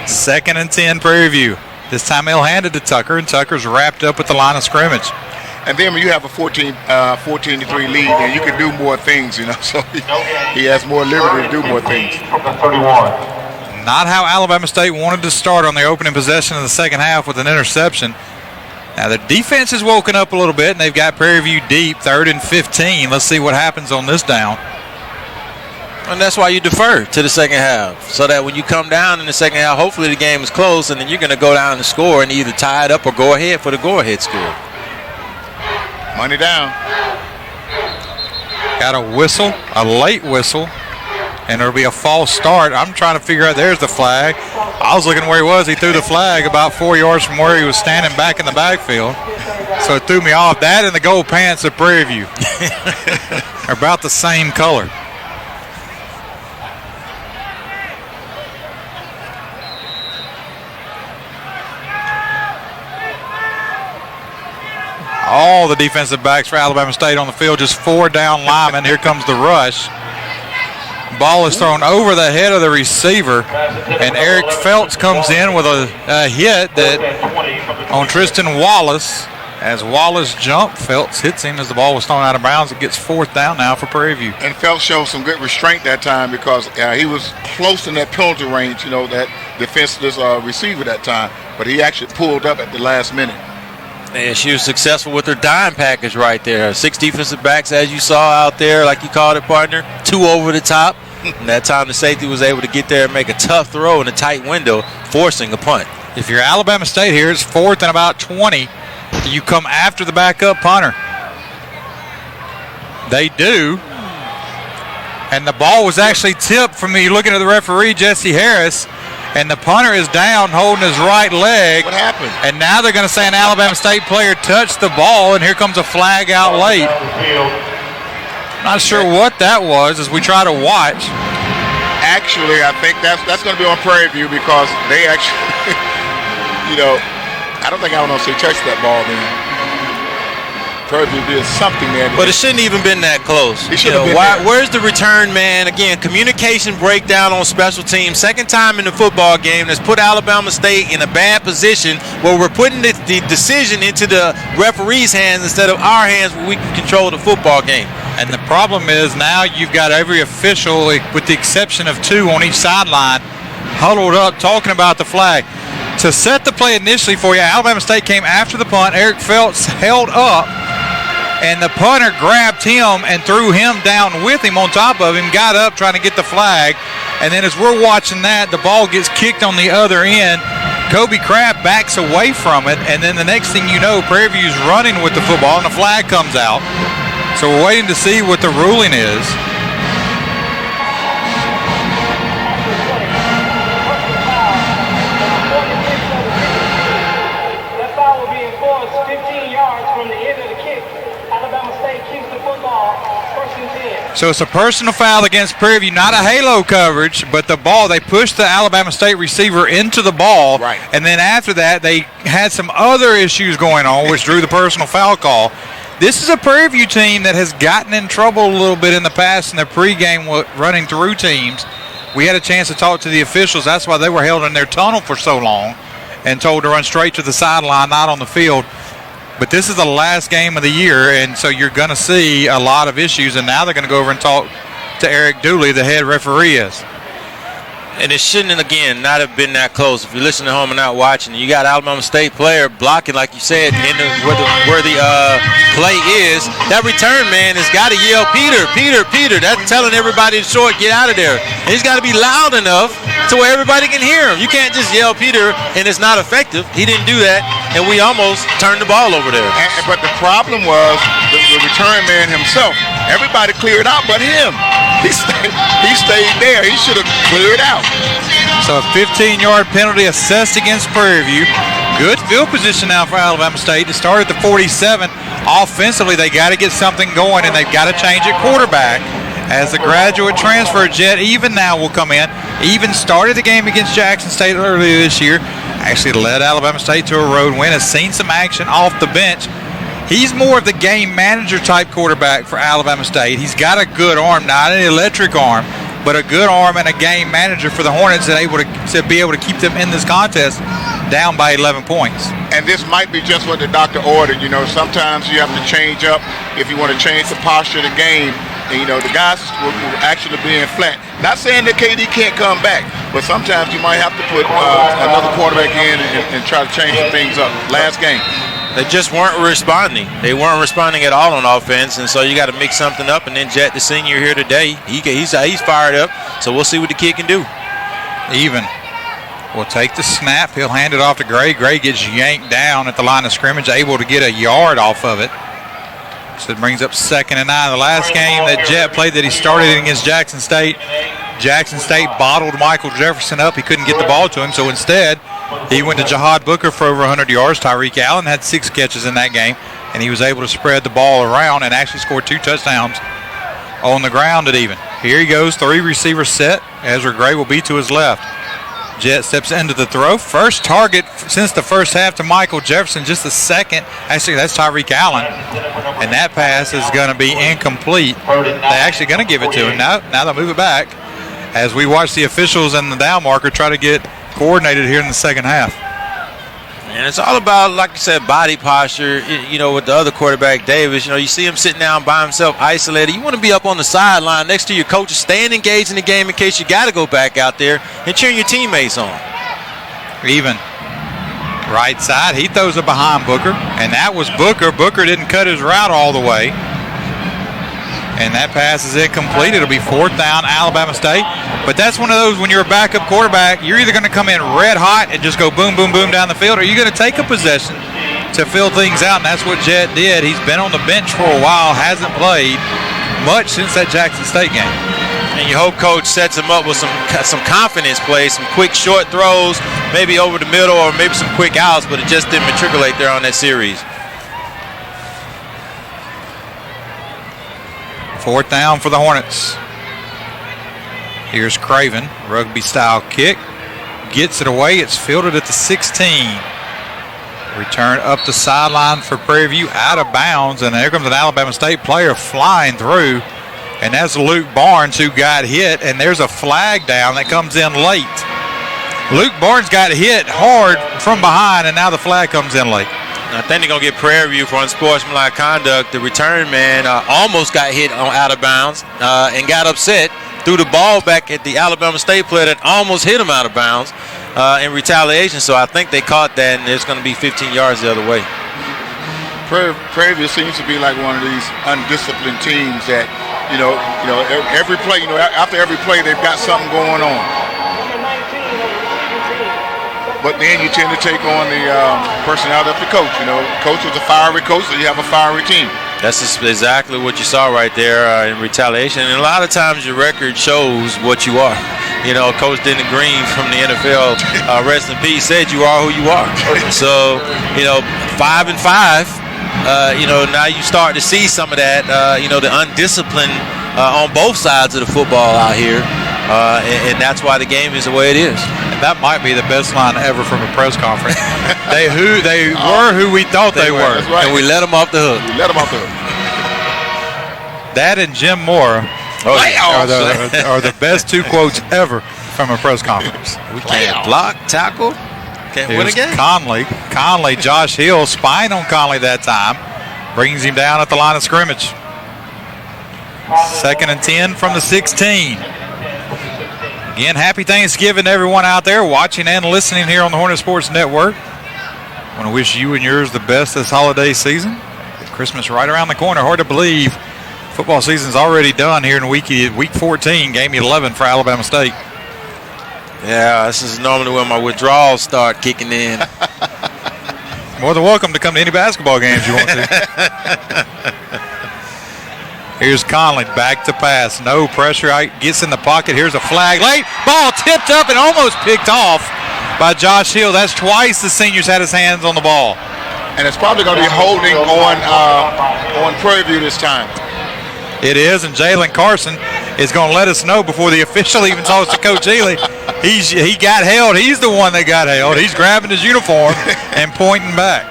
2nd and 10 Prairie View. This time he'll hand it to Tucker, and Tucker's wrapped up at the line of scrimmage. And then when you have a 14-3 lead, and you can do more things, you know, so he has more liberty to do more things. Not how Alabama State wanted to start on their opening possession in the second half with an interception. Now the defense has woken up a little bit, and they've got Prairie View deep, 3rd and 15. Let's see what happens on this down. And that's why you defer to the second half, so that when you come down in the second half, hopefully the game is close, and then you're going to go down and score and either tie it up or go ahead for the go-ahead score. Money down. Got a whistle, a late whistle, and there'll be a false start. I'm trying to figure out, there's the flag. I was looking where he was. He threw the flag about 4 yards from where he was standing back in the backfield. So it threw me off. That and the gold pants at Prairie View are about the same color. All the defensive backs for Alabama State on the field, just 4 down linemen. Here comes the rush. Ball is thrown over the head of the receiver, and Eric Felts comes in with a hit that on Tristan Wallace. As Wallace jumped, Felts hits him as the ball was thrown out of bounds. It gets 4th down now for Prairie View. And Felts showed some good restraint that time because he was close in that penalty range, that defenseless receiver that time. But he actually pulled up at the last minute. And she was successful with her dime package right there. 6 defensive backs, as you saw out there, like you called it, partner. 2 over the top. And that time the safety was able to get there and make a tough throw in a tight window, forcing a punt. If you're Alabama State here, it's 4th and about 20. You come after the backup punter. They do. And the ball was actually tipped from me looking at the referee, Jesse Harris. And the punter is down holding his right leg. What happened? And now they're going to say an Alabama State player touched the ball, and here comes a flag out late. Not sure what that was as we try to watch. Actually, I think that's going to be on Prairie View because they actually, I don't think Alabama State touched that ball then. Prairie View did something there. But it shouldn't even been that close. Where's the return man? Again, communication breakdown on special teams. Second time in the football game that's put Alabama State in a bad position where we're putting the decision into the referee's hands instead of our hands where we can control the football game. And the problem is now you've got every official, with the exception of 2 on each sideline, huddled up talking about the flag. To set the play initially for you, Alabama State came after the punt. Eric Felts held up, and the punter grabbed him and threw him down with him on top of him, got up trying to get the flag. And then as we're watching that, the ball gets kicked on the other end. Kobe Crabb backs away from it, and then the next thing you know, Prairie View's running with the football, and the flag comes out. So we're waiting to see what the ruling is. That foul will be enforced 15 yards from the end of the kick. Alabama State keeps the football, 1st and 10. So it's a personal foul against Prairie View, not a halo coverage, but the ball, they pushed the Alabama State receiver into the ball. Right. And then after that, they had some other issues going on, which drew the personal foul call. This is a Prairie View team that has gotten in trouble a little bit in the past in their pregame running through teams. We had a chance to talk to the officials. That's why they were held in their tunnel for so long and told to run straight to the sideline, not on the field. But this is the last game of the year, and so you're going to see a lot of issues. And now they're going to go over and talk to Eric Dooley, the head referee is. And it shouldn't, again, not have been that close. If you're listening at home and not watching, you got Alabama State player blocking, like you said, where the play is. That return man has got to yell, Peter, Peter, Peter. That's telling everybody to short, get out of there. And he's got to be loud enough to where everybody can hear him. You can't just yell Peter and it's not effective. He didn't do that, and we almost turned the ball over there. But the problem was the return man himself. Everybody cleared out but him. He stayed there. He should have cleared out. So a 15-yard penalty assessed against Prairie View. Good field position now for Alabama State to start at the 47. Offensively, they got to get something going, and they've got to change at quarterback. As the graduate transfer, Jet Even now will come in. Even started the game against Jackson State earlier this year. Actually led Alabama State to a road win. Has seen some action off the bench. He's more of the game manager type quarterback for Alabama State. He's got a good arm, not an electric arm, but a good arm and a game manager for the Hornets and able to be able to keep them in this contest down by 11 points. And this might be just what the doctor ordered. Sometimes you have to change up if you want to change the posture of the game. And, the guys were actually being flat. Not saying that KD can't come back, but sometimes you might have to put another quarterback in and try to change some things up. Last game. They just weren't responding. They weren't responding at all on offense, and so you got to mix something up. And then Jet, the senior here today, he's fired up. So we'll see what the kid can do. Even will take the snap. He'll hand it off to Gray. Gray gets yanked down at the line of scrimmage, able to get a yard off of it. So it brings up 2nd and 9. The last game that Jet played that he started against Jackson State, Jackson State bottled Michael Jefferson up. He couldn't get the ball to him, so instead he went to Jahad Booker for over 100 yards. Tyreek Allen had 6 catches in that game, and he was able to spread the ball around and actually score 2 touchdowns on the ground at even. Here he goes, 3 receivers set. Ezra Gray will be to his left. Jet steps into the throw. First target since the first half to Michael Jefferson, just the second. Actually, that's Tyreek Allen. And that pass is going to be incomplete. They're actually going to give it to him. Now they'll move it back as we watch the officials and the down marker try to get coordinated here in the second half. And it's all about, like you said, body posture. You know, with the other quarterback, Davis, you see him sitting down by himself, isolated. You want to be up on the sideline next to your coaches, staying engaged in the game in case you got to go back out there and cheering your teammates on. Even right side, he throws it behind Booker, and that was Booker. Booker didn't cut his route all the way. And that pass is incomplete. It'll be 4th down, Alabama State. But that's one of those, when you're a backup quarterback, you're either going to come in red hot and just go boom, boom, boom down the field, or you're going to take a possession to fill things out, and that's what Jet did. He's been on the bench for a while, hasn't played much since that Jackson State game. And you hope Coach sets him up with some confidence plays, some quick short throws, maybe over the middle, or maybe some quick outs, but it just didn't matriculate there on that series. 4th down for the Hornets. Here's Craven, rugby-style kick. Gets it away. It's fielded at the 16. Return up the sideline for Prairie View, out of bounds, and there comes an Alabama State player flying through, and that's Luke Barnes who got hit, and there's a flag down that comes in late. Luke Barnes got hit hard from behind, and now the flag comes in late. I think they're going to get Prairie View for unsportsmanlike conduct. The return man almost got hit on out of bounds and got upset, threw the ball back at the Alabama State player that almost hit him out of bounds in retaliation. So I think they caught that, and it's going to be 15 yards the other way. Prairie View seems to be like one of these undisciplined teams that, every play, after every play they've got something going on. But then you tend to take on the personality of the coach. Coach is a fiery coach, so you have a fiery team. That's exactly what you saw right there in retaliation. And a lot of times your record shows what you are. Coach Denton Green from the NFL, rest in peace, said you are who you are. So, 5-5, now you start to see some of that, the undiscipline on both sides of the football out here. And that's why the game is the way it is. And that might be the best line ever from a press conference. They were who we thought they were. That's right. And we let them off the hook. That and Jim Moore are the best 2 quotes ever from a press conference. We can't block, tackle, can't win a game. Conley, Josh Hill spying on Conley that time, brings him down at the line of scrimmage. 2nd and 10 from the 16. Again, happy Thanksgiving to everyone out there watching and listening here on the Hornet Sports Network. I want to wish you and yours the best this holiday season. Christmas right around the corner. Hard to believe football season's already done here in week 14, game 11 for Alabama State. Yeah, this is normally when my withdrawals start kicking in. More than welcome to come to any basketball games you want to. Here's Conley, back to pass. No pressure. Gets in the pocket. Here's a flag. Late. Ball tipped up and almost picked off by Josh Hill. That's twice the senior's had his hands on the ball. And it's probably going to be holding on Prairie View this time. It is, and Jalen Carson is going to let us know before the official even talks to Coach Ely. He got held. He's the one that got held. He's grabbing his uniform and pointing back.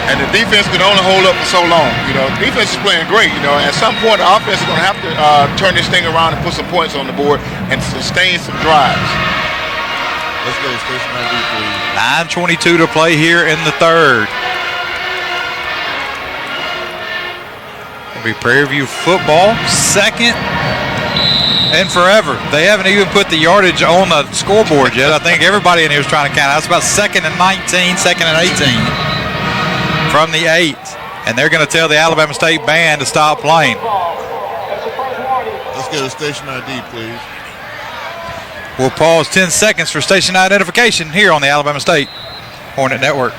And the defense can only hold up for so long. Defense is playing great. At some point, the offense is going to have to turn this thing around and put some points on the board and sustain some drives. Let's go to station ID, please. 9:22 to play here in the 3rd. It'll be Prairie View football, 2nd and forever. They haven't even put the yardage on the scoreboard yet. I think everybody in here is trying to count. That's about 2nd and 19, 2nd and 18. From the 8, and they're going to tell the Alabama State band to stop playing. Let's get a station ID, please. We'll pause 10 seconds for station identification here on the Alabama State Hornet Network.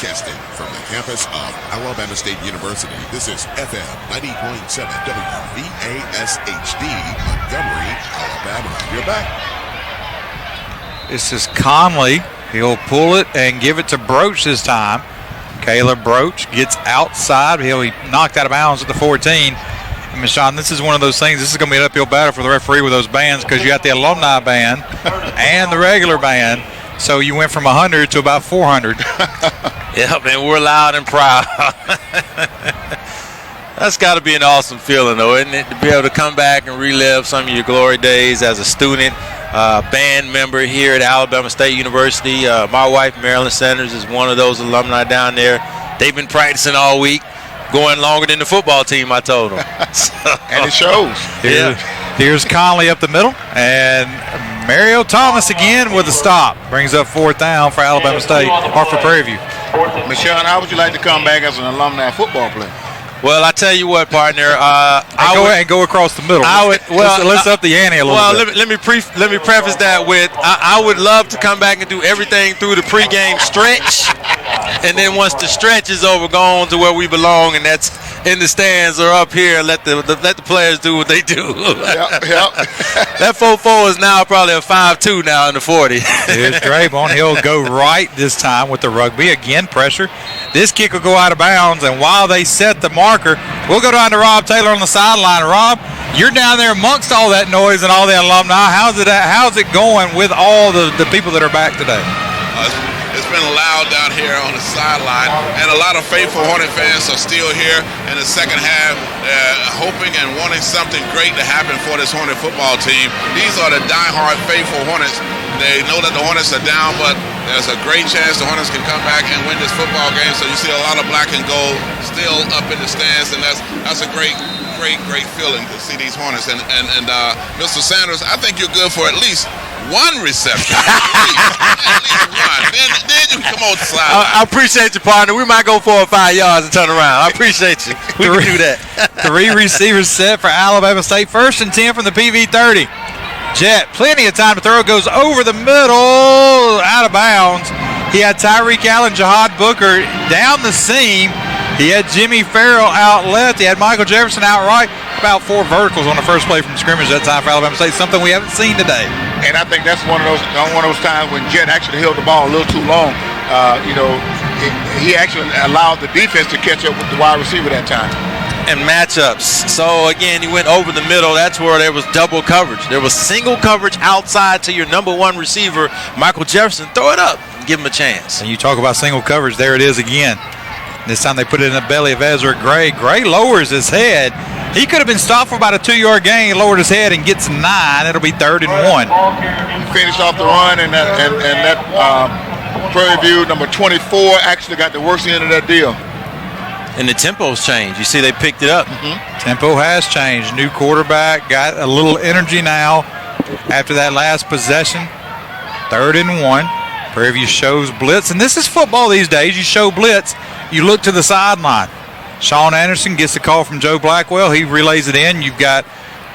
Broadcasting from the campus of Alabama State University, this is FM 90.7 WVASHD, Montgomery, Alabama. You're back. This is Conley. He'll pull it and give it to Broach this time. Caleb Broach gets outside. He'll be knocked out of bounds at the 14. And Michon, this is one of those things. This is going to be an uphill battle for the referee with those bands because you got the alumni band and the regular band. So you went from 100 to about 400. Yep, and we're loud and proud. That's got to be an awesome feeling, though, isn't it? To be able to come back and relive some of your glory days as a student, band member here at Alabama State University. My wife, Marilyn Sanders, is one of those alumni down there. They've been practicing all week, going longer than the football team, I told them. And it shows. Here's Conley up the middle, and Mario Thomas again with a stop. Brings up 4th down for Alabama State, or for Prairie View. Michon, how would you like to come back as an alumni football player? Well, I tell you what, partner. Go across the middle. Let's up the ante a little bit. Well, let me preface that with I would love to come back and do everything through the pregame stretch, and then once the stretch is over, go on to where we belong, and that's in the stands or up here. Let the players do what they do. Yep. That 4-4 is now probably a 5-2 now in the 40. Here's Draymond. He'll go right this time with the rugby. Again, pressure. This kick will go out of bounds, and while they set the marker, we'll go down to Rob Taylor on the sideline. Rob, you're down there amongst all that noise and all the alumni. How's it going with all the people that are back today? It's been loud down here on the sideline, and a lot of faithful Hornet fans are still here in the second half, hoping and wanting something great to happen for this Hornet football team. These are the diehard faithful Hornets. They know that the Hornets are down, but there's a great chance the Hornets can come back and win this football game. So you see a lot of black and gold still up in the stands, and that's a great feeling to see these Hornets. And Mr. Sanders, I think you're good for at least one reception. At least one. Then you come on the sideline. I appreciate you, partner. We might go 4 or 5 yards and turn around. I appreciate you. We can do that. 3 receivers set for Alabama State. 1st and 10 from the PV 30. Jet, plenty of time to throw. Goes over the middle, out of bounds. He had Tyreek Allen, Jahad Booker down the seam. He had Jimmy Farrell out left. He had Michael Jefferson out right. About 4 verticals on the first play from scrimmage that time for Alabama State, something we haven't seen today. And I think that's one of those times when Jet actually held the ball a little too long. He actually allowed the defense to catch up with the wide receiver that time. And matchups. So, again, he went over the middle. That's where there was double coverage. There was single coverage outside to your number 1 receiver, Michael Jefferson. Throw it up and give him a chance. And you talk about single coverage. There it is again. This time they put it in the belly of Ezra Gray. Gray lowers his head. He could have been stopped for about a 2-yard gain. He lowered his head and gets 9. It'll be 3rd and 1. He finished off the run, and that Prairie View number 24 actually got the worst end of that deal. And the tempo's changed. You see they picked it up. Tempo has changed. New quarterback, got a little energy now after that last possession. 3rd and 1. Prairie View shows blitz. And this is football these days. You show blitz, you look to the sideline. Sean Anderson gets the call from Joe Blackwell. He relays it in. You've got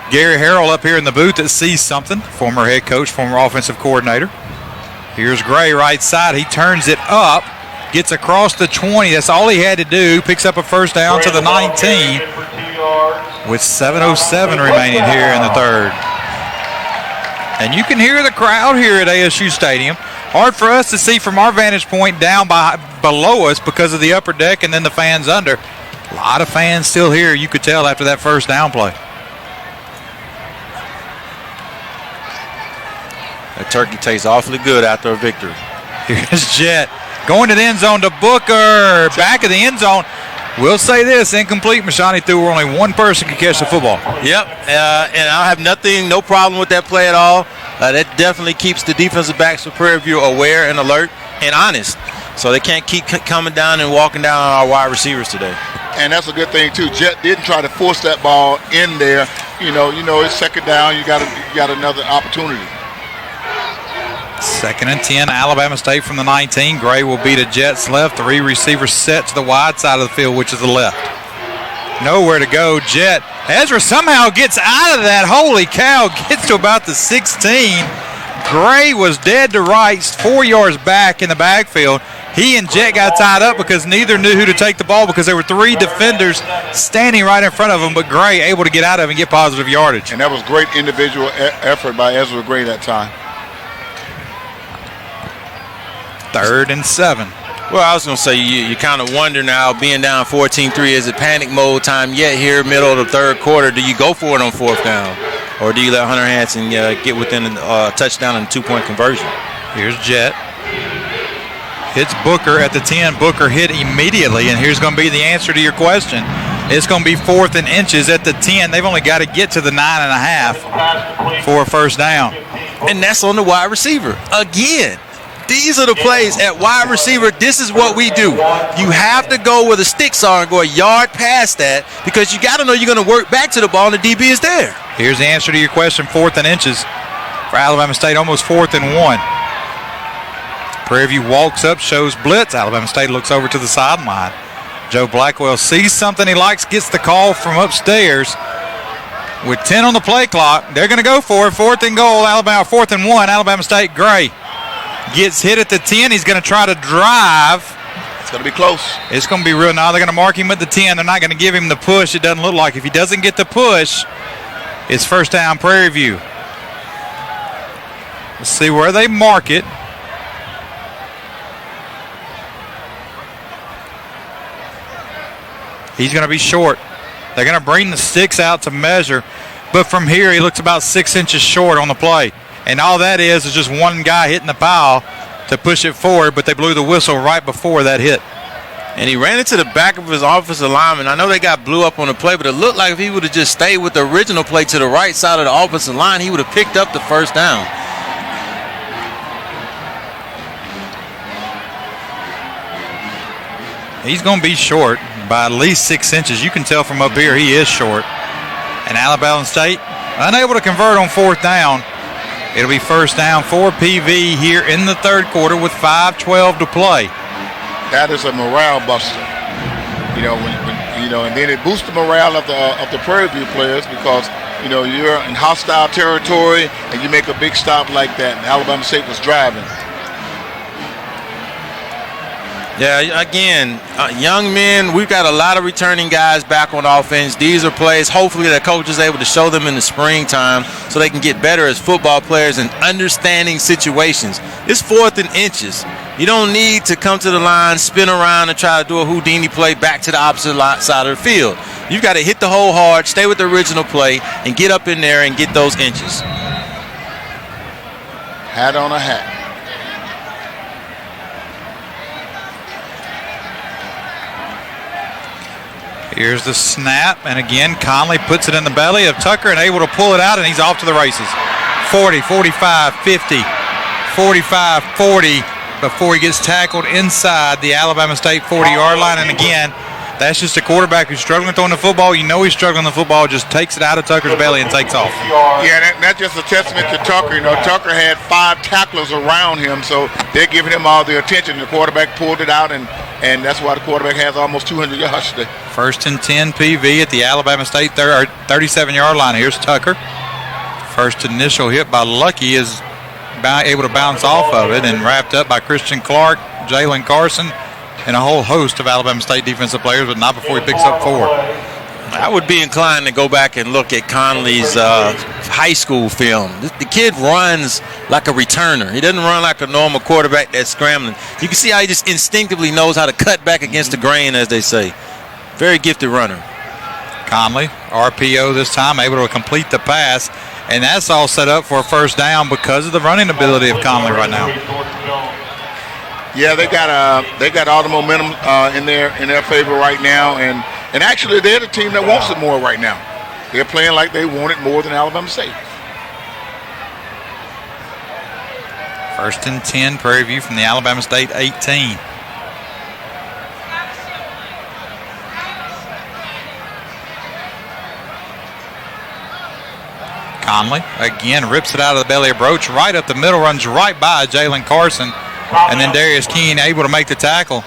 Gary Harrell up here in the booth that sees something. Former head coach, former offensive coordinator. Here's Gray right side. He turns it up. Gets across the 20. That's all he had to do. Picks up a 1st down to the 19 with 7:07 remaining here in the 3rd. And you can hear the crowd here at ASU Stadium. Hard for us to see from our vantage point down below us because of the upper deck and then the fans under. A lot of fans still here, you could tell, after that 1st down play. That turkey tastes awfully good after a victory. Here's Jet. Going to the end zone to Booker. Back of the end zone. We'll say this, incomplete. Mashani threw where only 1 person could catch the football. Yep, and I have no problem with that play at all. That definitely keeps the defensive backs for Prairie View aware and alert and honest. So they can't keep coming down and walking down on our wide receivers today. And that's a good thing, too. Jet didn't try to force that ball in there. You know, it's 2nd down. You got another opportunity. 2nd and 10, Alabama State from the 19. Gray will be to Jet's left. 3 receivers set to the wide side of the field, which is the left. Nowhere to go. Jet. Ezra somehow gets out of that. Holy cow. Gets to about the 16. Gray was dead to rights, 4 yards back in the backfield. He and Jet got tied up because neither knew who to take the ball because there were 3 defenders standing right in front of him, but Gray able to get out of it and get positive yardage. And that was great individual effort by Ezra Gray that time. 3rd and 7. Well, I was going to say, you kind of wonder now, being down 14-3, is it panic mode time yet here, middle of the 3rd quarter? Do you go for it on 4th down? Or do you let Hunter Hanson get within a touchdown and a 2-point conversion? Here's Jet. Hits Booker at the 10. Booker hit immediately, and here's going to be the answer to your question. It's going to be 4th and inches at the 10. They've only got to get to the 9.5 for a first down. And that's on the wide receiver. Again, these are the plays at wide receiver. This is what we do. You have to go where the sticks are and go a yard past that because you got to know you're going to work back to the ball and the DB is there. Here's the answer to your question, 4th and inches for Alabama State, almost 4th and 1. Prairie View walks up, shows blitz. Alabama State looks over to the sideline. Joe Blackwell sees something he likes, gets the call from upstairs. With 10 on the play clock, they're going to go for it. 4th and goal, Alabama, 4th and 1, Alabama State. Gray gets hit at the 10. He's going to try to drive. It's going to be close. It's going to be real. Now they're going to mark him at the 10. They're not going to give him the push. It doesn't look like. If he doesn't get the push, it's first down Prairie View. Let's see where they mark it. He's going to be short. They're going to bring the sticks out to measure. But from here, he looks about 6 inches short on the play. And all that is just one guy hitting the pile to push it forward, but they blew the whistle right before that hit. And he ran into the back of his offensive lineman. I know they got blew up on the play, but it looked like if he would have just stayed with the original play to the right side of the offensive line, he would have picked up the first down. He's going to be short by at least 6 inches. You can tell from up here he is short. And Alabama State unable to convert on 4th down. It'll be first down for PV here in the 3rd quarter with 5:12 to play. That is a morale buster. And then it boosts the morale of the Prairie View players because, you're in hostile territory and you make a big stop like that. And Alabama State was driving. Yeah, again, young men, we've got a lot of returning guys back on offense. These are plays, hopefully, that coach is able to show them in the springtime so they can get better as football players and understanding situations. It's 4th and inches. You don't need to come to the line, spin around, and try to do a Houdini play back to the opposite side of the field. You've got to hit the hole hard, stay with the original play, and get up in there and get those inches. Hat on a hat. Here's the snap, and again, Conley puts it in the belly of Tucker and able to pull it out, and he's off to the races. 40, 45, 50, 45, 40 before he gets tackled inside the Alabama State 40-yard line. And again, that's just a quarterback who's struggling throwing the football. You know he's struggling the football, just takes it out of Tucker's belly and takes off. Yeah, that's just a testament to Tucker. Tucker had 5 tacklers around him, so they're giving him all the attention. The quarterback pulled it out, and that's why the quarterback has almost 200 yards today. 1st and 10 PV at the Alabama State 37-yard line. Here's Tucker. First initial hit by Lucky is able to bounce off of it and wrapped up by Christian Clark, Jalen Carson, and a whole host of Alabama State defensive players, but not before he picks up 4. I would be inclined to go back and look at Conley's high school film. The kid runs like a returner. He doesn't run like a normal quarterback that's scrambling. You can see how he just instinctively knows how to cut back against the grain, as they say. Very gifted runner. Conley, RPO this time, able to complete the pass, and that's all set up for a first down because of the running ability of Conley right now. Yeah, they got all the momentum in their favor right now, and actually they're the team that wants it more right now. They're playing like they want it more than Alabama State. 1st and 10, Prairie View from the Alabama State 18. Conley again rips it out of the belly of Broach, right up the middle, runs right by Jalen Carson, and then Darius Keene able to make the tackle.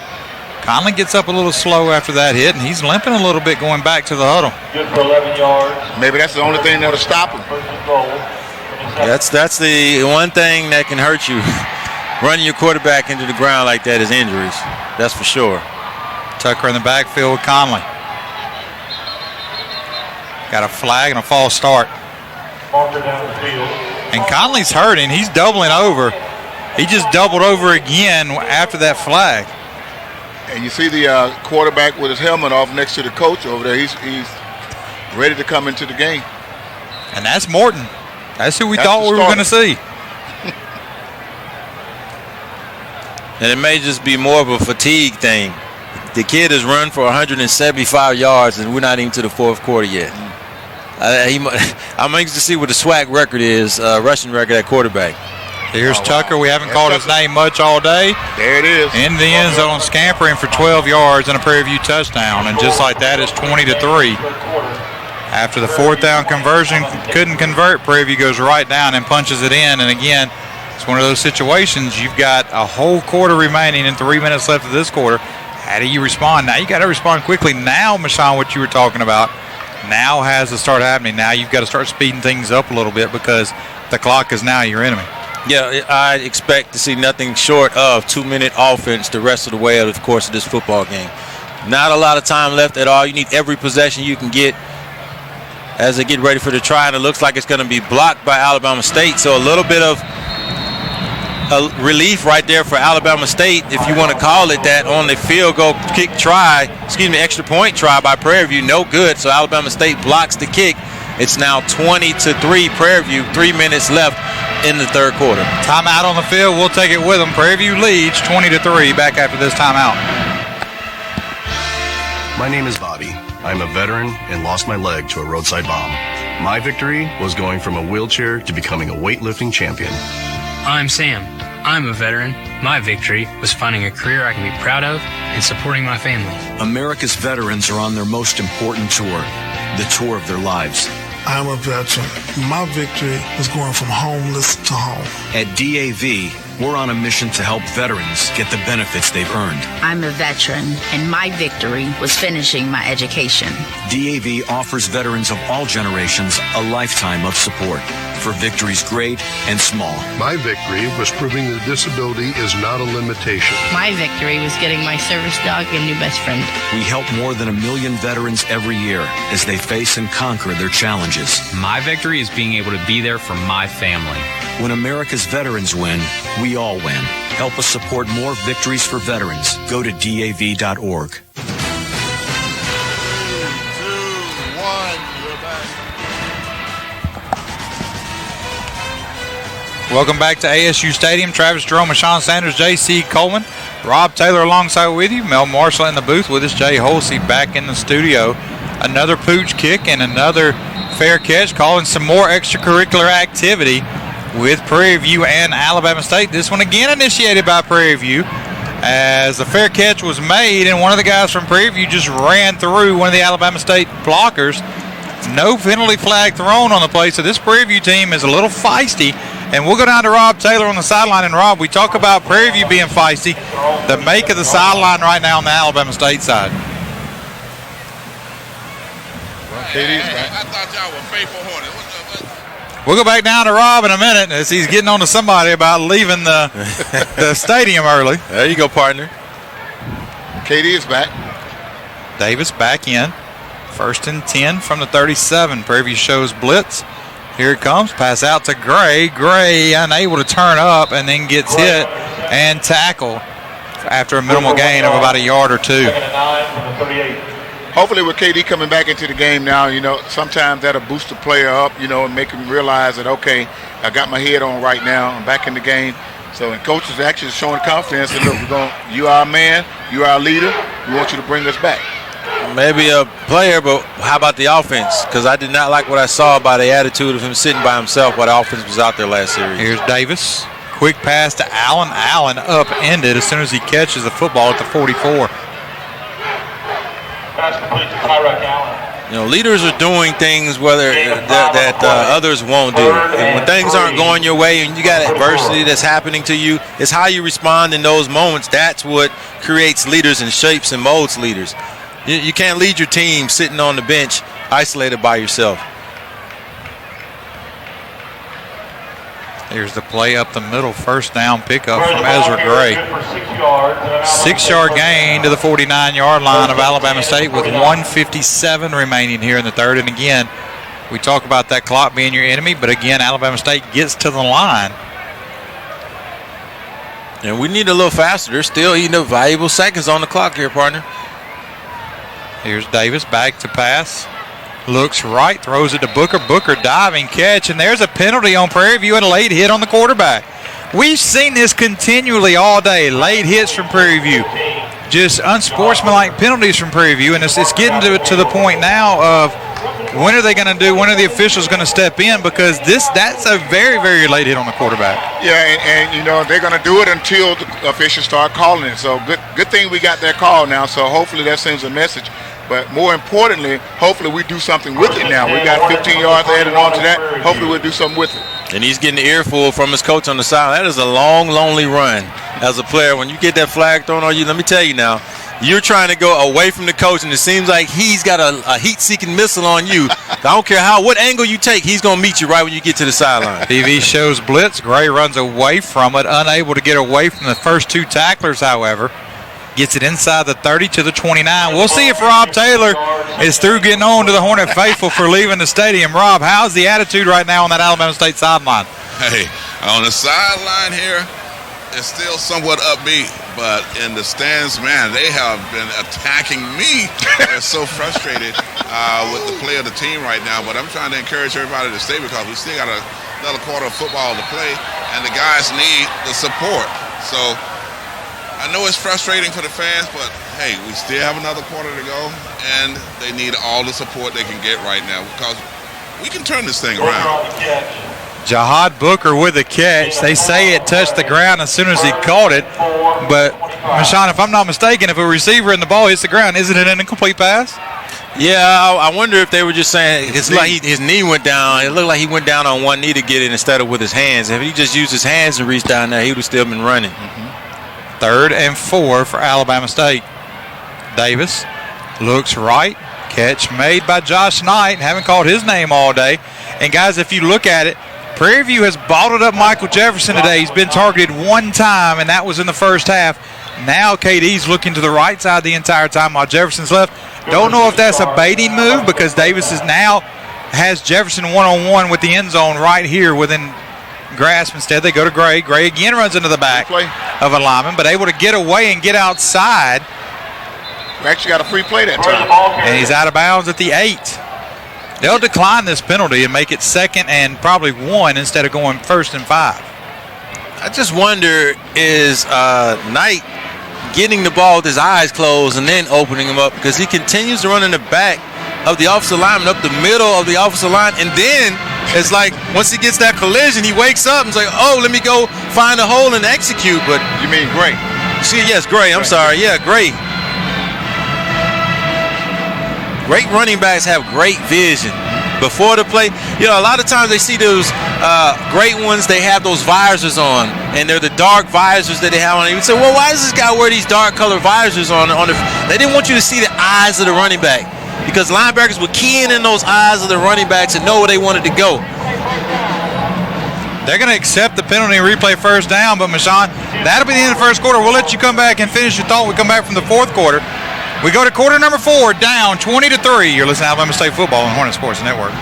Conley gets up a little slow after that hit, and he's limping a little bit going back to the huddle. Good for 11 yards. Maybe that's the only thing that'll stop him. That's the one thing that can hurt you. running your quarterback into the ground like that is injuries. That's for sure. Tucker in the backfield with Conley. Got a flag and a false start. And Conley's hurting. He's doubling over. He just doubled over again after that flag. And you see the quarterback with his helmet off next to the coach over there. He's ready to come into the game. And that's Morton. That's who we thought we were going to see. And it may just be more of a fatigue thing. The kid has run for 175 yards, and we're not even to the fourth quarter yet. I'm anxious to see what the SWAC record is, rushing record at quarterback. Here's Tucker. We haven't called his name much all day. There it is. In the end zone, scampering for 12 yards and a Prairie View touchdown. And just like that, it's 20-3. After the fourth down conversion, couldn't convert. Prairie View goes right down and punches it in. And again, it's one of those situations. You've got a whole quarter remaining and 3 minutes left of this quarter. How do you respond? Now you got to respond quickly. Now, Michon, what you were talking about, now has to start happening. Now you've got to start speeding things up a little bit because the clock is now your enemy. Yeah, I expect to see nothing short of 2-minute offense the rest of the way of the course of this football game. Not a lot of time left at all. You need every possession you can get as they get ready for the try, and it looks like it's going to be blocked by Alabama State. So a little bit of a relief right there for Alabama State, if you want to call it that, on the field goal kick try, extra point try by Prairie View. No good, so Alabama State blocks the kick. It's now 20-3 Prairie View, 3 minutes left in the third quarter. Timeout on the field. We'll take it with them. Prairie View leads 20-3 back after this timeout. My name is Bobby. I'm a veteran and lost my leg to a roadside bomb. My victory was going from a wheelchair to becoming a weightlifting champion. I'm Sam. I'm a veteran. My victory was finding a career I can be proud of and supporting my family. America's veterans are on their most important tour, the tour of their lives. I'm a veteran. My victory was going from homeless to home. At DAV, we're on a mission to help veterans get the benefits they've earned. I'm a veteran, and my victory was finishing my education. DAV offers veterans of all generations a lifetime of support for victories great and small. My victory was proving that disability is not a limitation. My victory was getting my service dog a new best friend. We help more than 1 million veterans every year as they face and conquer their challenges. My victory is being able to be there for my family. When America's veterans win, we all win. Help us support more victories for veterans. Go to DAV.org. 3, 2, 1, you're back. Welcome back to ASU Stadium. Travis Jerome, Sean Sanders, J.C. Coleman, Rob Taylor alongside with you. Mel Marshall in the booth with us. Jay Holsey back in the studio. Another pooch kick and another fair catch, calling some more extracurricular activity with Prairie View and Alabama State. This one again initiated by Prairie View as the fair catch was made, and one of the guys from Prairie View just ran through one of the Alabama State blockers. No penalty flag thrown on the play, so this Prairie View team is a little feisty. And we'll go down to Rob Taylor on the sideline. And, Rob, we talk about Prairie View being feisty. The make of the sideline right now on the Alabama State side. I thought y'all were faithful Hornets. We'll go back down to Rob in a minute as he's getting on to somebody about leaving the stadium early. There you go, partner. KD is back. Davis back in. 1st and 10 from the 37. Prairie View shows blitz. Here it comes. Pass out to Gray. Gray unable to turn up and then gets hit and tackle after a minimal gain of about a yard or two. Hopefully with KD coming back into the game now, sometimes that'll boost the player up, and make him realize that, okay, I got my head on right now. I'm back in the game. So, and coach is actually showing confidence that, look, you are a man. You are a leader. We want you to bring us back. Maybe a player, but how about the offense? Because I did not like what I saw by the attitude of him sitting by himself while the offense was out there last series. Here's Davis. Quick pass to Allen. Allen upended as soon as he catches the football at the 44. Leaders are doing things that others won't do. And when things aren't going your way and you got adversity that's happening to you, it's how you respond in those moments. That's what creates leaders and shapes and molds leaders. You can't lead your team sitting on the bench isolated by yourself. Here's the play up the middle, first down pickup from Ezra Gray. 6-yard gain to the 49-yard line of Alabama State with 1:57 remaining here in the third. And again, we talk about that clock being your enemy, but again, Alabama State gets to the line. And we need a little faster. They're still eating up valuable seconds on the clock here, partner. Here's Davis back to pass. Looks right, throws it to Booker. Booker diving catch, and there's a penalty on Prairie View and a late hit on the quarterback. We've seen this continually all day. Late hits from Prairie View. Just unsportsmanlike penalties from Prairie View, and it's getting to the point now of when are they going to do, when are the officials going to step in, because that's a very, very late hit on the quarterback. Yeah, and you know, they're going to do it until the officials start calling it. So good thing we got that call now, so hopefully that sends a message. But more importantly, hopefully we do something with it now. We got 15 yards added on to that. Hopefully we'll do something with it. And he's getting the earful from his coach on the side. That is a long, lonely run as a player. When you get that flag thrown on you, let me tell you now, you're trying to go away from the coach, and it seems like he's got a heat-seeking missile on you. I don't care what angle you take, he's going to meet you right when you get to the sideline. TV shows blitz. Gray runs away from it, unable to get away from the first two tacklers, however. Gets it inside the 30 to the 29. We'll see if Rob Taylor is through getting on to the Hornet faithful for leaving the stadium. Rob, how's the attitude right now on that Alabama State sideline? Hey, on the sideline here, it's still somewhat upbeat, but in the stands, man, they have been attacking me. They're so frustrated with the play of the team right now, but I'm trying to encourage everybody to stay because we still got another quarter of football to play, and the guys need the support. So I know it's frustrating for the fans, but hey, we still have another quarter to go, and they need all the support they can get right now because we can turn this thing around. Jahad Booker with the catch. They say it touched the ground as soon as he caught it, but Mashawn, if I'm not mistaken, if a receiver in the ball hits the ground, isn't it an incomplete pass? Yeah, I wonder if they were just saying it's like his knee went down. It looked like he went down on one knee to get it instead of with his hands. If he just used his hands to reach down there, he would have still been running. 3rd and 4 for Alabama State. Davis looks right. Catch made by Josh Knight. Haven't called his name all day. And, guys, if you look at it, Prairie View has bottled up Michael Jefferson today. He's been targeted one time, and that was in the first half. Now KD's looking to the right side the entire time while Jefferson's left. Don't know if that's a baiting move because Davis has Jefferson one-on-one with the end zone right here within grasp. Instead, they go to Gray. Gray again runs into the back of a lineman, but able to get away and get outside. We actually got a free play that time. And he's out of bounds at the 8. They'll decline this penalty and make it 2nd and probably 1 instead of going 1st and 5. I just wonder, is Knight getting the ball with his eyes closed and then opening him up, because he continues to run in the back of the offensive lineman, up the middle of the offensive line, and then it's like once he gets that collision, he wakes up and is like, oh, let me go find a hole and execute. But you mean Gray? See, yes, Gray. I'm sorry. Yeah, Gray. Great running backs have great vision before the play. You know, a lot of times they see those great ones, they have those visors on, and they're the dark visors that they have on. You say, well, why does this guy wear these dark color visors on? They didn't want you to see the eyes of the running back, because linebackers were keying in those eyes of the running backs and know where they wanted to go. They're going to accept the penalty and replay first down, but Mashawn, that'll be the end of the first quarter. We'll let you come back and finish your thought. We come back from the fourth quarter. We go to quarter number 4, down 20-3. You're listening to Alabama State football on Hornet Sports Network.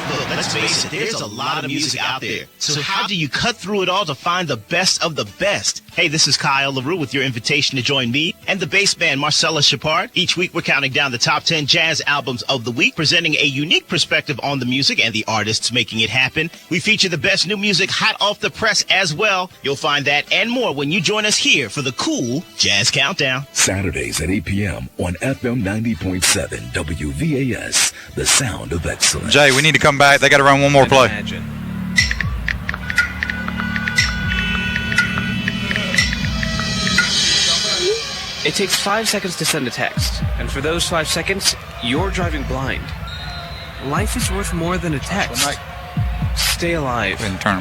Look, let's face it, there's a lot of music out there. So how do you cut through it all to find the best of the best? Hey, this is Kyle LaRue with your invitation to join me and the bass band Marcella Shepard. Each week we're counting down the top 10 jazz albums of the week, presenting a unique perspective on the music and the artists making it happen. We feature the best new music hot off the press as well. You'll find that and more when you join us here for the cool Jazz Countdown. Saturdays at 8 p.m. on FM 90.7 WVAS, the sound of excellence. Jay, we need to come back. They got to run one more play. Imagine. It takes 5 seconds to send a text, and for those 5 seconds, you're driving blind. Life is worth more than a text. Stay alive.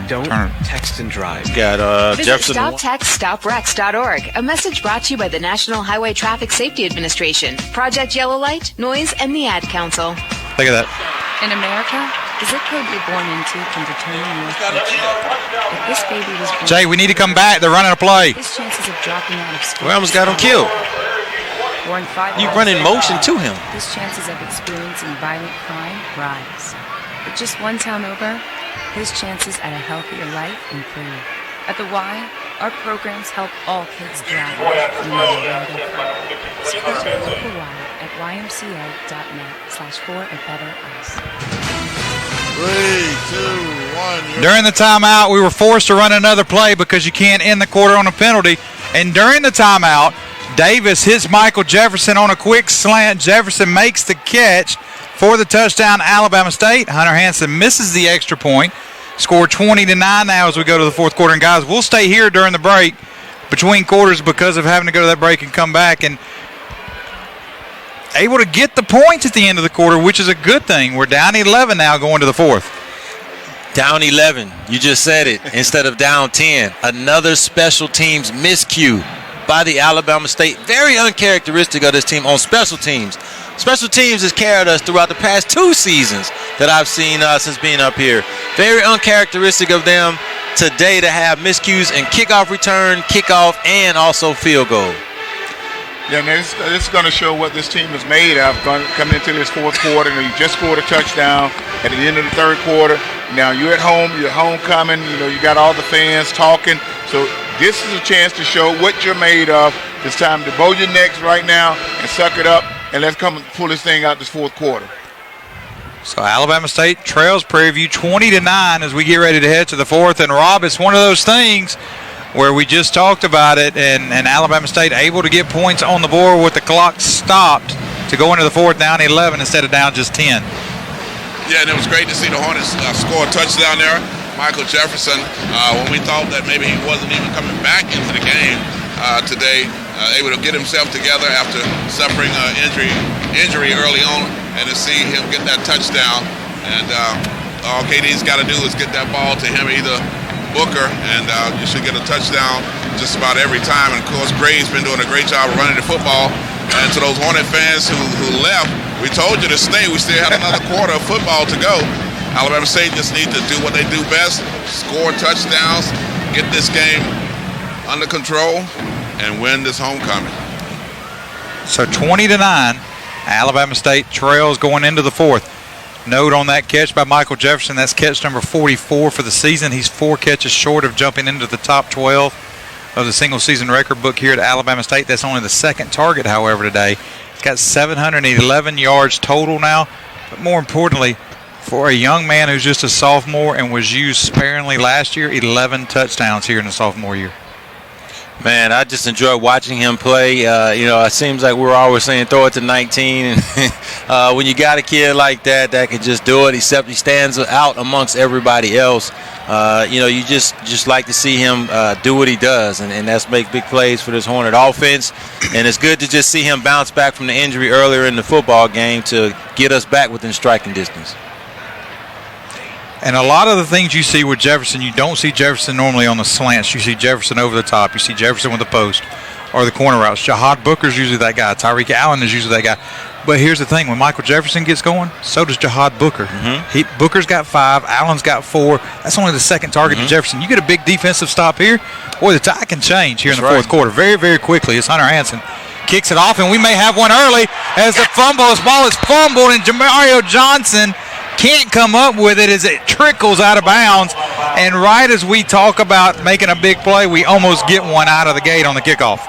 Don't text and drive. Got Visit Jefferson. StopTextStopWrecks.org. A message brought to you by the National Highway Traffic Safety Administration, Project Yellow Light, Noise, and the Ad Council. Look at that. In America, The zip code you're born into can determine your future. If this baby was born, Jay, we need to come back. They're running a play. his chances of dropping out of school. We almost got him killed. Born 5 You months run in later, motion to him. his chances of experiencing violent crime rise. With just one town over, his chances at a healthier life improve. At the Y, our programs help all kids thrive, no matter where they're from. Support your local Y at ymca.net/for-a-better-us. 3, 2, 1. During the timeout, we were forced to run another play because you can't end the quarter on a penalty. And during the timeout, Davis hits Michael Jefferson on a quick slant. Jefferson makes the catch for the touchdown, Alabama State. Hunter Hanson misses the extra point. Score 20-9 now as we go to the fourth quarter. And, guys, we'll stay here during the break between quarters because of having to go to that break and come back. And able to get the points at the end of the quarter, which is a good thing. We're down 11 now going to the fourth. Down 11. You just said it. Instead of down 10. Another special teams miscue by the Alabama State. Very uncharacteristic of this team on special teams. Special teams has carried us throughout the past 2 seasons that I've seen since being up here. Very uncharacteristic of them today to have miscues in kickoff return, kickoff, and also field goal. Yeah, man, this is going to show what this team is made of coming into this fourth quarter. You just scored a touchdown at the end of the third quarter. Now you're at home, you're homecoming, you got all the fans talking. So this is a chance to show what you're made of. It's time to bow your necks right now and suck it up, and let's come and pull this thing out this fourth quarter. So Alabama State trails Prairie View 20-9 as we get ready to head to the fourth. And, Rob, it's one of those things where we just talked about it, and Alabama State able to get points on the board with the clock stopped to go into the fourth down 11 instead of down just 10. Yeah, and it was great to see the Hornets score a touchdown there. Michael Jefferson, when we thought that maybe he wasn't even coming back into the game today, able to get himself together after suffering injury early on, and to see him get that touchdown. And all KD's got to do is get that ball to him, either Booker, and you should get a touchdown just about every time. And of course, Gray's been doing a great job of running the football. And to those Hornet fans who left, we told you to stay. We still had another quarter of football to go. Alabama State just need to do what they do best: score touchdowns, get this game under control, and win this homecoming. So 20-9, Alabama State trails going into the fourth. Note on that catch by Michael Jefferson, that's catch number 44 for the season. He's 4 catches short of jumping into the top 12 of the single-season record book here at Alabama State. That's only the second target, however, today. He's got 711 yards total now. But more importantly, for a young man who's just a sophomore and was used sparingly last year, 11 touchdowns here in the sophomore year. Man, I just enjoy watching him play. It seems like we're always saying throw it to 19. And when you got a kid like that can just do it, except he stands out amongst everybody else. You just like to see him do what he does, and that's make big plays for this Hornet offense. And it's good to just see him bounce back from the injury earlier in the football game to get us back within striking distance. And a lot of the things you see with Jefferson, you don't see Jefferson normally on the slants. You see Jefferson over the top. You see Jefferson with the post or the corner routes. Jahad Booker's usually that guy. Tyreek Allen is usually that guy. But here's the thing. When Michael Jefferson gets going, so does Jahad Booker. Mm-hmm. Booker's got 5. Allen's got 4. That's only the second target to Jefferson. You get a big defensive stop here, boy, the tie can change here in the fourth quarter very, very quickly. It's Hunter Hanson. Kicks it off, and we may have one early as the ball is fumbled, and Jamario Johnson can't come up with it as it trickles out of bounds. And right as we talk about making a big play, we almost get one out of the gate on the kickoff.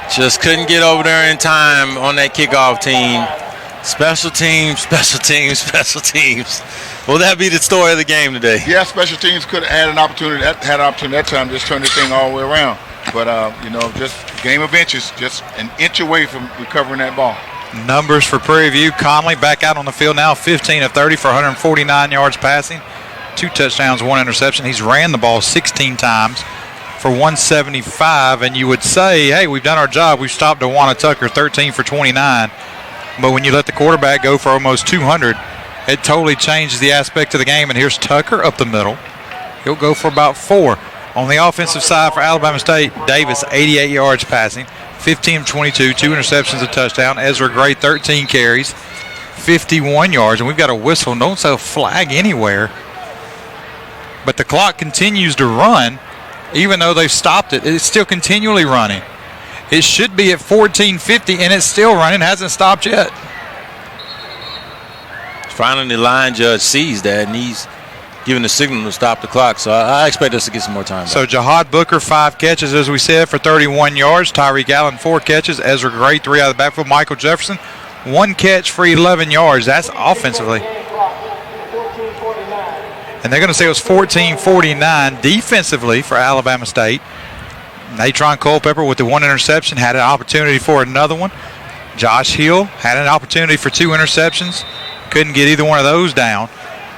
Just couldn't get over there in time on that kickoff team. Special teams, special teams, special teams. Will that be the story of the game today? Yeah, special teams could have had an opportunity that time to just turn this thing all the way around. But, just game of inches, just an inch away from recovering that ball. Numbers for Prairie View. Conley back out on the field now, 15 of 30 for 149 yards passing, 2 touchdowns, 1 interception. He's ran the ball 16 times for 175, and you would say, hey, we've done our job. We've stopped Dewana Tucker, 13 for 29. But when you let the quarterback go for almost 200, it totally changes the aspect of the game. And here's Tucker up the middle. He'll go for about 4. On the offensive side for Alabama State, Davis, 88 yards passing, 15 of 22, 2 interceptions, a touchdown. Ezra Gray, 13 carries 51 yards, and we've got a whistle. Don't say a flag anywhere. But the clock continues to run. Even though they've stopped it, it's still continually running. It should be at 14:50, and it's still running. Hasn't stopped yet. Finally, the line judge sees that, and he's giving the signal to stop the clock. So I expect us to get some more time back. So Jahad Booker, 5 catches, as we said, for 31 yards. Tyreek Allen, 4 catches. Ezra Gray, 3 out of the backfield. Michael Jefferson, 1 catch for 11 yards. That's offensively. And they're going to say it was 14-49 defensively for Alabama State. Natron Culpepper with the 1 interception had an opportunity for another one. Josh Hill had an opportunity for 2 interceptions. Couldn't get either one of those down.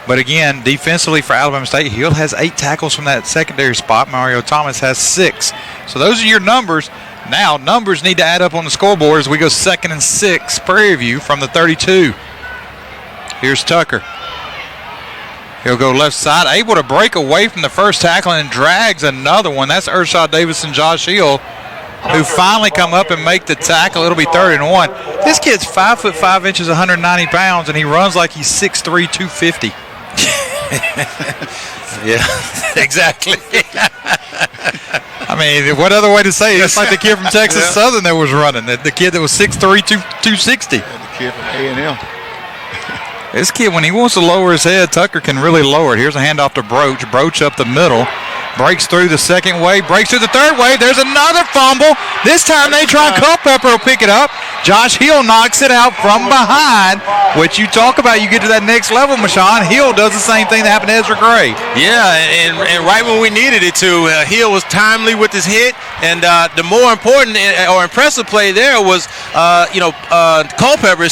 But again, defensively for Alabama State, Hill has 8 tackles from that secondary spot. Mario Thomas has 6. So those are your numbers. Now, numbers need to add up on the scoreboard as we go 2nd and 6, Prairie View from the 32. Here's Tucker. He'll go left side, able to break away from the first tackle and drags another one. That's Ershaw Davis and Josh Hill, who finally come up and make the tackle. It'll be 3rd and 1. This kid's 5'5", 190 pounds, and he runs like he's 6'3", 250. Yeah, exactly. I mean, what other way to say it? It's like the kid from Texas Southern that was running, the kid that was 6'3", 260. The kid from A&M. This kid, when he wants to lower his head, Tucker can really lower it. Here's a handoff to Broach. Broach up the middle. Breaks through the second wave. Breaks through the third wave. There's another fumble. This time Natron Culpepper will pick it up. Josh Hill knocks it out from behind. What you talk about, you get to that next level, Mashawn. Hill does the same thing that happened to Ezra Gray. Yeah, and right when we needed it to, Hill was timely with his hit. And the more important or impressive play there was, Culpepper,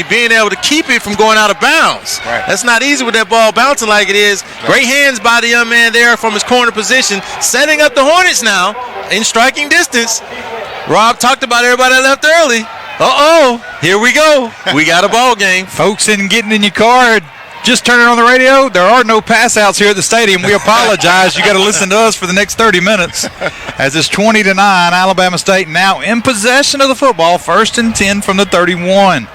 being able to keep it from going out of bounds. Right. That's not easy with that ball bouncing like it is. Great hands by the young man there from his corner position, setting up the Hornets now in striking distance. Rob talked about everybody that left early. Here we go. We got a ball game. Folks in getting in your car, just turning on the radio. There are no pass outs here at the stadium. We apologize. You got to listen to us for the next 30 minutes. As it's 20-9, Alabama State now in possession of the football. 1st and 10 from the 31.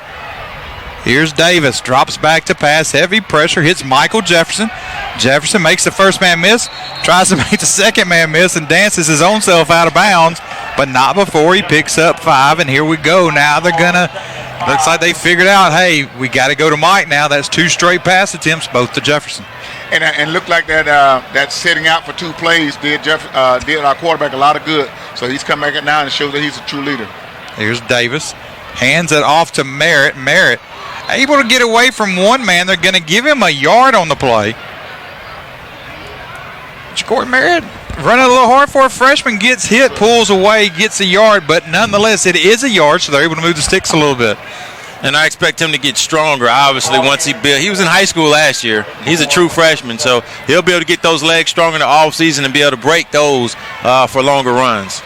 Here's Davis, drops back to pass, heavy pressure, hits Michael Jefferson. Jefferson makes the first man miss, tries to make the second man miss, and dances his own self out of bounds, but not before he picks up 5, and here we go. Now they're looks like they figured out, hey, we got to go to Mike now. That's 2 straight pass attempts, both to Jefferson. And looked like that setting out for 2 plays did our quarterback a lot of good. So he's come back now and shows that he's a true leader. Here's Davis, hands it off to Merritt. Merritt able to get away from one man. They're going to give him a yard on the play. Ja'Cory Merritt running a little hard for a freshman, gets hit, pulls away, gets a yard, but nonetheless it is a yard, so they're able to move the sticks a little bit. And I expect him to get stronger, obviously, once he was in high school last year. He's a true freshman, so he'll be able to get those legs stronger in the offseason and be able to break those for longer runs.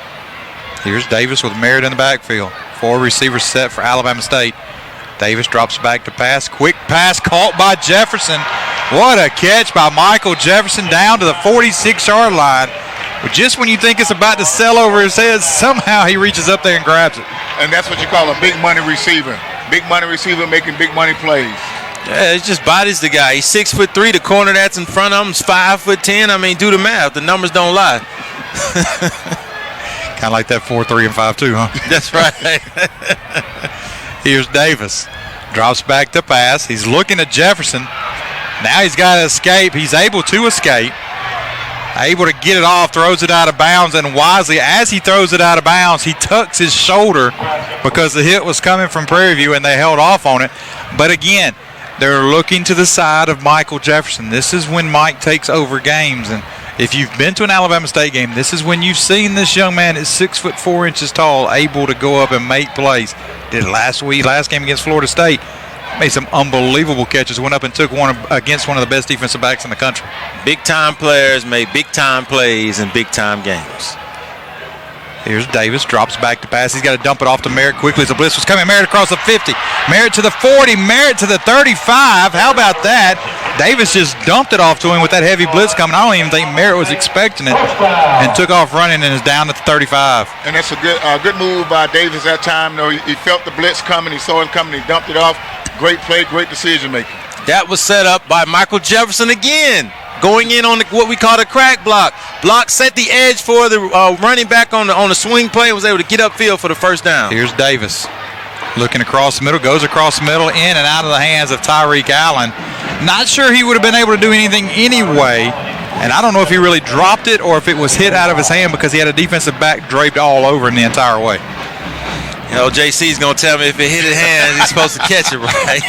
Here's Davis with Merritt in the backfield. 4 receivers set for Alabama State. Davis drops back to pass. Quick pass caught by Jefferson. What a catch by Michael Jefferson down to the 46-yard line. But just when you think it's about to sail over his head, somehow he reaches up there and grabs it. And that's what you call a big money receiver. Big money receiver making big money plays. Yeah, it just bodies the guy. He's 6'3". The corner that's in front of him is 5'10". I mean, do the math. The numbers don't lie. Kind of like that 4'3" and 5'2", huh? That's right. Here's Davis. Drops back to pass. He's looking at Jefferson. Now he's got to escape. He's able to escape. Able to get it off, throws it out of bounds, and wisely, as he throws it out of bounds, he tucks his shoulder because the hit was coming from Prairie View and they held off on it. But again, they're looking to the side of Michael Jefferson. This is when Mike takes over games. And if you've been to an Alabama State game, this is when you've seen this young man at 6'4" tall, able to go up and make plays. Did it last game against Florida State. Made some unbelievable catches. Went up and took one against one of the best defensive backs in the country. Big-time players made big-time plays in big-time games. Here's Davis. Drops back to pass. He's got to dump it off to Merritt quickly as the blitz was coming. Merritt across the 50. Merritt to the 40. Merritt to the 35. How about that? Davis just dumped it off to him with that heavy blitz coming. I don't even think Merritt was expecting it, and took off running and is down at the 35. And that's a good move by Davis that time. He felt the blitz coming. He saw it coming. He dumped it off. Great play, great decision making. That was set up by Michael Jefferson again, going in on what we call the crack block. Block set the edge for the running back on the swing play and was able to get upfield for the first down. Here's Davis looking across the middle, goes across the middle, in and out of the hands of Tyreek Allen. Not sure he would have been able to do anything anyway, and I don't know if he really dropped it or if it was hit out of his hand because he had a defensive back draped all over him the entire way. JC's going to tell me if it hit his hand, he's supposed to catch it right.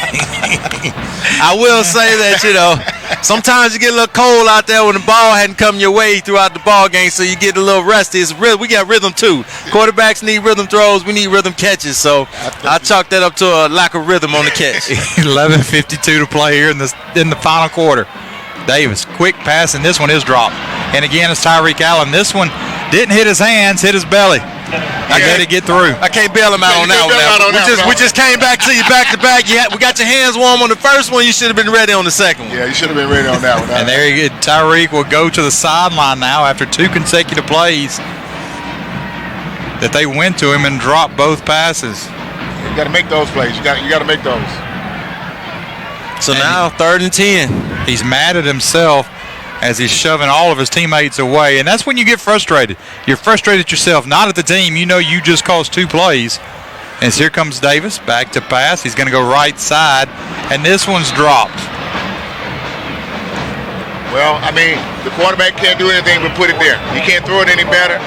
I will say that, sometimes you get a little cold out there when the ball hadn't come your way throughout the ball game, so you get a little rusty. We got rhythm, too. Quarterbacks need rhythm throws. We need rhythm catches, so I chalk that up to a lack of rhythm on the catch. 11:52 to play here in the final quarter. Davis, quick pass, and this one is dropped. And again, it's Tyreek Allen. This one didn't hit his hands, hit his belly. I got to get through. I can't bail him out on that one. We just came back to you back to back. We got your hands warm on the first one. You should have been ready on the second one. Yeah, you should have been ready on that one. And there you go. Tyreek will go to the sideline now after 2 consecutive plays that they went to him and dropped both passes. You got to make those plays. You got to make those. So now 3rd and 10. He's mad at himself as he's shoving all of his teammates away. And that's when you get frustrated. You're frustrated yourself, not at the team. You just caused 2 plays. And here comes Davis, back to pass. He's going to go right side, and this one's dropped. Well, the quarterback can't do anything but put it there. He can't throw it any better.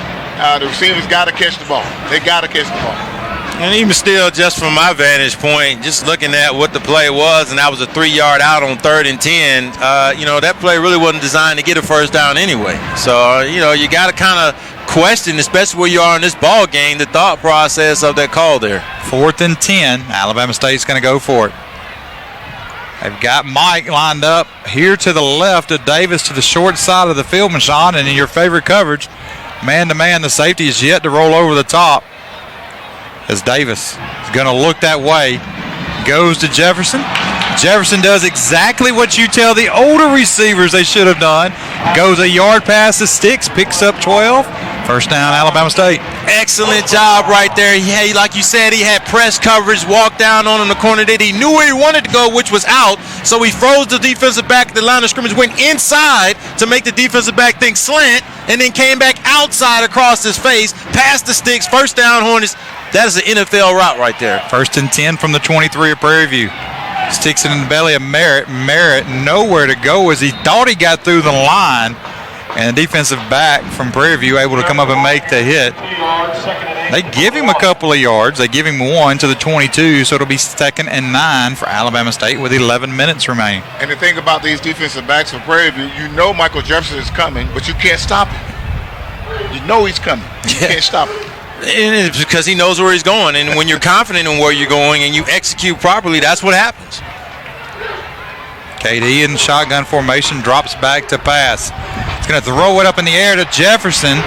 The receivers got to catch the ball. They got to catch the ball. And even still, just from my vantage point, just looking at what the play was, and that was a 3-yard out on 3rd and 10, that play really wasn't designed to get a first down anyway. So, you got to kind of question, especially where you are in this ball game, the thought process of that call there. 4th and 10, Alabama State's going to go for it. They've got Mike lined up here to the left of Davis to the short side of the field, Michon, and in your favorite coverage, man-to-man, the safety is yet to roll over the top. As Davis is going to look that way, goes to Jefferson. Jefferson does exactly what you tell the older receivers they should have done. Goes a yard past the sticks, picks up 12. First down, Alabama State. Excellent job right there. Like you said, he had press coverage, walked down on him the corner that he knew where he wanted to go, which was out. So he froze the defensive back at the line of scrimmage, went inside to make the defensive back think slant, and then came back outside across his face, past the sticks, first down, Hornets. That is an NFL route right there. 1st and 10 from the 23 of Prairie View. Sticks it in the belly of Merritt. Merritt nowhere to go as he thought he got through the line. And the defensive back from Prairie View able to come up and make the hit. They give him a couple of yards. They give him 1 to the 22, so it'll be 2nd and 9 for Alabama State with 11 minutes remaining. And the thing about these defensive backs from Prairie View, Michael Jefferson is coming, but you can't stop him. He's coming. You can't stop him. And it's because he knows where he's going. And when you're confident in where you're going and you execute properly, that's what happens. KD in shotgun formation drops back to pass. He's going to throw it up in the air to Jefferson.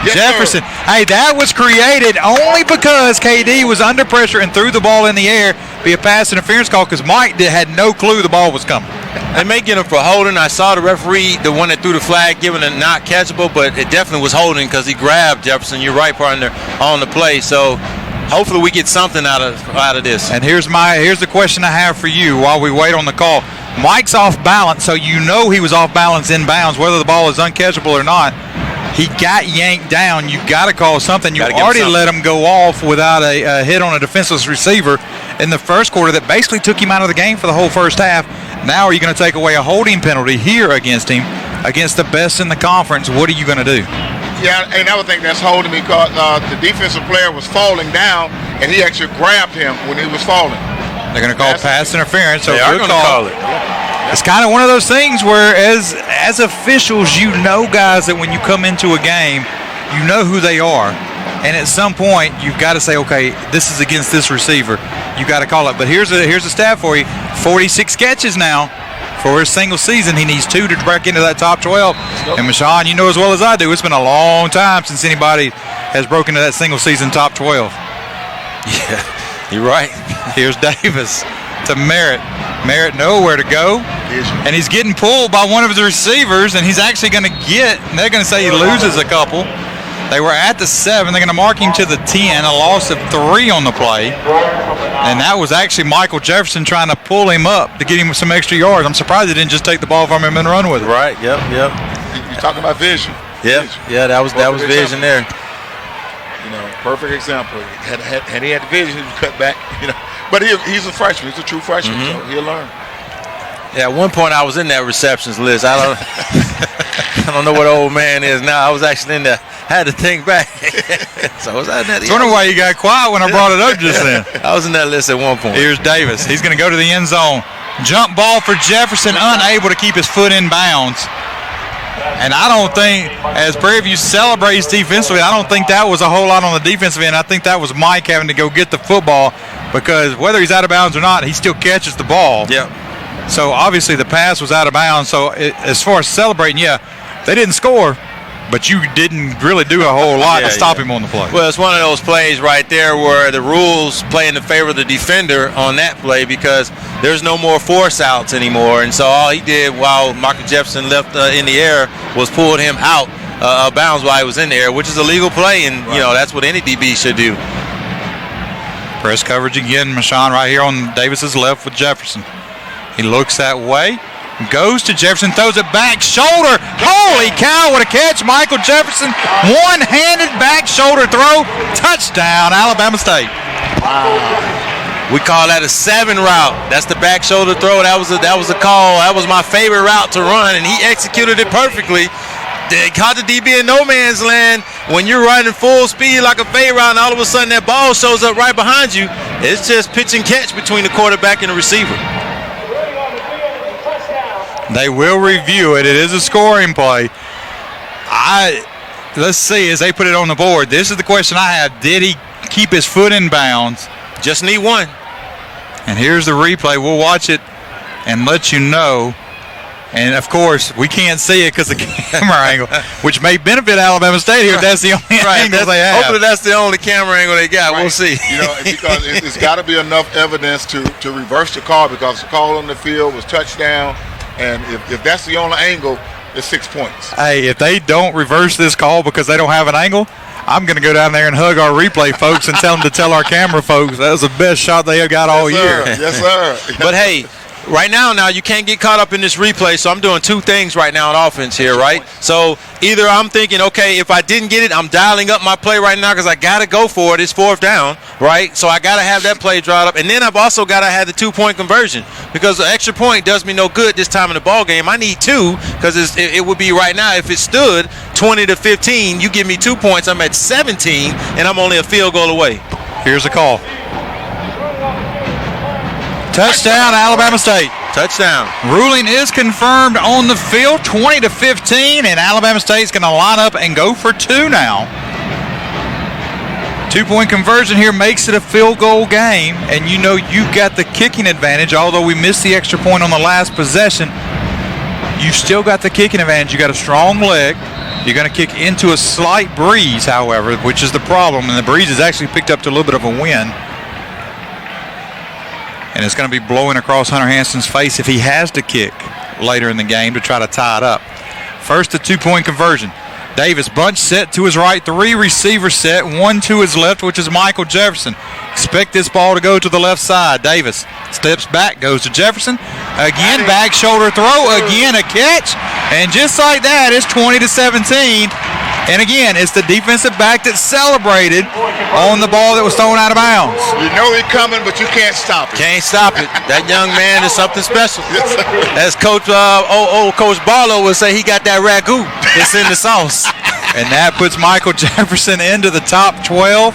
Yes, Jefferson. Sir. Hey, that was created only because KD was under pressure and threw the ball in the air. Be a pass interference call because Mike had no clue the ball was coming. They may get him for holding. I saw the referee, the one that threw the flag, giving it not catchable, but it definitely was holding because he grabbed Jefferson. You're right, partner, on the play. So hopefully we get something out of this. And here's the question I have for you while we wait on the call. Mike's off balance, so he was off balance in bounds, whether the ball is uncatchable or not. He got yanked down. You got to call something. You already let him go off without a hit on a defenseless receiver in the first quarter that basically took him out of the game for the whole first half. Now are you going to take away a holding penalty here against him, against the best in the conference? What are you going to do? Yeah, and I would think that's holding because the defensive player was falling down, and he actually grabbed him when he was falling. They're going to call pass interference. So they are going to call it. It's kind of one of those things where as officials, guys, that when you come into a game, you know who they are. And at some point, you've got to say, okay, this is against this receiver. You got to call it. But here's a stat for you. 46 catches now for his single season. He needs 2 to break into that top 12. And Michon, you know as well as I do, it's been a long time since anybody has broken into that single season top 12. Yeah, you're right. Here's Davis to Merritt. Merritt nowhere to go, and he's getting pulled by one of his receivers, and he's actually going to they're going to say he loses a couple. They were at the 7. They're going to mark him to the 10, a loss of 3 on the play. And that was actually Michael Jefferson trying to pull him up to get him some extra yards. I'm surprised he didn't just take the ball from him and run with it. Right, yep. You're talking about vision. Yeah, that was vision there. Perfect example. Had he had the vision, he would cut back. But he's a freshman. He's a true freshman, so he'll learn. Yeah, at one point I was in that receptions list. I don't know what old man is now. I was actually in there. Had to think back. So was I in that? I wonder why you got quiet when I brought it up just then. I was in that list at one point. Here's Davis. He's going to go to the end zone. Jump ball for Jefferson, unable to keep his foot in bounds. And I don't think, as Prairie View celebrates defensively, I don't think that was a whole lot on the defensive end. I think that was Mike having to go get the football, because whether he's out of bounds or not, he still catches the ball. Yep. So obviously the pass was out of bounds. So as far as celebrating, they didn't score, but you didn't really do a whole lot to stop him on the play. Well, it's one of those plays right there where the rules play in the favor of the defender on that play, because there's no more force outs anymore. And so all he did while Michael Jefferson left in the air was pulled him out of bounds while he was in the air, which is a legal play, and that's what any DB should do. Press coverage again, Mashawn right here on Davis's left with Jefferson. He looks that way, goes to Jefferson, throws it back shoulder. Holy cow, what a catch. Michael Jefferson, one-handed back shoulder throw, touchdown, Alabama State. Wow. We call that a 7 route. That's the back shoulder throw. That was a call. That was my favorite route to run, and he executed it perfectly. They caught the DB in no man's land. When you're running full speed like a fade route, and all of a sudden that ball shows up right behind you, it's just pitch and catch between the quarterback and the receiver. They will review it. It is a scoring play. Let's see as they put it on the board. This is the question I have. Did he keep his foot in bounds? Just need one. And here's the replay. We'll watch it and let you know. And, of course, we can't see it because of the camera angle, which may benefit Alabama State here if that's the only angle they have. Hopefully that's the only camera angle they got. Right. We'll see. Because it's got to be enough evidence to reverse the call, because the call on the field was touchdown. And if that's the only angle, it's 6 points. Hey, if they don't reverse this call because they don't have an angle, I'm going to go down there and hug our replay folks and tell them to tell our camera folks that was the best shot they have got all year. Yes, sir. But, hey, right now you can't get caught up in this replay, so I'm doing 2 things right now on offense here, right? So either I'm thinking, okay, if I didn't get it, I'm dialing up my play right now because I got to go for it. It's 4th down, right? So I got to have that play drawn up. And then I've also got to have the 2-point conversion, because the extra point does me no good this time in the ball game. I need 2, because it would be right now, if it stood 20-15, you give me 2 points, I'm at 17, and I'm only a field goal away. Here's the call. Touchdown, Alabama State. Touchdown. Ruling is confirmed on the field, 20-15, and Alabama State's going to line up and go for 2 now. 2-point conversion here makes it a field goal game, and you've got the kicking advantage. Although we missed the extra point on the last possession, you still got the kicking advantage. You got a strong leg. You're going to kick into a slight breeze, however, which is the problem, and the breeze has actually picked up to a little bit of a wind. And it's going to be blowing across Hunter Hanson's face if he has to kick later in the game to try to tie it up. First, the 2-point conversion. Davis bunch set to his right, 3 receiver set, 1 to his left, which is Michael Jefferson. Expect this ball to go to the left side. Davis steps back, goes to Jefferson. Again, back shoulder throw, again a catch. And just like that, it's 20-17. And again, it's the defensive back that celebrated on the ball that was thrown out of bounds. You know he's coming, but you can't stop it. Can't stop it. That young man is something special. As Coach Coach Barlow would say, he got that ragu. It's in the sauce. And that puts Michael Jefferson into the top 12.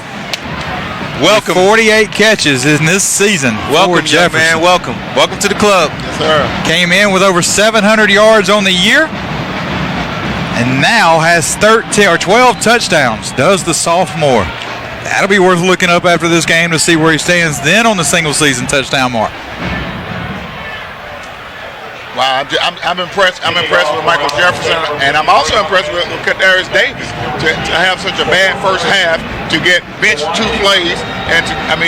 Welcome. 48 catches in this season. Welcome, Jefferson. Man. Welcome. Welcome to the club. Yes, sir. Came in with over 700 yards on the year. And now has 13 or 12 touchdowns, does the sophomore. That'll be worth looking up after this game to see where he stands then on the single-season touchdown mark. Wow, I'm impressed. I'm impressed with Michael Jefferson, and I'm also impressed with Kadarius Davis to have such a bad first half, to get benched 2 plays and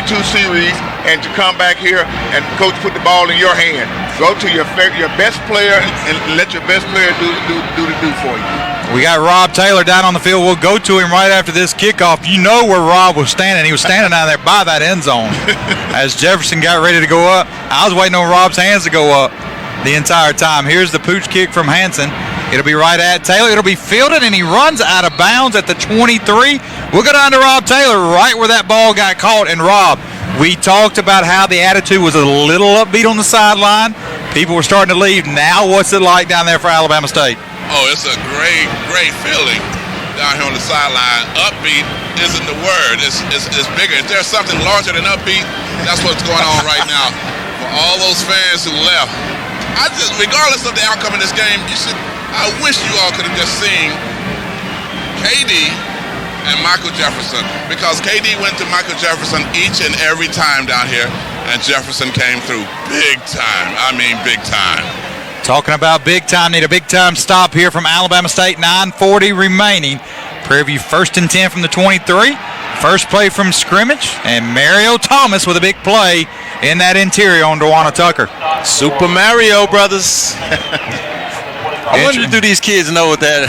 2 series, and to come back here and coach put the ball in your hand. Go to your best player and let your best player do for you. We got Rob Taylor down on the field. We'll go to him right after this kickoff. You know where Rob was standing. He was standing down there by that end zone. As Jefferson got ready to go up, I was waiting on Rob's hands to go up the entire time. Here's the pooch kick from Hansen. It'll be right at Taylor. It'll be fielded, and he runs out of bounds at the 23. We'll go down to Rob Taylor right where that ball got caught. And, Rob, we talked about how the attitude was a little upbeat on the sideline. People were starting to leave. Now what's it like down there for Alabama State? Oh, it's a great, great feeling down here on the sideline. Upbeat isn't the word. It's bigger. If there's something larger than upbeat, that's what's going on right now. For all those fans who left, regardless of the outcome of this game, I wish you all could have just seen KD and Michael Jefferson, because KD went to Michael Jefferson each and every time down here, and Jefferson came through big time. I mean, big time. Talking about big time, need a big time stop here from Alabama State. 9:40 remaining. Prairie View 1st and 10 from the 23. First play from scrimmage, and Mario Thomas with a big play in that interior on Dewana Tucker. Super Mario Brothers. I wonder, do these kids know what that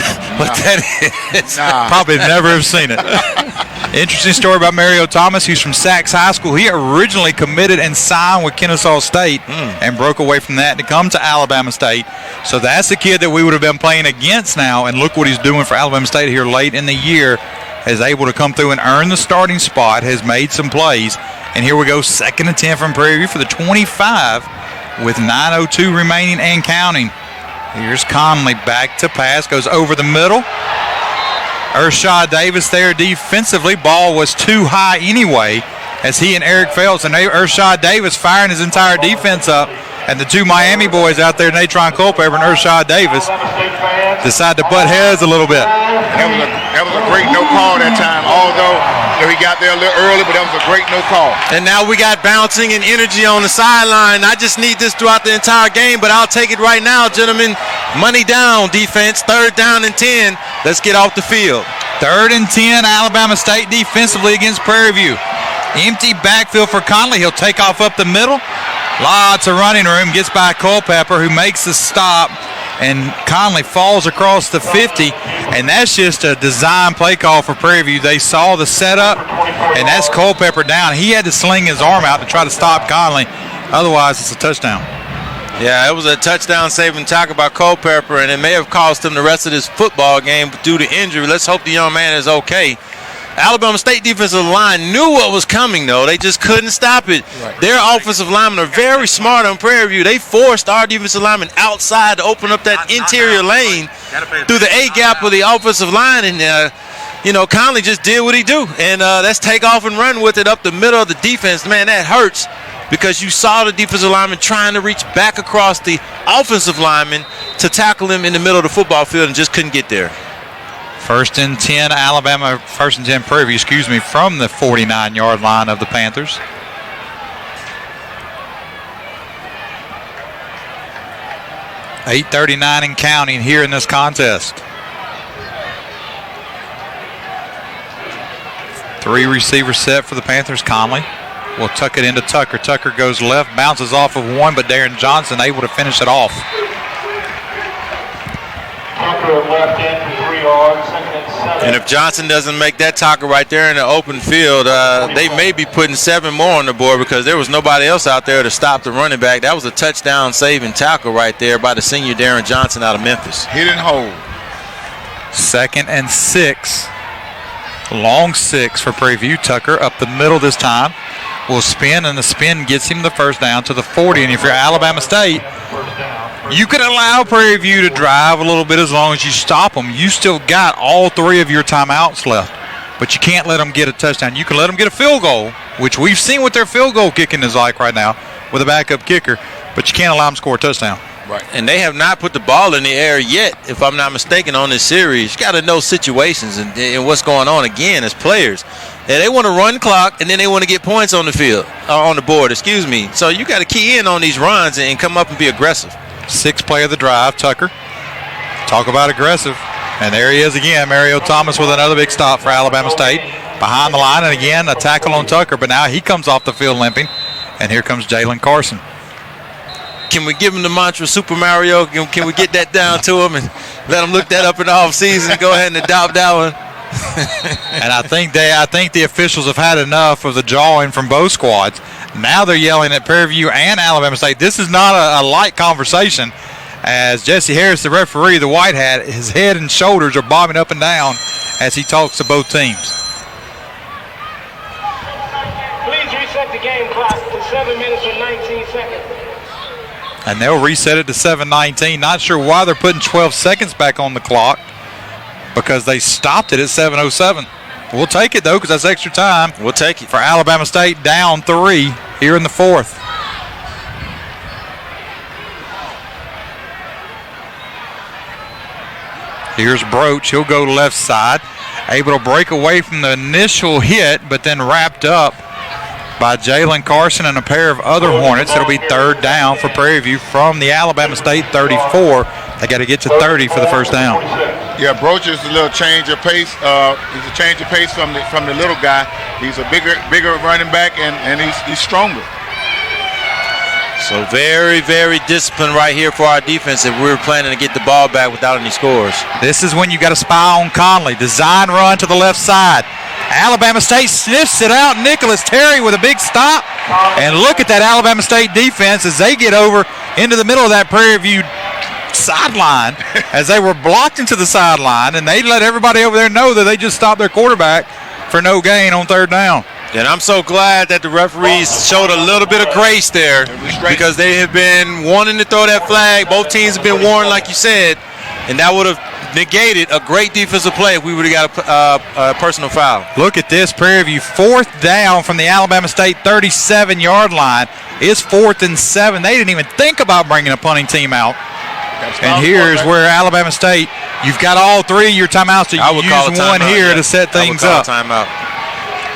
is? Nah. Probably never have seen it. Interesting story about Mario Thomas, who's from Sachs High School. He originally committed and signed with Kennesaw State and broke away from that to come to Alabama State. So that's the kid that we would have been playing against now, and look what he's doing for Alabama State here late in the year. Is able to come through and earn the starting spot, has made some plays. And here we go, 2nd and 10 from Prairie View for the 25 with 9:02 remaining and counting. Here's Conley back to pass, goes over the middle. Ershad Davis there defensively. Ball was too high anyway as he and Eric Phelps and Ershad Davis firing his entire defense up. And the two Miami boys out there, Natron Culpepper and Ershad Davis, decide to butt heads a little bit. That was a great no call that time, although he got there a little early, but that was a great no call. And now we got bouncing and energy on the sideline. I just need this throughout the entire game, but I'll take it right now, gentlemen. Money down, defense. 3rd down and 10. Let's get off the field. 3rd and 10, Alabama State defensively against Prairie View. Empty backfield for Conley. He'll take off up the middle. Lots of running room. Gets by Culpepper, who makes the stop. And Conley falls across the 50. And that's just a design play call for Prairie View. They saw the setup, and that's Culpepper down. He had to sling his arm out to try to stop Conley. Otherwise, it's a touchdown. Yeah, it was a touchdown-saving tackle by Culpepper, and it may have cost him the rest of this football game due to injury. Let's hope the young man is okay. Alabama State defensive line knew what was coming, though. They just couldn't stop it. Right. Their offensive linemen are very smart on Prairie View. They forced our defensive linemen outside to open up that interior lane through the A-gap of the offensive line, and Conley just did what he do. And let's take off and run with it up the middle of the defense. Man, that hurts because you saw the defensive lineman trying to reach back across the offensive lineman to tackle him in the middle of the football field and just couldn't get there. 1st and 10, Alabama, 1st and 10 Prairie View, from the 49-yard line of the Panthers. .8:39 and counting here in this contest. 3 receivers set for the Panthers. Conley will tuck it into Tucker. Tucker goes left, bounces off of one, but Darren Johnson able to finish it off. Tucker left in for 3 yards, 2nd and 7. And if Johnson doesn't make that tackle right there in the open field, they may be putting 7 more on the board because there was nobody else out there to stop the running back. That was a touchdown-saving tackle right there by the senior Darren Johnson out of Memphis. Hit and hold. 2nd and 6. Long 6 for Prairie View. Tucker up the middle this time. Will spin, and the spin gets him the 1st down to the 40. And if you're Alabama State, you can allow Prairie View to drive a little bit as long as you stop them. You still got all 3 of your timeouts left, but you can't let them get a touchdown. You can let them get a field goal, which we've seen what their field goal kicking is like right now with a backup kicker, but you can't allow them to score a touchdown. Right. And they have not put the ball in the air yet, if I'm not mistaken, on this series. You got to know situations and what's going on again as players. And they want to run clock, and then they want to get points on the field, on the board, excuse me. So you got to key in on these runs and come up and be aggressive. 6th play of the drive, Tucker. Talk about aggressive. And there he is again, Mario Thomas with another big stop for Alabama State. Behind the line, and again, a tackle on Tucker, but now he comes off the field limping. And here comes Jalen Carson. Can we give him the mantra Super Mario? Can we get that down to him and let him look that up in the offseason? Go ahead and adopt that one. And I think the officials have had enough of the jawing from both squads. Now they're yelling at Prairie View and Alabama State. This is not a light conversation. As Jesse Harris, the referee, the white hat, his head and shoulders are bobbing up and down as he talks to both teams. Please reset the game clock to 7 minutes and 19 seconds. And they'll reset it to 7:19. Not sure why they're putting 12 seconds back on the clock, because they stopped it at 7:07. We'll take it, though, because that's extra time. We'll take it. For Alabama State, down 3 here in the fourth. Here's Broach. He'll go left side. Able to break away from the initial hit, but then wrapped up by Jalen Carson and a pair of other Hornets. It'll be third down for Prairie View from the Alabama State 34. They got to get to 30 for the first down. Yeah, Broach is a little change of pace. He's a change of pace from the little guy. He's a bigger running back, and he's stronger. So very, very disciplined right here for our defense if we're planning to get the ball back without any scores. This is when you got to spy on Conley. Design run to the left side. Alabama State sniffs it out. Nicholas Terry with a big stop. And look at that Alabama State defense as they get over into the middle of that Prairie View sideline as they were blocked into the sideline, and they let everybody over there know that they just stopped their quarterback for no gain on third down. And I'm so glad that the referees showed a little bit of grace there, because they have been wanting to throw that flag. Both teams have been warned, like you said, and that would have negated a great defensive play if we would have got a personal foul. Look at this, Prairie View, fourth down from the Alabama State 37-yard line. It's 4th and 7. They didn't even think about bringing a punting team out. And here's where Alabama State, you've got all 3 of your timeouts to use one here to set things up. Timeout.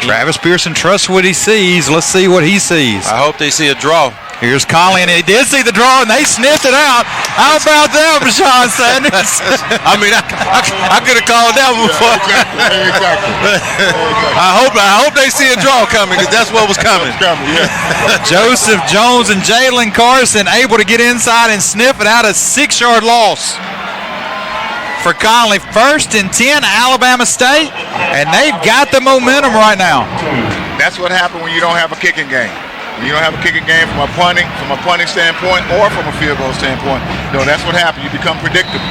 Travis Pearson trusts what he sees. Let's see what he sees. I hope they see a draw. Here's Conley, and they did see the draw, and they sniffed it out. How about that, Rashawn Sanders? I mean, I could have called that before. Exactly. I hope they see a draw coming, because that's what was coming. Joseph Jones and Jalen Carson able to get inside and sniff it out. A 6-yard loss for Conley. 1st and 10, Alabama State, and they've got the momentum right now. That's what happened when you don't have a kicking game. When you don't have a kicking game from a punting standpoint or from a field goal standpoint. No, that's what happened. You become predictable.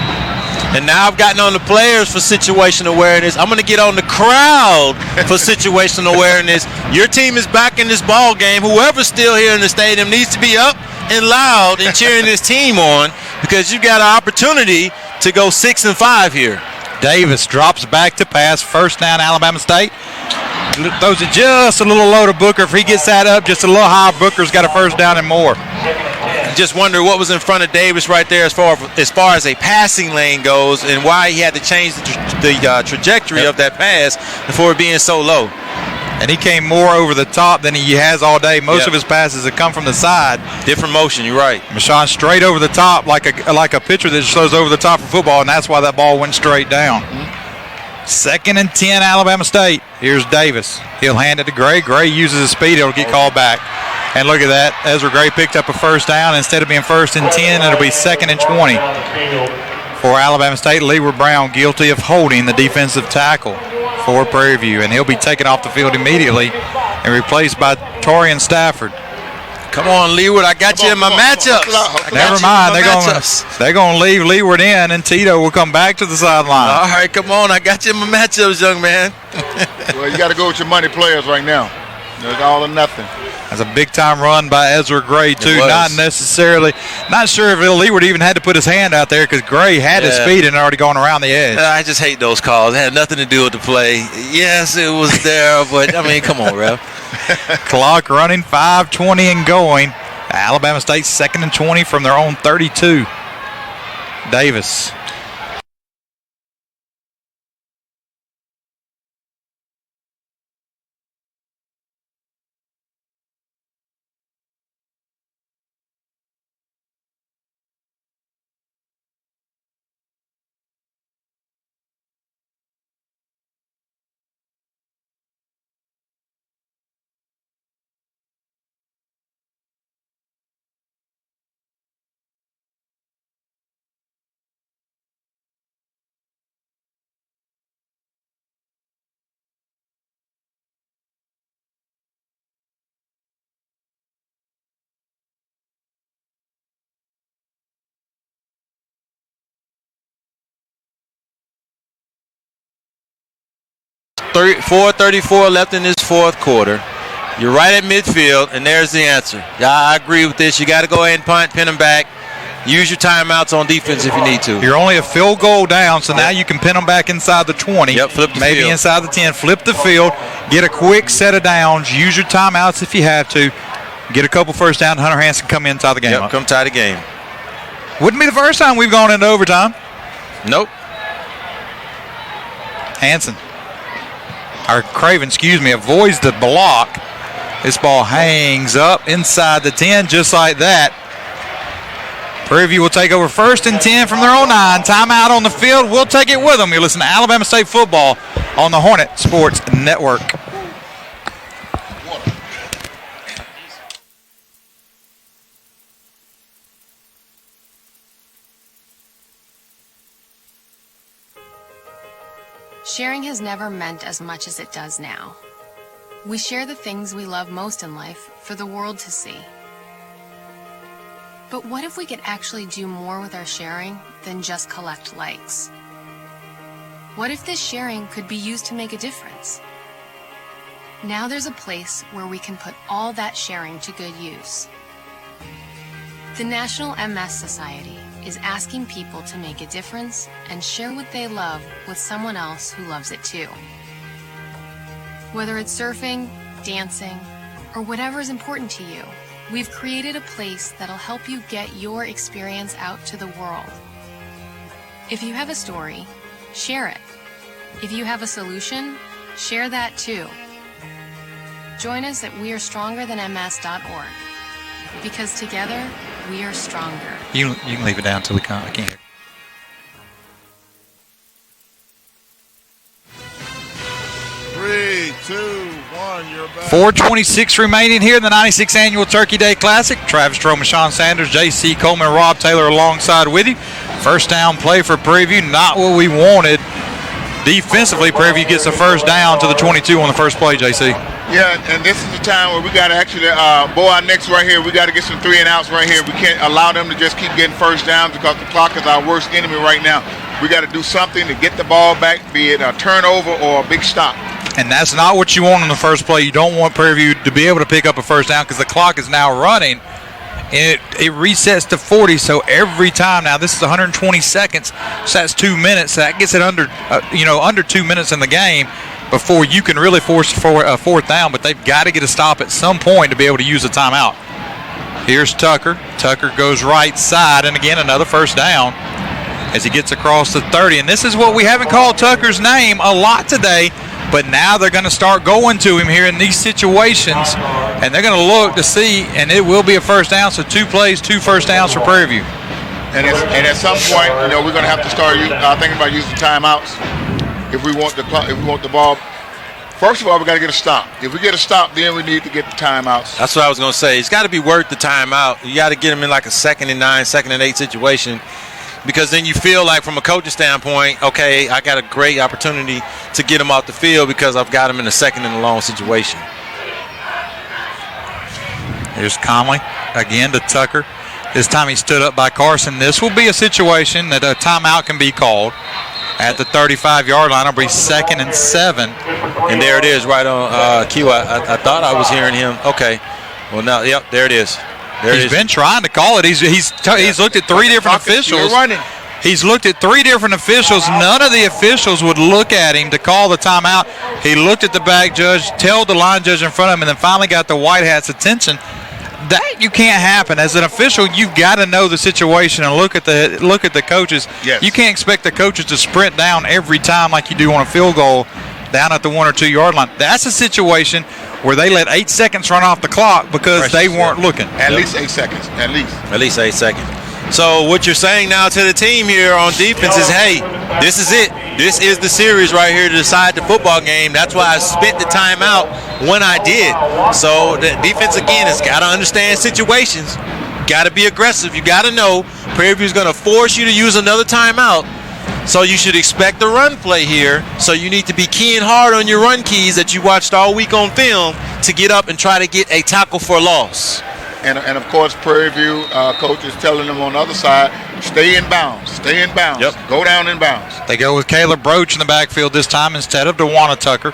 And now I've gotten on the players for situational awareness. I'm going to get on the crowd for situational awareness. Your team is back in this ball game. Whoever's still here in the stadium needs to be up and loud and cheering this team on, because you've got an opportunity to go 6-5 here. Davis drops back to pass. First down, Alabama State. Throws it just a little low to Booker. If he gets that up just a little high, Booker's got a first down and more. Just wonder what was in front of Davis right there as far as a passing lane goes, and why he had to change the trajectory of that pass before being so low. And he came more over the top than he has all day. Most of his passes have come from the side. Different motion, you're right. Mashawn straight over the top like a pitcher that just throws over the top for football, and that's why that ball went straight down. 2nd and 10, Alabama State. Here's Davis. He'll hand it to Gray. Gray uses his speed. It'll get called back. And look at that. Ezra Gray picked up a first down. Instead of being 1st and 10, it'll be 2nd and 20 for Alabama State. Leeward Brown guilty of holding the defensive tackle for Prairie View, and he'll be taken off the field immediately and replaced by Torian Stafford. Come on, Leeward. I got you in my matchups. Never mind. They're going to leave Leeward in, and Tito will come back to the sideline. All right, come on. I got you in my matchups, young man. Well, you got to go with your money players right now. There's all or nothing. That's a big-time run by Ezra Gray, too. Not sure if Leeward even had to put his hand out there, because Gray had his feet and already gone around the edge. I just hate those calls. It had nothing to do with the play. Yes, it was there, but, I mean, come on, Rev. Clock running, 5:20 and going. Alabama State 2nd and 20 from their own 32. Davis. 4:34 left in this fourth quarter. You're right at midfield, and there's the answer. Yeah, I agree with this. You got to go ahead and punt, pin them back. Use your timeouts on defense if you need to. You're only a field goal down, so now you can pin them back inside the 20. Yep, flip the maybe field. Inside the 10. Flip the field. Get a quick set of downs. Use your timeouts if you have to. Get a couple first down. Hunter Hanson come in, tie the game up. Come tie the game. Wouldn't be the first time we've gone into overtime. Nope. Hanson. Or Craven, avoids the block. This ball hangs up inside the 10 just like that. Prairie View will take over 1st and 10 from their own 9. Timeout on the field. We'll take it with them. You listen to Alabama State football on the Hornet Sports Network. Sharing has never meant as much as it does now. We share the things we love most in life for the world to see. But what if we could actually do more with our sharing than just collect likes? What if this sharing could be used to make a difference? Now there's a place where we can put all that sharing to good use. The National MS Society is asking people to make a difference and share what they love with someone else who loves it too. Whether it's surfing, dancing, or whatever is important to you, we've created a place that'll help you get your experience out to the world. If you have a story, share it. If you have a solution, share that too. Join us at wearestrongerthanms.org, because together we are stronger. You can leave it down till we come. I can't. 3, 2, 1, you're back. 4:26 remaining here in the 96th Annual Turkey Day Classic. Travis Stroman, Sean Sanders, J.C. Coleman, Rob Taylor alongside with you. First down play for Prairie View, not what we wanted. Defensively, Prairie View gets a first down to the 22 on the first play, J.C. Yeah, and this is the time where we got to actually bow our necks right here. We got to get some 3 and outs right here. We can't allow them to just keep getting first downs because the clock is our worst enemy right now. We got to do something to get the ball back, be it a turnover or a big stop. And that's not what you want on the first play. You don't want Prairie View to be able to pick up a first down because the clock is now running. And it resets to 40, so every time now, this is 120 seconds, so that's 2 minutes. So that gets it under 2 minutes in the game before you can really force for a fourth down. But they've got to get a stop at some point to be able to use a timeout. Here's Tucker. Tucker goes right side, and again another first down as he gets across the 30. And this is what we haven't called Tucker's name a lot today. But now they're going to start going to him here in these situations, and they're going to look to see, and it will be a first down. So 2 plays, 2 first downs for Prairie View. And at some point, we're going to have to start thinking about using timeouts if we want the ball. First of all, we got to get a stop. If we get a stop, then we need to get the timeouts. That's what I was going to say. It's got to be worth the timeout. You got to get them in like a 2nd and 9, 2nd and 8 situation. Because then you feel like from a coaching standpoint, okay, I got a great opportunity to get him off the field because I've got him in a 2nd and long situation. Here's Conley again to Tucker. This time he stood up by Carson. This will be a situation that a timeout can be called at the 35-yard line. It'll be 2nd and 7. And there it is right on cue. I thought I was hearing him. Okay. Well, now, yep, there it is. He's been trying to call it. He's looked at 3 different officials. He's looked at 3 different officials. None of the officials would look at him to call the timeout. He looked at the back judge, told the line judge in front of him, and then finally got the White Hat's attention. That you can't happen. As an official, you've got to know the situation and look at the coaches. Yes. You can't expect the coaches to sprint down every time like you do on a field goal down at the 1 or 2 yard line. That's a situation where they let 8 seconds run off the clock because they weren't looking. At least 8 seconds. At least 8 seconds. So what you're saying now to the team here on defense is, hey, this is it. This is the series right here to decide the football game. That's why I spent the timeout when I did. So the defense, again, has got to understand situations. Got to be aggressive. You got to know Prairie View is going to force you to use another timeout. So you should expect the run play here. So you need to be keying hard on your run keys that you watched all week on film to get up and try to get a tackle for a loss. And of course, Prairie View coach is telling them on the other side, stay in bounds. Stay in bounds. Yep. Go down in bounds. They go with Caleb Broach in the backfield this time instead of DeWanna Tucker.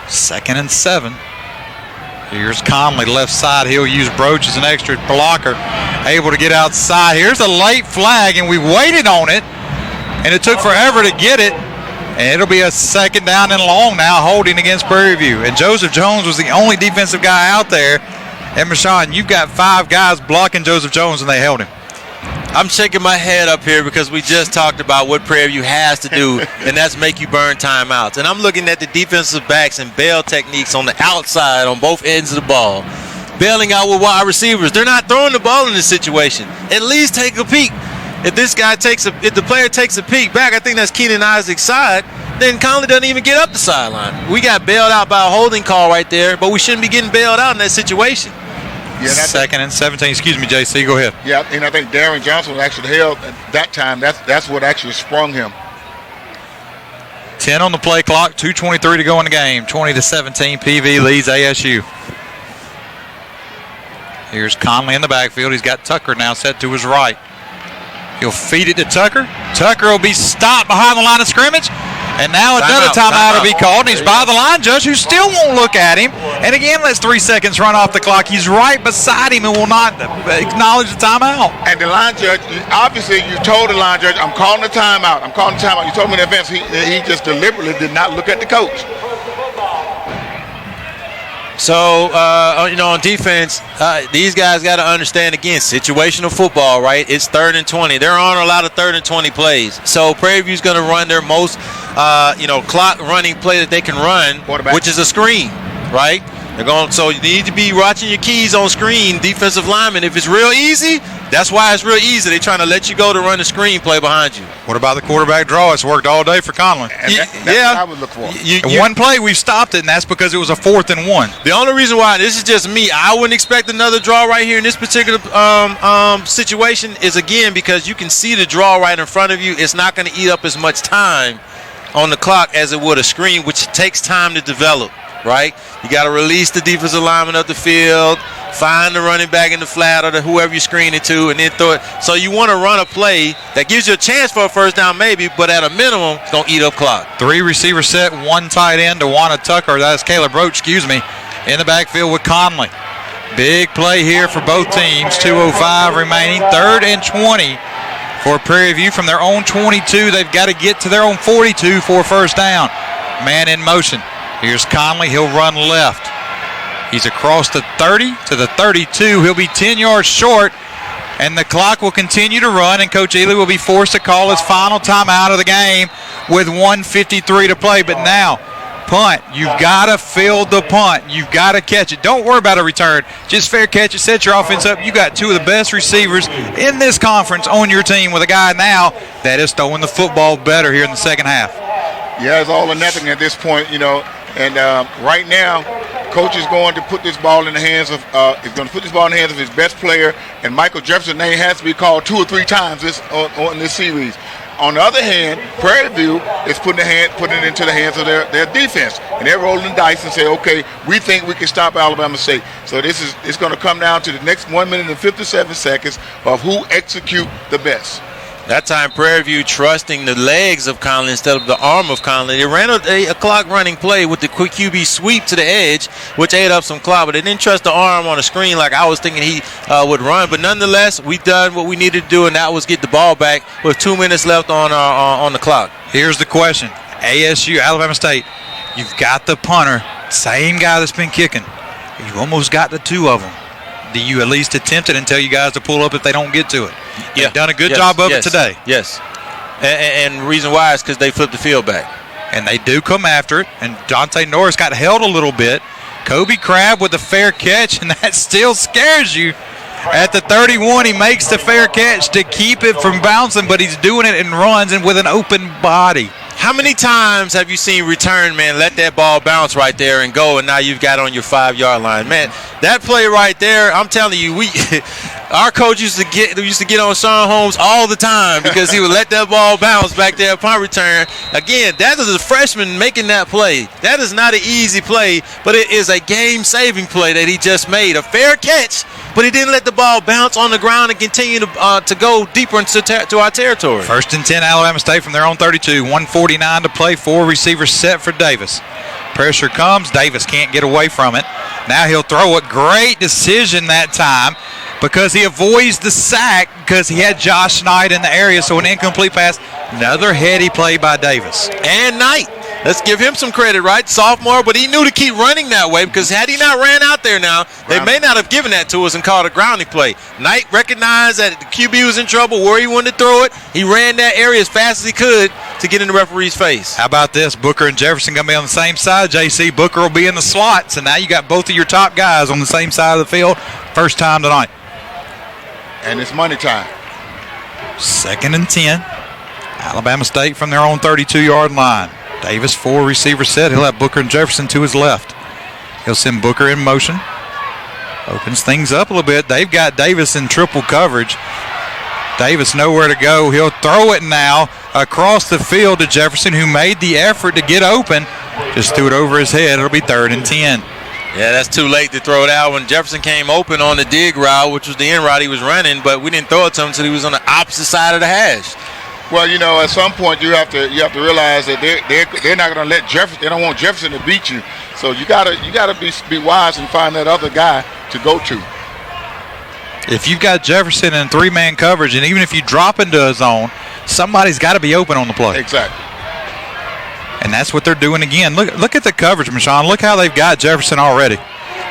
2nd and 7. Here's Conley, left side. He'll use Broach as an extra blocker. Able to get outside. Here's a late flag, and we waited on it, and it took forever to get it. And it'll be a 2nd down and long now, holding against Prairie View. And Joseph Jones was the only defensive guy out there. And, Michon, you've got 5 guys blocking Joseph Jones, and they held him. I'm shaking my head up here because we just talked about what Prairie View has to do, and that's make you burn timeouts. And I'm looking at the defensive backs and bail techniques on the outside on both ends of the ball. Bailing out with wide receivers. They're not throwing the ball in this situation. At least take a peek. If the player takes a peek back, I think that's Keenan Isaac's side, then Conley doesn't even get up the sideline. We got bailed out by a holding call right there, but we shouldn't be getting bailed out in that situation. Yeah, 2nd and 17. Excuse me, JC. Go ahead. Yeah, and I think Darren Johnson was actually held at that time. That's what actually sprung him. 10 on the play clock. 2:23 to go in the game. 20-17. PV leads ASU. Here's Conley in the backfield. He's got Tucker now set to his right. He'll feed it to Tucker. Tucker will be stopped behind the line of scrimmage. And now another timeout will be called. And he's by the line judge, who still won't look at him. And again, lets 3 seconds run off the clock. He's right beside him and will not acknowledge the timeout. And the line judge, obviously, you told the line judge, I'm calling the timeout. I'm calling the timeout. You told me in advance. He just deliberately did not look at the coach. So, on defense, these guys got to understand, again, situational football, right? It's 3rd and 20. They're on a lot of 3rd and 20 plays. So, Prairie View's going to run their most, clock running play that they can run, which is a screen, right? So you need to be watching your keys on screen, defensive lineman. If it's real easy, that's why it's real easy. They're trying to let you go to run the screen play behind you. What about the quarterback draw? It's worked all day for Conley. That's what I would look for. One play, we've stopped it, and that's because it was a 4th and 1. The only reason why, this is just me, I wouldn't expect another draw right here in this particular situation is, again, because you can see the draw right in front of you. It's not going to eat up as much time on the clock as it would a screen, which takes time to develop. Right? You got to release the defensive lineman up the field, find the running back in the flat or whoever you screen it to, and then throw it. So you want to run a play that gives you a chance for a first down maybe, but at a minimum, it's going to eat up clock. 3 receiver set, 1 tight end, DeWanna Tucker, that's Caleb Roach, in the backfield with Conley. Big play here for both teams, 2:05 remaining, 3rd and 20 for Prairie View from their own 22. They've got to get to their own 42 for a first down. Man in motion. Here's Conley. He'll run left. He's across the 30 to the 32. He'll be 10 yards short, and the clock will continue to run, and Coach Ely will be forced to call his final timeout of the game with 1:53 to play. But now, punt. You've got to field the punt. You've got to catch it. Don't worry about a return. Just fair catch it. Set your offense up. You got 2 of the best receivers in this conference on your team with a guy now that is throwing the football better here in the second half. Yeah, it's all or nothing at this point, And right now, coach is going to put this ball in the hands of his best player, and Michael Jefferson's name has to be called 2 or 3 times on this series. On the other hand, Prairie View is putting it into the hands of their defense, and they're rolling the dice and say, okay, we think we can stop Alabama State. So it's going to come down to the next 1 minute and 57 seconds of who execute the best. That time, Prairie View trusting the legs of Conley instead of the arm of Conley. They ran a clock running play with the quick QB sweep to the edge, which ate up some clock, but they didn't trust the arm on the screen like I was thinking he would run. But nonetheless, we done what we needed to do, and that was get the ball back with 2 minutes left on the clock. Here's the question. ASU, Alabama State, you've got the punter, same guy that's been kicking. You almost got the 2 of them. Do you at least attempt it and tell you guys to pull up if they don't get to it? They've done a good job of it today. Yes. And the reason why is because they flipped the field back. And they do come after it. And Dante Norris got held a little bit. Kobe Crabb with a fair catch, and that still scares you. At the 31, he makes the fair catch to keep it from bouncing, but he's doing it in runs and with an open body. How many times have you seen return man let that ball bounce right there and go, and now you've got on your 5-yard line? Man, that play right there, I'm telling you, Our coach used to get on Sean Holmes all the time because he would let that ball bounce back there upon return. Again, that is a freshman making that play. That is not an easy play, but it is a game-saving play that he just made. A fair catch, but he didn't let the ball bounce on the ground and continue to go deeper into our territory. 1st and 10, Alabama State from their own 32. 1:49 to play. 4 receivers set for Davis. Pressure comes. Davis can't get away from it. Now he'll throw it. Great decision that time, because he avoids the sack because he had Josh Knight in the area, so an incomplete pass. Another heady play by Davis. And Knight. Let's give him some credit, right? Sophomore, but he knew to keep running that way, because had he not ran out there now, they may not have given that to us and called a grounding play. Knight recognized that the QB was in trouble, where he wanted to throw it. He ran that area as fast as he could to get in the referee's face. How about this? Booker and Jefferson going to be on the same side. JC, Booker will be in the slot, so now you got both of your top guys on the same side of the field. First time tonight. And it's money time. 2nd and 10. Alabama State from their own 32-yard line. Davis, 4 receivers set. He'll have Booker and Jefferson to his left. He'll send Booker in motion. Opens things up a little bit. They've got Davis in triple coverage. Davis nowhere to go. He'll throw it now across the field to Jefferson, who made the effort to get open. Just threw it over his head. It'll be 3rd and 10. Yeah, that's too late to throw it out when Jefferson came open on the dig route, which was the end route he was running, but we didn't throw it to him until he was on the opposite side of the hash. Well, you know, at some point you have to realize that they're not going to let Jefferson. They don't want Jefferson to beat you. So you gotta be wise and find that other guy to go to. If you've got Jefferson in 3-man coverage, and even if you drop into a zone, somebody's got to be open on the play. Exactly. And that's what they're doing again. Look at the coverage, Michon. Look how they've got Jefferson already.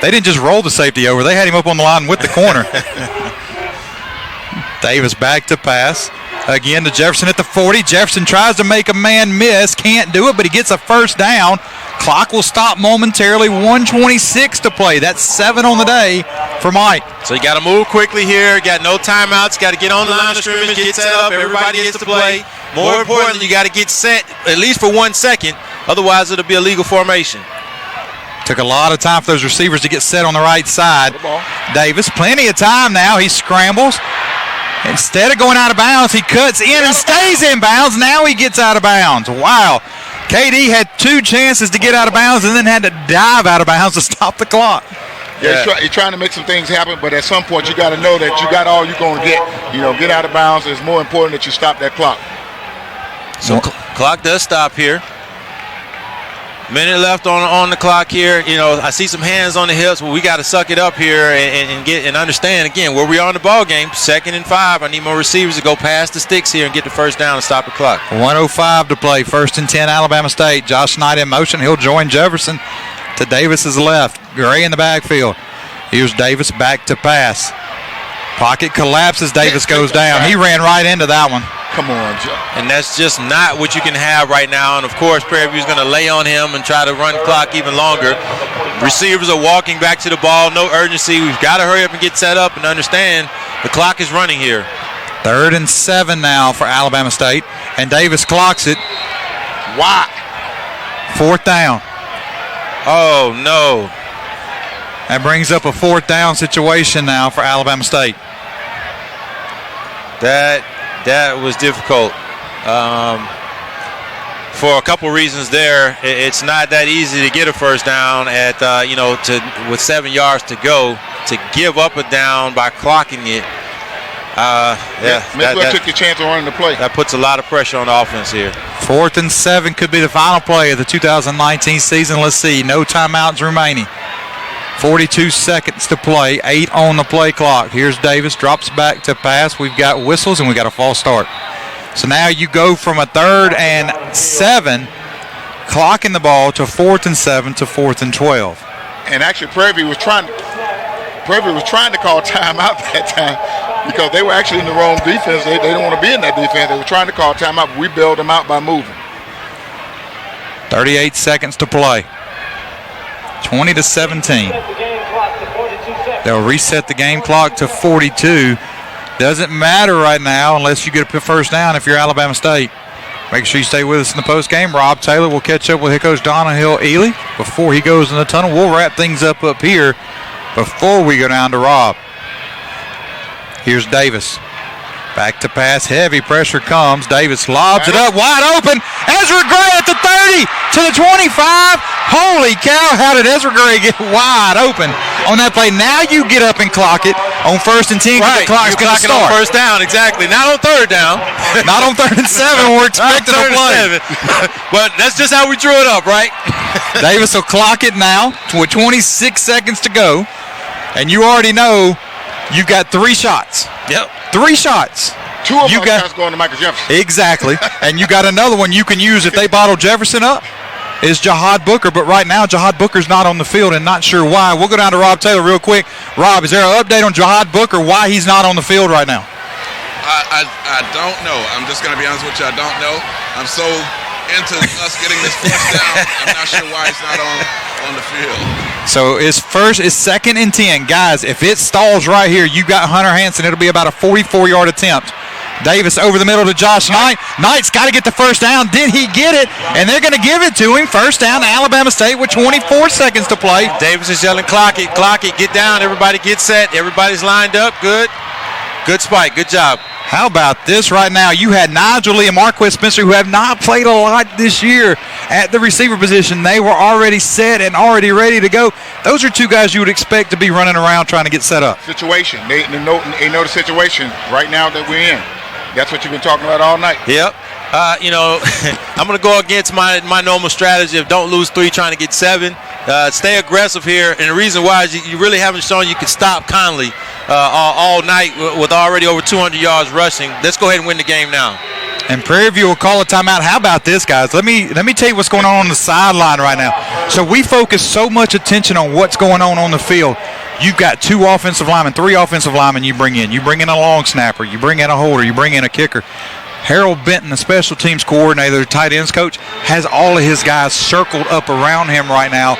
They didn't just roll the safety over. They had him up on the line with the corner. Davis back to pass. Again to Jefferson at the 40. Jefferson tries to make a man miss. Can't do it, but he gets a first down. Clock will stop momentarily. 1:26 to play. That's 7 on the day for Mike. So you got to move quickly here. Got no timeouts. Got to get on the line of scrimmage, get set up. Everybody gets to play. More importantly, you got to get set at least for 1 second. Otherwise, it'll be a legal formation. Took a lot of time for those receivers to get set on the right side. Davis, plenty of time now. He scrambles. Instead of going out of bounds, he cuts in and stays in bounds. Now he gets out of bounds. Wow. KD had 2 chances to get out of bounds and then had to dive out of bounds to stop the clock. Yeah, he's trying to make some things happen, but at some point you got to know that you got all you're going to get. You know, get out of bounds. It's more important that you stop that clock. So clock does stop here. Minute left on the clock here. You know, I see some hands on the hips, but we got to suck it up here and understand again where we are in the ball game. 2nd and 5. I need more receivers to go past the sticks here and get the first down and stop the clock. 1:05 to play. 1st and 10, Alabama State. Josh Knight in motion. He'll join Jefferson to Davis's left. Gray in the backfield. Here's Davis back to pass. Pocket collapses. Davis goes down. He ran right into that one. Come on, Joe. And that's just not what you can have right now. And, of course, Prairie View is going to lay on him and try to run clock even longer. Receivers are walking back to the ball. No urgency. We've got to hurry up and get set up and understand the clock is running here. 3rd and 7 now for Alabama State. And Davis clocks it. Wow. 4th down. Oh, no. That brings up a 4th down situation now for Alabama State. That was difficult for a couple reasons there. It's not that easy to get a first down at with 7 yards to go. To give up a down by clocking it. Maybe took your chance on running the play. That puts a lot of pressure on the offense here. 4th and 7 could be the final play of the 2019 season. Let's see. No timeouts remaining. 42 seconds to play, 8 on the play clock. Here's Davis, drops back to pass. We've got whistles and we've got a false start. So now you go from a 3rd and 7, clocking the ball, to 4th and 7 to 4th and 12. And actually, Prairie View was trying to call timeout that time because they were actually in the wrong defense. They didn't want to be in that defense. They were trying to call timeout, but we bailed them out by moving. 38 seconds to play. 20 to 17. They'll reset the game clock to 42. Doesn't matter right now unless you get a first down if you're Alabama State. Make sure you stay with us in the post game. Rob Taylor will catch up with head coach Donahill Ely before he goes in the tunnel. We'll wrap things up here before we go down to Rob. Here's Davis. Back to pass, heavy pressure comes. Davis lobs it up, wide open. Ezra Gray at the 30 to the 25. Holy cow, how did Ezra Gray get wide open on that play? Now you get up and clock it on 1st and 10. Right, the clock's going to clocking start. on first down, exactly. Not on third down. Not on 3rd and 7. We're expecting a play. But that's just how we drew it up, right? Davis will clock it now with 26 seconds to go. And you already know you've got 3 shots. Yep. 3 shots. 2 of those shots going to Michael Jefferson. Exactly. And you got another one you can use if they bottle Jefferson up is Jahad Booker. But right now, Jahad Booker's not on the field and not sure why. We'll go down to Rob Taylor real quick. Rob, is there an update on Jahad Booker, why he's not on the field right now? I don't know. I'm just going to be honest with you. I don't know. I'm so into us getting this first down. I'm not sure why he's not on the field. So it's 2nd and 10. Guys, if it stalls right here, you got Hunter Hanson. It'll be about a 44-yard attempt. Davis over the middle to Josh Knight. Knight's got to get the first down. Did he get it? And they're going to give it to him. First down to Alabama State with 24 seconds to play. Davis is yelling, clock it, get down. Everybody get set. Everybody's lined up. Good. Good spike. Good job. How about this right now? You had Nigel Lee and Marquez Spencer, who have not played a lot this year at the receiver position. They were already set and already ready to go. Those are 2 guys you would expect to be running around trying to get set up. Situation. They know the situation right now that we're in. That's what you've been talking about all night. Yep. I'm going to go against my normal strategy of don't lose 3 trying to get 7. Stay aggressive here. And the reason why is you really haven't shown you can stop Conley all night with already over 200 yards rushing. Let's go ahead and win the game now. And Prairie View will call a timeout. How about this, guys? Let me tell you what's going on the sideline right now. So we focus so much attention on what's going on the field. You've got 2 offensive linemen, 3 offensive linemen you bring in. You bring in a long snapper. You bring in a holder. You bring in a kicker. Harold Benton, the special teams coordinator, the tight ends coach, has all of his guys circled up around him right now,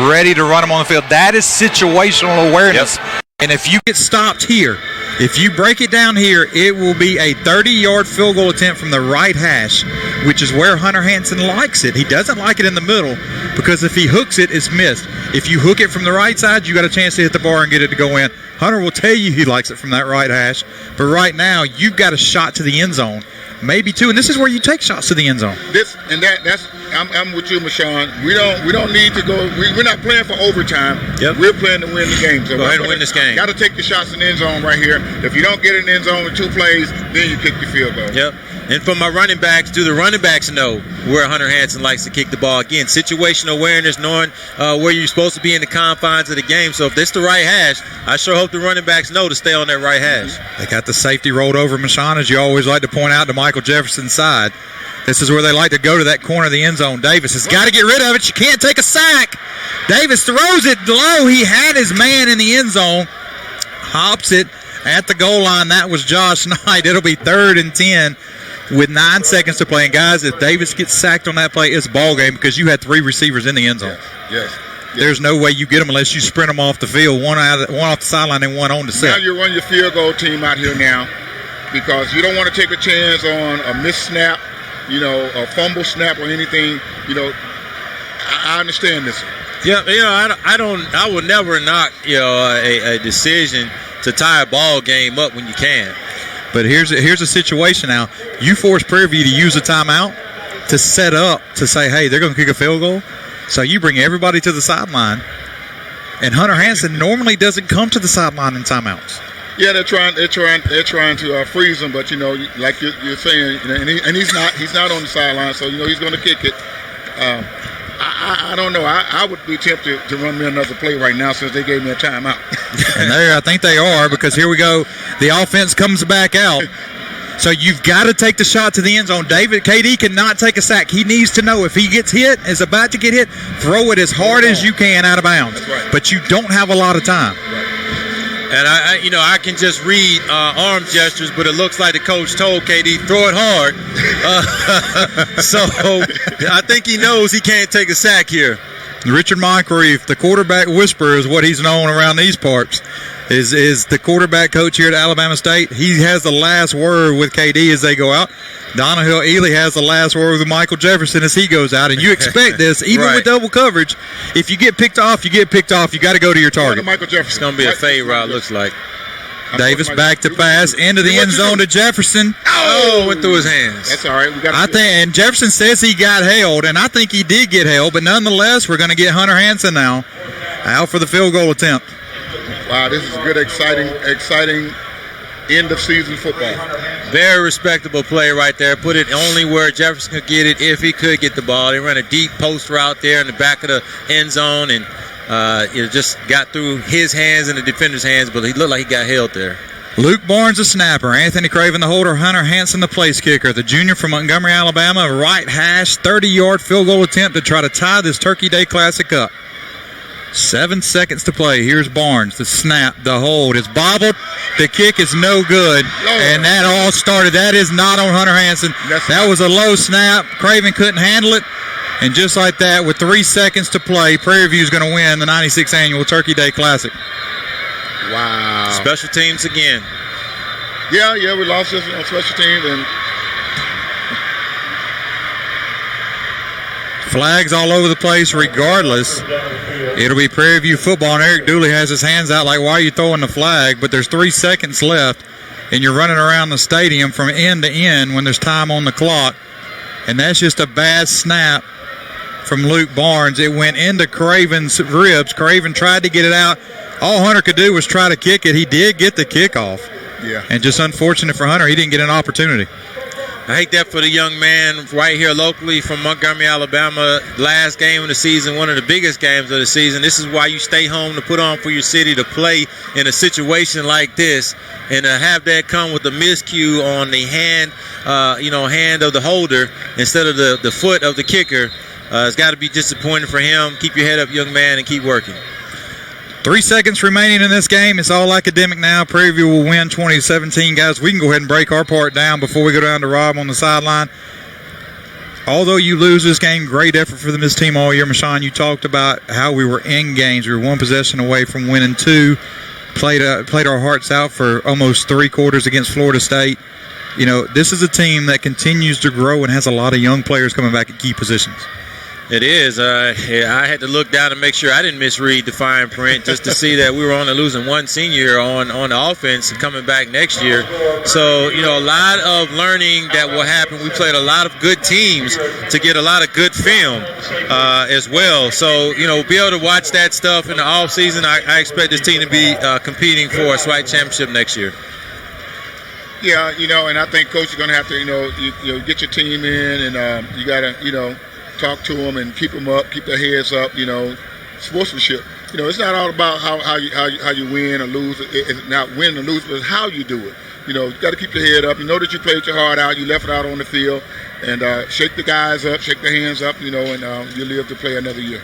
ready to run them on the field. That is situational awareness. Yep. And if you get stopped here, if you break it down here, it will be a 30-yard field goal attempt from the right hash, which is where Hunter Hanson likes it. He doesn't like it in the middle because if he hooks it, it's missed. If you hook it from the right side, you got a chance to hit the bar and get it to go in. Hunter will tell you he likes it from that right hash. But right now, you've got a shot to the end zone. Maybe 2, and this is where you take shots to the end zone. I'm with you, Mashawn. We don't need to go. We're not playing for overtime. Yep. We're playing to win the game. So go ahead and win this game. Got to take the shots in the end zone right here. If you don't get in the end zone with 2 plays, then you kick the field goal. Yep. And for my running backs, do the running backs know where Hunter Hanson likes to kick the ball? Again, situational awareness, knowing where you're supposed to be in the confines of the game. So if this the right hash, I sure hope the running backs know to stay on that right hash. They got the safety rolled over, Mashawn, as you always like to point out, to Michael Jefferson's side. This is where they like to go to that corner of the end zone. Davis has got to get rid of it. You can't take a sack. Davis throws it low. He had his man in the end zone. Hops it at the goal line. That was Josh Knight. It'll be 3rd and 10 with 9 seconds to play. And, guys, if Davis gets sacked on that play, it's a ball game because you had 3 receivers in the end zone. Yes. There's no way you get them unless you sprint them off the field, one off the sideline and one on the set. Now you run your field goal team out here now because you don't want to take a chance on a missed snap, a fumble snap or anything. I understand this. Yeah, I would never knock a decision to tie a ball game up when you can. But here's a situation now. You force Prairie View to use a timeout to set up to say, hey, they're going to kick a field goal. So you bring everybody to the sideline. And Hunter Hanson normally doesn't come to the sideline in timeouts. Yeah, they're trying to freeze him, but like you're saying, and he's not on the sideline, so he's going to kick it. I don't know. I would be tempted to run me another play right now since they gave me a timeout. And I think they are, because here we go. The offense comes back out. So you've got to take the shot to the end zone. KD cannot take a sack. He needs to know if he gets hit, is about to get hit, throw it as hard as you can out of bounds. Right. But you don't have a lot of time. Right. And I can just read arm gestures, but it looks like the coach told KD, throw it hard. So I think he knows he can't take a sack here. Richard Moncrief, the quarterback whisperer, is what he's known around these parts. Is the quarterback coach here at Alabama State. He has the last word with KD as they go out. Donahill Ely has the last word with Michael Jefferson as he goes out. And you expect this, even right. with double coverage. If you get picked off, you get picked off. You got to go to your target. Michael Jefferson. It's going to be a fade route, looks like. Davis back to pass into the end zone to Jefferson. Oh, went through his hands. That's all right. And Jefferson says he got held, and I think he did get held, but nonetheless, we're going to get Hunter Hanson now out for the field goal attempt. Wow, this is good, exciting end of season football. Very respectable play right there. Put it only where Jefferson could get it if he could get the ball. He ran a deep post route there in the back of the end zone, and it just got through his hands and the defender's hands, but he looked like he got held there. Luke Barnes, the snapper. Anthony Craven, the holder. Hunter Hanson, the place kicker. The junior from Montgomery, Alabama, right hash, 30-yard field goal attempt to try to tie this Turkey Day Classic up. 7 seconds to play. Here's Barnes. The snap, the hold is bobbled. The kick is no good. And that all started. That is not on Hunter Hanson. That was a low snap. Craven couldn't handle it. And just like that, with 3 seconds to play, Prairie View is going to win the 96th Annual Turkey Day Classic. Wow. Special teams again. Yeah, we lost this on special teams. And flags all over the place regardless. It'll be Prairie View football, and Eric Dooley has his hands out like, why are you throwing the flag? But there's 3 seconds left, and you're running around the stadium from end to end when there's time on the clock. And that's just a bad snap from Luke Barnes. It went into Craven's ribs. Craven tried to get it out. All Hunter could do was try to kick it. He did get the kickoff. Yeah. And just unfortunate for Hunter, he didn't get an opportunity. I hate that for the young man right here locally from Montgomery, Alabama. Last game of the season, one of the biggest games of the season. This is why you stay home to put on for your city, to play in a situation like this, and to have that come with a miscue on the hand, hand of the holder instead of the foot of the kicker. It's got to be disappointing for him. Keep your head up, young man, and keep working. 3 seconds remaining in this game. It's all academic now. Prairie View will win 20-17. Guys, we can go ahead and break our part down before we go down to Rob on the sideline. Although you lose this game, great effort for this team all year. Mashawn, you talked about how we were in games. We were 1 possession away from winning 2. Played our hearts out for almost 3 quarters against Florida State. You know, this is a team that continues to grow and has a lot of young players coming back at key positions. It is. I had to look down to make sure I didn't misread the fine print just to see that we were only losing 1 senior on the offense and coming back next year. So, a lot of learning that will happen. We played a lot of good teams to get a lot of good film as well. So, be able to watch that stuff in the offseason, I expect this team to be competing for a SWAC championship next year. Yeah, and I think Coach is going to have to, get your team in, and you got to, talk to them and keep them up, keep their heads up. Sportsmanship. It's not all about how you win or lose. It's not win or lose, but it's how you do it. You got to keep your head up. You know that you played your heart out. You left it out on the field, and shake the guys up, shake their hands up. And you live to play another year.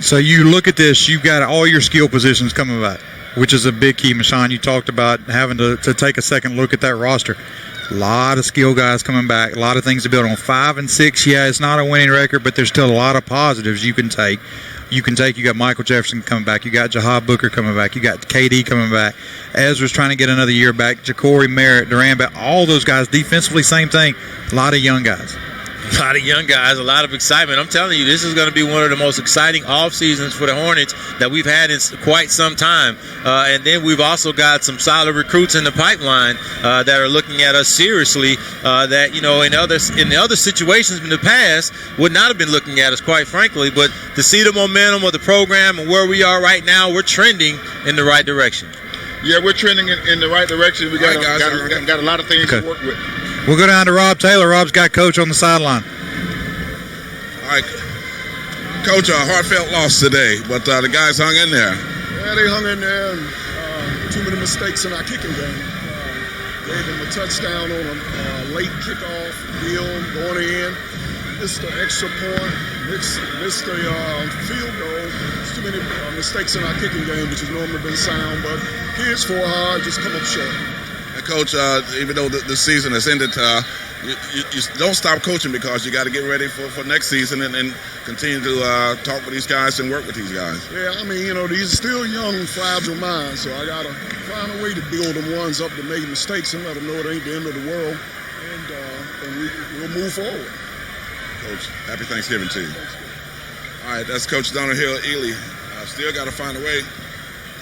So you look at this. You've got all your skill positions coming back, which is a big key. Mashawn, you talked about having to take a second look at that roster. A lot of skill guys coming back, a lot of things to build on. 5-6, yeah, it's not a winning record, but there's still a lot of positives you can take. You got Michael Jefferson coming back. You got Jahab Booker coming back. You got KD coming back. Ezra's trying to get another year back. Ja'Cory Merritt, Duran, all those guys. Defensively, same thing. A lot of young guys. A lot of young guys, a lot of excitement. I'm telling you, this is going to be one of the most exciting off seasons for the Hornets that we've had in quite some time. And then we've also got some solid recruits in the pipeline that are looking at us seriously. That in the other situations in the past would not have been looking at us, quite frankly. But to see the momentum of the program and where we are right now, we're trending in the right direction. Yeah, we're trending in the right direction. We got a lot of things to work with. We'll go down to Rob Taylor. Rob's got Coach on the sideline. All right, Coach, a heartfelt loss today, but the guys hung in there. Yeah, they hung in there, and too many mistakes in our kicking game. Gave them a touchdown on a late kickoff deal going in. Missed the extra point, missed the field goal. There's too many mistakes in our kicking game, which has normally been sound, but kids fought hard, just come up short. Coach, even though the season has ended, you don't stop coaching because you got to get ready for next season and continue to talk with these guys and work with these guys. Yeah, these are still young, fragile minds, so I got to find a way to build them ones up that make mistakes and let them know it ain't the end of the world, and we'll move forward. Coach, happy Thanksgiving to you. All right, that's Coach Donald Hill Ely. Still got to find a way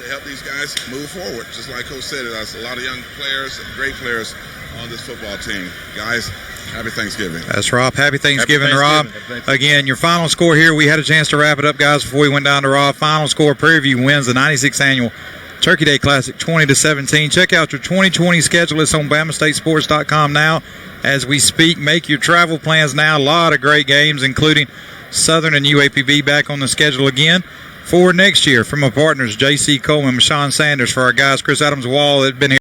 to help these guys move forward. Just like Coach said, there's a lot of young players, great players on this football team. Guys, happy Thanksgiving. That's Rob. Happy Thanksgiving, Happy Rob. Thanksgiving. Again, your final score here. We had a chance to wrap it up, guys, before we went down to Rob. Final score, Prairie View wins the 96th Annual Turkey Day Classic 20-17. Check out your 2020 schedule. It's on BamaStateSports.com now. As we speak, make your travel plans now. A lot of great games, including Southern and UAPB back on the schedule again for next year. From our partners, J.C. Coleman, Sean Sanders, for our guys, Chris Adams-Wall, that have been here